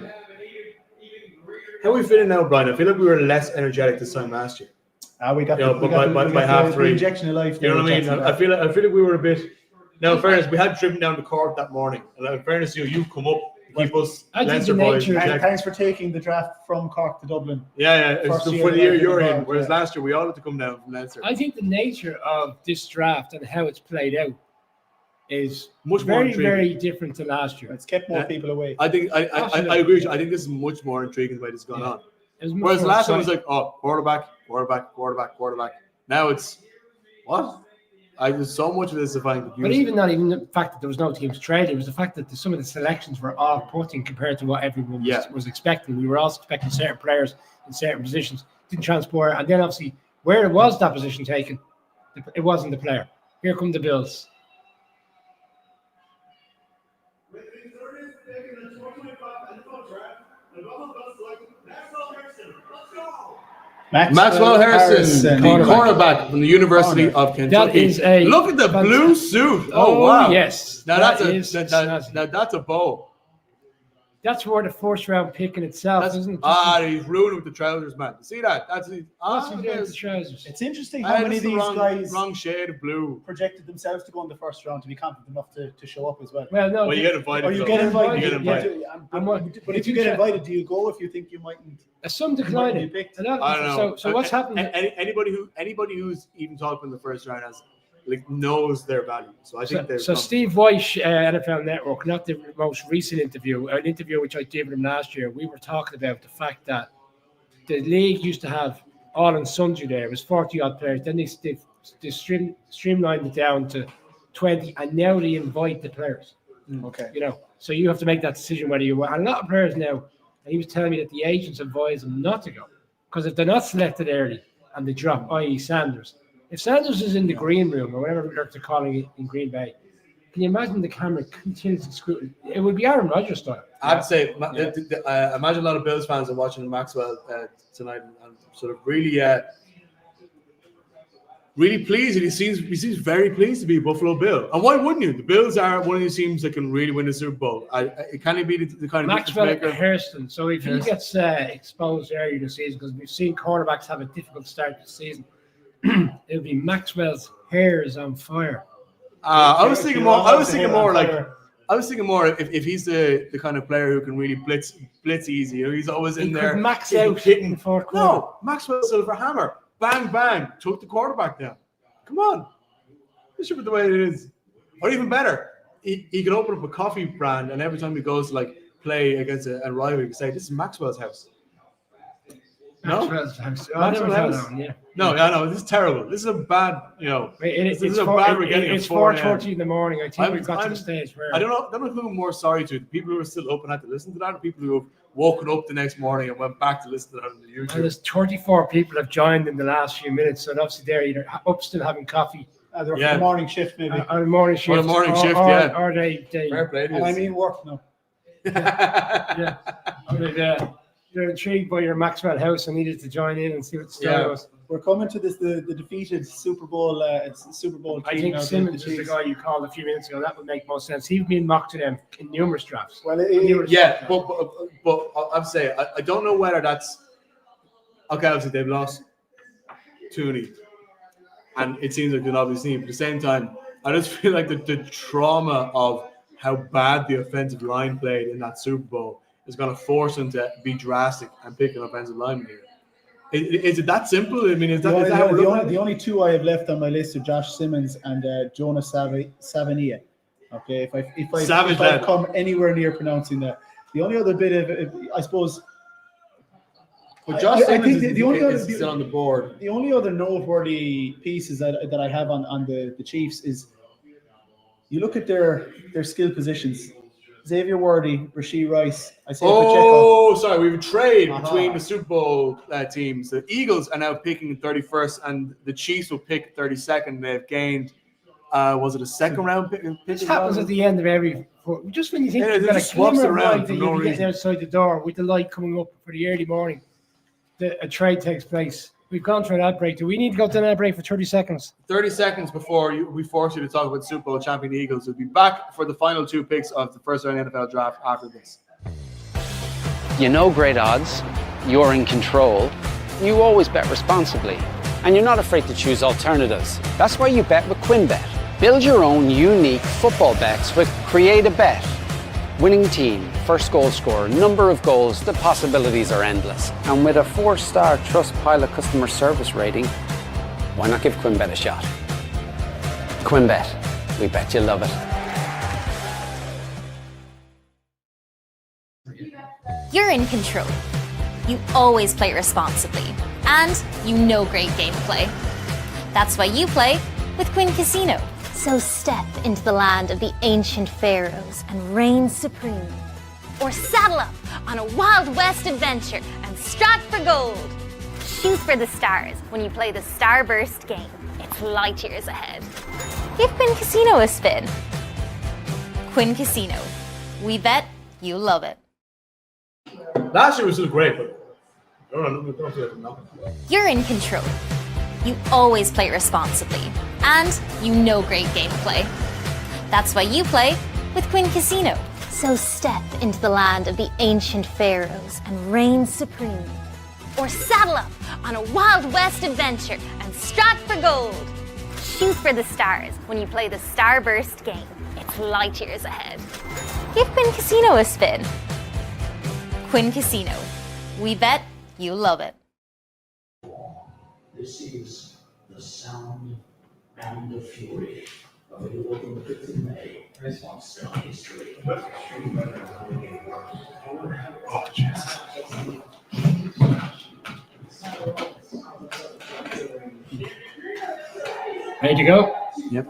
How are we feeling now, Brian? I feel like we were less energetic this time last year. We got by half three. Injection of life. You know what I mean? I feel like we were a bit. Now, in fairness, we had driven down the court that morning. And in fairness, you come up, keep us. I think Leinster the boys. nature- And thanks for taking the draft from Cork to Dublin. Yeah. It's First for year the year that you're I've in. been Whereas involved, last year we all had to come down from Leinster. I think the nature of this draft and how it's played out is Much more very, intriguing. very different to last year. It's kept more people away. I think I agree with you. I think this is much more intriguing the way this has gone on. It was much Whereas more last time it was exciting. like, quarterback. Now it's what? There's so much of this if I'm confused. But even the fact that there was no teams traded, it was the fact that some of the selections were off-putting compared to what everyone was expecting. We were also expecting certain players in certain positions didn't transport, and then obviously where it was that position taken, it wasn't the player. Here come the Bills. Maxwell Harrison, the cornerback from the University of Kentucky. Look at the blue suit. Oh wow! Yes. Now that's a bow. That's for the first round pick in itself, isn't it? He's ruined with the trousers, man. See that? What's he doing with the trousers? It's interesting how many of these guys wrong shade of blue projected themselves to go in the first round to be confident enough to show up as well. Well, no. Well, you get invited. Or you get invited. You get invited. But if you get invited, do you go if you think you mightn't? Some decline it. I don't know. So what's happened? Anybody who's even talked in the first round has knows their value. So I think so Steve Weish, NFL Network, not the most recent interview, an interview which I did with him last year. We were talking about the fact that the league used to have all and sundry there. It was 40 odd players. Then they streamlined it down to 20, and now they invite the players. Okay. So you have to make that decision whether you want. And a lot of players now, and he was telling me that the agents advise them not to go because if they're not selected early and they drop, i.e. Sanders. If Sanders is in the green room or whatever they're calling it in Green Bay, can you imagine the camera continues to scrutiny? It would be Aaron Rodgers style. I'd say, imagine a lot of Bills fans are watching Maxwell tonight and sort of really pleased. He seems very pleased to be a Buffalo Bill. And why wouldn't you? The Bills are one of these teams that can really win the Super Bowl. It can't be the kind of Maxwell maker. Hairston. So if he gets exposed early this season, because we've seen quarterbacks have a difficult start to the season, it'll be Maxwell's hair is on fire. I was thinking more if he's the kind of player who can really blitz easy. He's always in there. Max out hitting in the fourth quarter. No, Maxwell Silver Hammer. Bang, bang. Took the quarterback down. Come on. This should be the way it is. Or even better, he can open up a coffee brand and every time he goes to play against a rival, he can say, this is Maxwell's house. Maxwell's house. Maxwell's house. No, this is terrible. This is a bad, this is a bad we're getting It's 4:30 in the morning. I think we've got to the stage where I don't know who I'm more sorry to. The people who are still up and had to listen to that, or people who have woken up the next morning and went back to listen to that on the YouTube. And there's 34 people have joined in the last few minutes, so obviously they're either up still having coffee. They're for the morning shift, maybe. On a morning shift. Or Or they Fair play to and you. I mean work now. Yeah. They're intrigued by your Maxwell house and needed to join in and see what the story Yeah. was. We're coming to this the defeated Super Bowl I team think now, Simmons the is the Chiefs. guy you called a few minutes ago. That would make most sense. He's been mocked to them in numerous drafts. Well, Yeah, but I'm saying I don't know whether that's okay. Obviously, they've lost Tooney, and it seems like an obvious need. But at the same time, I just feel like the trauma of how bad the offensive line played in that Super Bowl is going to force them to be drastic and pick an offensive lineman here. Is it that simple? I mean, is that how we're looking at it? the only two I have left on my list are Josh Simmons and Jonas Savania. Okay, if Savage I lad. come anywhere near pronouncing that, the only other bit of I suppose. But Josh I Simmons think is, the only other- is still on the board. The only other noteworthy pieces that I have on the Chiefs is you look at their skill positions. Xavier Worthy, Rashee Rice, Isaiah Pacheco. Oh, sorry, we have a trade Uh-huh. between the Super Bowl teams. The Eagles are now picking 31st, and the Chiefs will pick 32nd. They've gained, was it a second round pick? This happens at the end of every. Just when you think Yeah, you've it got a just swaps glimmer of around light for that no you'll be getting reason. outside the door with the light coming up for the early morning, a trade takes place. We've gone through an ad break. Do we need to go to an ad break for 30 seconds? 30 seconds before we force you to talk about Super Bowl champion Eagles. We'll be back for the final two picks of the first round NFL draft after this. You know great odds, you're in control, you always bet responsibly, and you're not afraid to choose alternatives. That's why you bet with QuinnBet. Build your own unique football bets with Create a Bet. Winning team, first goal scorer, number of goals, the possibilities are endless. And with a 4-star Trustpilot customer service rating, why not give QuinnBet a shot? QuinnBet, we bet you love it. You're in control. You always play responsibly. And you know great gameplay. That's why you play with Quinn Casino. So step into the land of the ancient pharaohs and reign supreme. Or saddle up on a Wild West adventure and strike for gold. Shoot for the stars when you play the Starburst game. It's light years ahead. Give Quinn Casino a spin. Quinn Casino. We bet you love it. Last year was still great, but don't feel like nothing. You're in control. You always play responsibly. And you know great gameplay. That's why you play with Quinn Casino. So step into the land of the ancient pharaohs and reign supreme. Or saddle up on a Wild West adventure and strike for gold. Shoot for the stars when you play the Starburst game. It's light years ahead. Give Quinn Casino a spin. Quinn Casino. We bet you love it. This is the sound and the fury of the Open in May on Sky History. Oh, Jesus. Ready to go? Yep.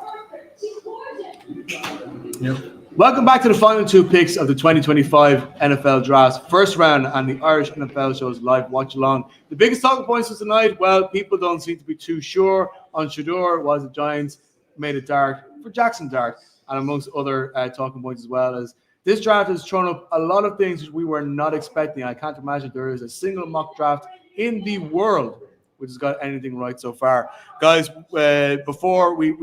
Welcome back to the final two picks of the 2025 NFL Draft. First round and the Irish NFL shows live watch along. The biggest talking points for tonight, well, people don't seem to be too sure on Shador. Was the Giants made it dark for Jackson Dart, and amongst other talking points as well, as this draft has thrown up a lot of things which we were not expecting. I can't imagine there is a single mock draft in the world which has got anything right so far. Guys, before we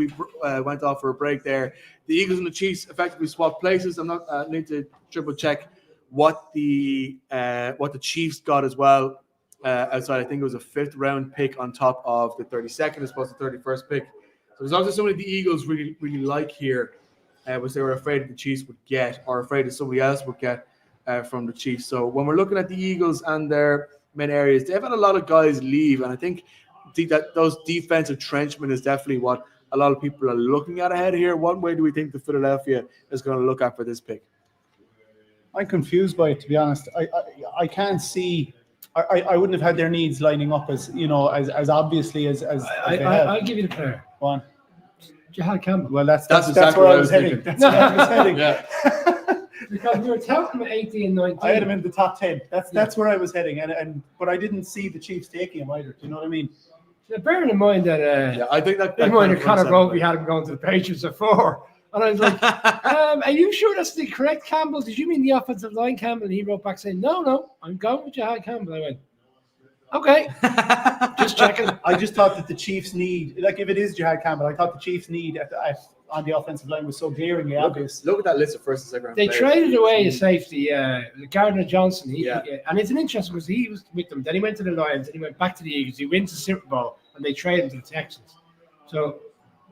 went off for a break there, the Eagles and the Chiefs effectively swapped places. I'm not need to triple check what the Chiefs got as well. Outside, I think it was a 5th round pick on top of the 32nd as opposed to the 31st pick. So there's also somebody the Eagles really like here, which they were afraid the Chiefs would get, or afraid that somebody else would get from the Chiefs. So when we're looking at the Eagles and their main areas, they've had a lot of guys leave, and I think that those defensive trenchmen is definitely what a lot of people are looking at ahead here. What way do we think the Philadelphia is going to look at for this pick? I'm confused by it, to be honest. I can't see. I wouldn't have had their needs lining up as obviously as they have. I'll give you the player. Go on. Jahal Campbell. Well, that's exactly where what I was heading. thinking. That's where I was heading. Yeah. Because we were touting him at 18 and 19. I had him in the top 10. That's where I was heading, but I didn't see the Chiefs taking him either. Do you know what I mean? Now, bearing in mind that Yeah, I think that bearing in mind that kind Connor of Bovey had him going to the Patriots at 4. And I was like, are you sure that's the correct Campbell? Did you mean the offensive line Campbell? And he wrote back saying, no, I'm going with Jahad Campbell. I went, okay, just checking. I just thought that the Chiefs need, like if it is Jahad Campbell, I thought the Chiefs need on the offensive line was so glaringly obvious. Look at that list of first and second round They players. traded away a safety, Gardner Johnson. Yeah. And it's an interesting because he was with them. Then he went to the Lions. Then he went back to the Eagles. He wins the Super Bowl, and they traded him to the Texans. So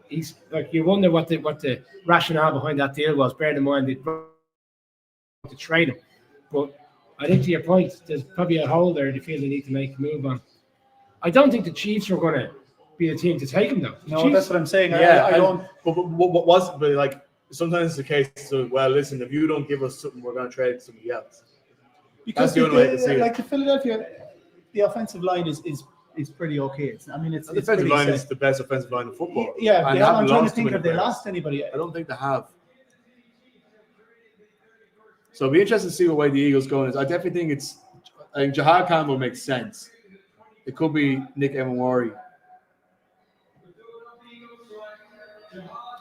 he's like, you wonder what the rationale behind that deal was. Bear in mind they to trade him, but I think to your point, there's probably a hole there. They feel they need to make a move on. I don't think the Chiefs are going to be the team to take him though. No, that's what I'm saying. Yeah, I don't. But like sometimes it's the case. So, well, listen, if you don't give us something, we're going to trade somebody else. Because That's the only way to see it. like the Philadelphia, the offensive line is pretty okay. It's The it's defensive pretty line set. is the best offensive line in football. Yeah, And they, I'm haven't trying to lost too think many have they players. lost anybody. I don't think they have. So it'll be interesting to see what way the Eagles go. I definitely think I think Jahad Campbell makes sense. It could be Nick Emenwari.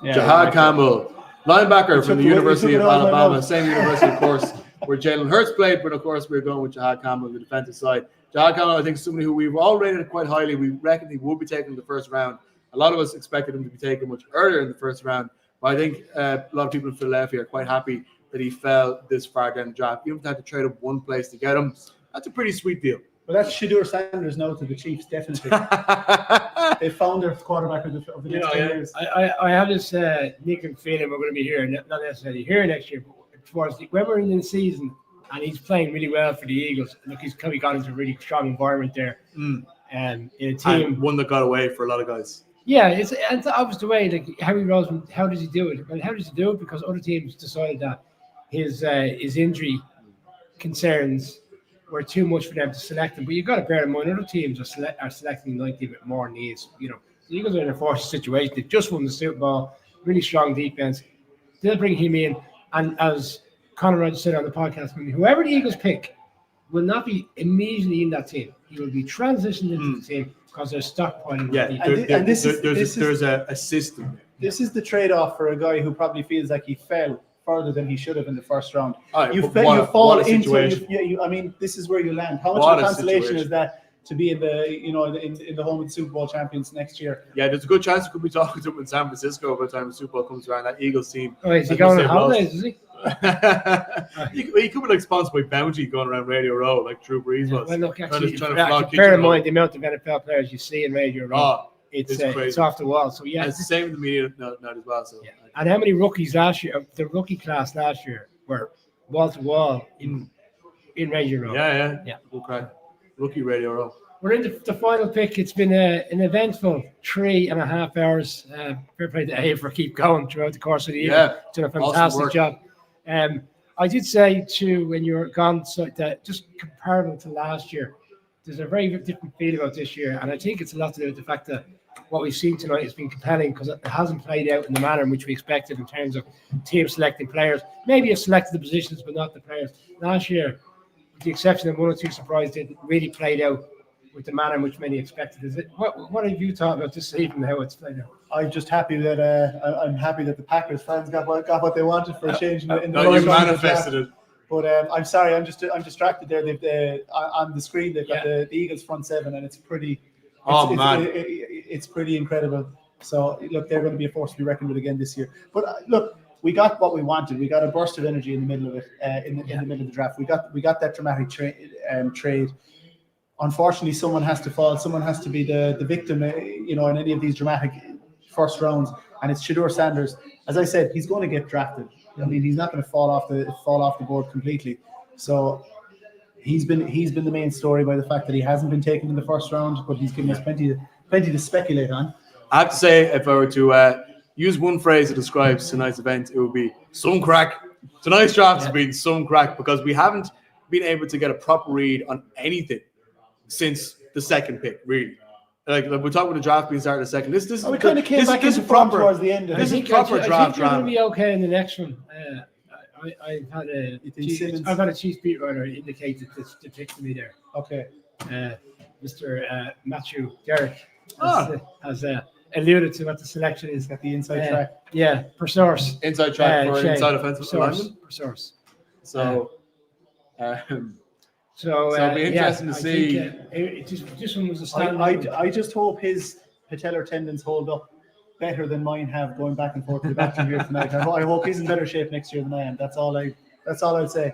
Yeah, Jahad Campbell, linebacker from the took it- University we of took it all Alabama, out. same university, of course, where Jalen Hurts played, but of course we're going with Jahad Campbell on the defensive side. Jahad Campbell, I think, is somebody who we've all rated quite highly. We reckon he would be taken in the first round. A lot of us expected him to be taken much earlier in the first round, but I think a lot of people in Philadelphia are quite happy that he fell this far down the draft. Even if they had to trade up one place to get him, that's a pretty sweet deal. But that's Shadur Sanders now to the Chiefs, definitely. They found their quarterback of the next 10 years. I have this nicking feeling we're going to be here, not necessarily here next year, but towards when we're in the season and he's playing really well for the Eagles. Look, he's probably got into a really strong environment there, in a team. And one that got away for a lot of guys. Yeah, it's obvious the way. Like Harry Roseman, how does he do it? Well, how does he do it? Because other teams decided that his injury concerns were too much for them to select him. But you've got to bear in mind, other teams are selecting 90 a bit more than he is. You know, the Eagles are in a fortunate situation. They've just won the Super Bowl, really strong defense. They'll bring him in, and as Conor Rogers said on the podcast, whoever the Eagles pick will not be immediately in that team. He will be transitioned into the team because they're stockpiling. Yeah, there's a system. This is the trade-off for a guy who probably feels like he fell further than he should have in the first round. All right, You but fall what a into situation. I mean, this is where you land. How much What of a a consolation situation. is that to be in the in the home of the Super Bowl champions next year? Yeah, there's a good chance we could be talking to him in San Francisco by the time the Super Bowl comes around. That Eagles team. Oh, is he Like going you on said, Ross. holidays? Is he? he could be like sponsored by Bounty going around Radio Row like Drew Brees was. Well, look, Trying actually, to flog bear in Kitchen mind the amount of NFL players you see in Radio Row. Oh, it's crazy. it's off the wall. So yeah, And it's the same with the media now as well. So yeah. And how many rookies last year? The rookie class last year were wall to wall in Radio Row. yeah. Good crack. Rookie Radio Row. We're in the final pick. It's been an eventful 3.5 hours. Fair play to Abe for keep going throughout the course of the year. Yeah, Done a awesome fantastic work. job. I did say too when you were gone, so that just comparable to last year, there's a very different feel about this year, and I think it's a lot to do with the fact that what we've seen tonight has been compelling because it hasn't played out in the manner in which we expected in terms of teams selecting players. Maybe have selected the positions, but not the players. Last year, with the exception of one or two surprises, didn't really played out with the manner in which many expected. Is it? What have you thought about this season? How it's played out? I'm just happy that I'm happy that the Packers fans got what they wanted for a change in the No, you first round of the manifested draft. it. But I'm sorry, I'm distracted there. On the screen they've got the Eagles front seven, and it's pretty. It's pretty incredible. So look, they're going to be a force to be reckoned with again this year. But look, we got what we wanted. We got a burst of energy in the middle of it. In the middle of the draft, we got that dramatic trade. Unfortunately, someone has to fall. Someone has to be the victim. In any of these dramatic first rounds, and it's Shadur Sanders. As I said, he's going to get drafted. I mean, he's not going to fall off the board completely. So he's been the main story by the fact that he hasn't been taken in the first round, but he's given us plenty to speculate on. I have to say, if I were to use one phrase that describes tonight's event, it would be some crack. Tonight's draft has been some crack because we haven't been able to get a proper read on anything since the second pick, really. Like we're talking about the draft being started the second. This We kind of came back into form towards the end. This is I proper think draft you're going drama. to be okay in the next one. I've had Simmons? I've had a Chiefs beat writer indicate that this the pick to me there. Okay. Mr. Matthew Derrick has alluded to what the selection is. Got the inside track. Yeah, per source. Inside track for Shane, inside offensive lineman. Per source. So, So it'll be interesting to see. This one was a standout. I just hope his patellar tendons hold up better than mine have going back and forth to the bathroom here tonight. I hope he's in better shape next year than I am. That's all I'd say.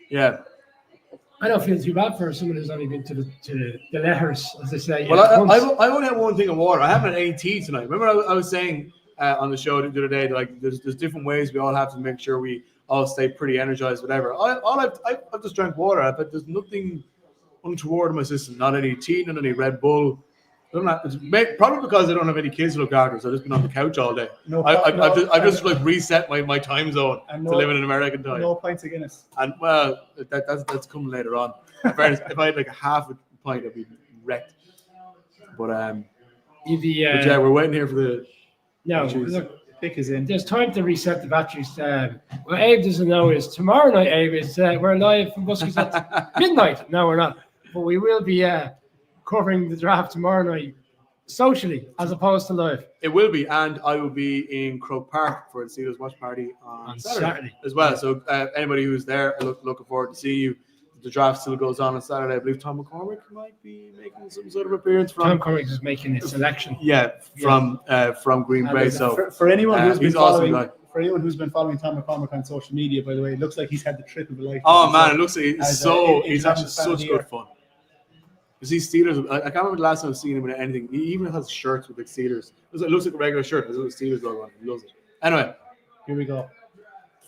Yeah. I don't feel too bad for someone who's only been to the letters, as they say. Well, I only have one thing of water. I haven't had any tea tonight. Remember, I was saying on the show the other day that like there's different ways we all have to make sure we all stay pretty energized, whatever. I've just drank water. There's nothing untoward in my system. Not any tea, not any Red Bull. Probably because I don't have any kids to look after, so I've just been on the couch all day. I've just like reset my time zone to live in an American time. No pints of Guinness. And well, that's coming later on. In fairness, if I had like a half a pint, I'd be wrecked. But yeah, we're waiting here for the. No, batteries. look, Pick is in. there's time to reset the batteries. What Abe doesn't know is tomorrow night, Abe, is we're live from Buskies at midnight. No, we're not. But we will be covering the draft tomorrow night socially as opposed to live. It will be, and I will be in Croke Park for the Steelers watch party on Saturday as well. So anybody who's there, looking forward to seeing you. The draft still goes on Saturday. I believe Tom McCormick might be making some sort of appearance from. Tom McCormick is making his selection. Yeah, from Green Bay. So for anyone who's been awesome following, for anyone who's been following Tom McCormick on social media, by the way, it looks like he's had the trip of a life. Oh man, it looks like he's actually fan such good fun. You see Steelers. I can't remember the last time I've seen him in anything. He even has shirts with the Steelers. It looks like a regular shirt. There's a Steelers logo on it. He loves it. Anyway, Here we go.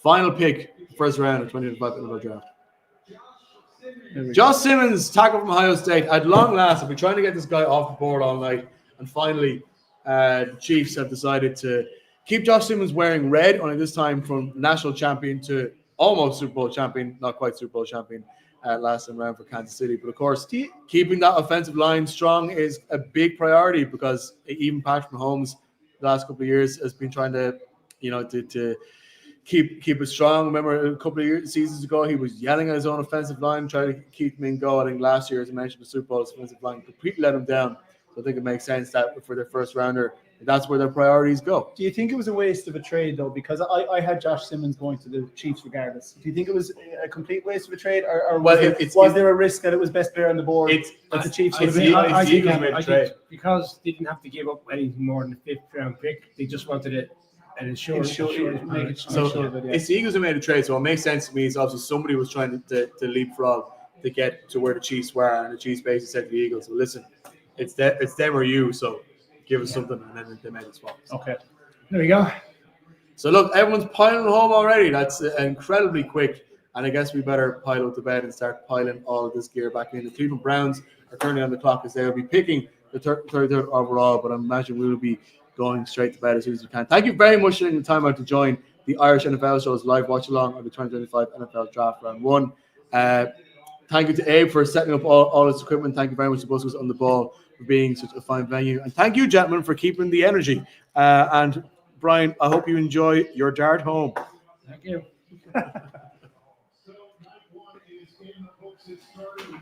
final pick, first round of 2025 NFL draft. Josh Simmons, tackle from Ohio State. At long last, I've been trying to get this guy off the board all night, and finally, the Chiefs have decided to keep Josh Simmons wearing red, only this time from national champion to almost Super Bowl champion, not quite Super Bowl champion, last time around for Kansas City. But of course, keeping that offensive line strong is a big priority because even Patrick Mahomes, the last couple of years, has been trying to, to keep it strong. Remember a couple of seasons ago, he was yelling at his own offensive line, trying to keep him in go. I think last year, as I mentioned, the Super Bowl offensive line completely let him down. So I think it makes sense that for their first rounder, that's where their priorities go. Do you think it was a waste of a trade, though? Because I had Josh Simmons going to the Chiefs regardless. Do you think it was a complete waste of a trade? Or was there a risk that it was best player on the board that the Chiefs would have been? I think because they didn't have to give up anything more than the 5th round pick, they just wanted it and ensure. It's the Eagles who made a trade, so it makes sense to me. It's obviously somebody was trying to leapfrog to get to where the Chiefs were, and the Chiefs basically said to the Eagles, well, listen, it's them or you, so give us something, and then they made it swap. Okay. There we go. So look, everyone's piling home already. That's incredibly quick, and I guess we better pile out the bed and start piling all of this gear back in. The Cleveland Browns are currently on the clock as they will be picking the 33rd overall, but I imagine we will be going straight to bed as soon as we can. Thank you very much for taking the time out to join the Irish NFL Show's live watch along of the 2025 NFL Draft Round 1. Thank you to Abe for setting up all his equipment. Thank you very much to Buskers on the ball for being such a fine venue. And thank you, gentlemen, for keeping the energy. And Brian, I hope you enjoy your dart home. Thank you. So, night one is in the books. It started.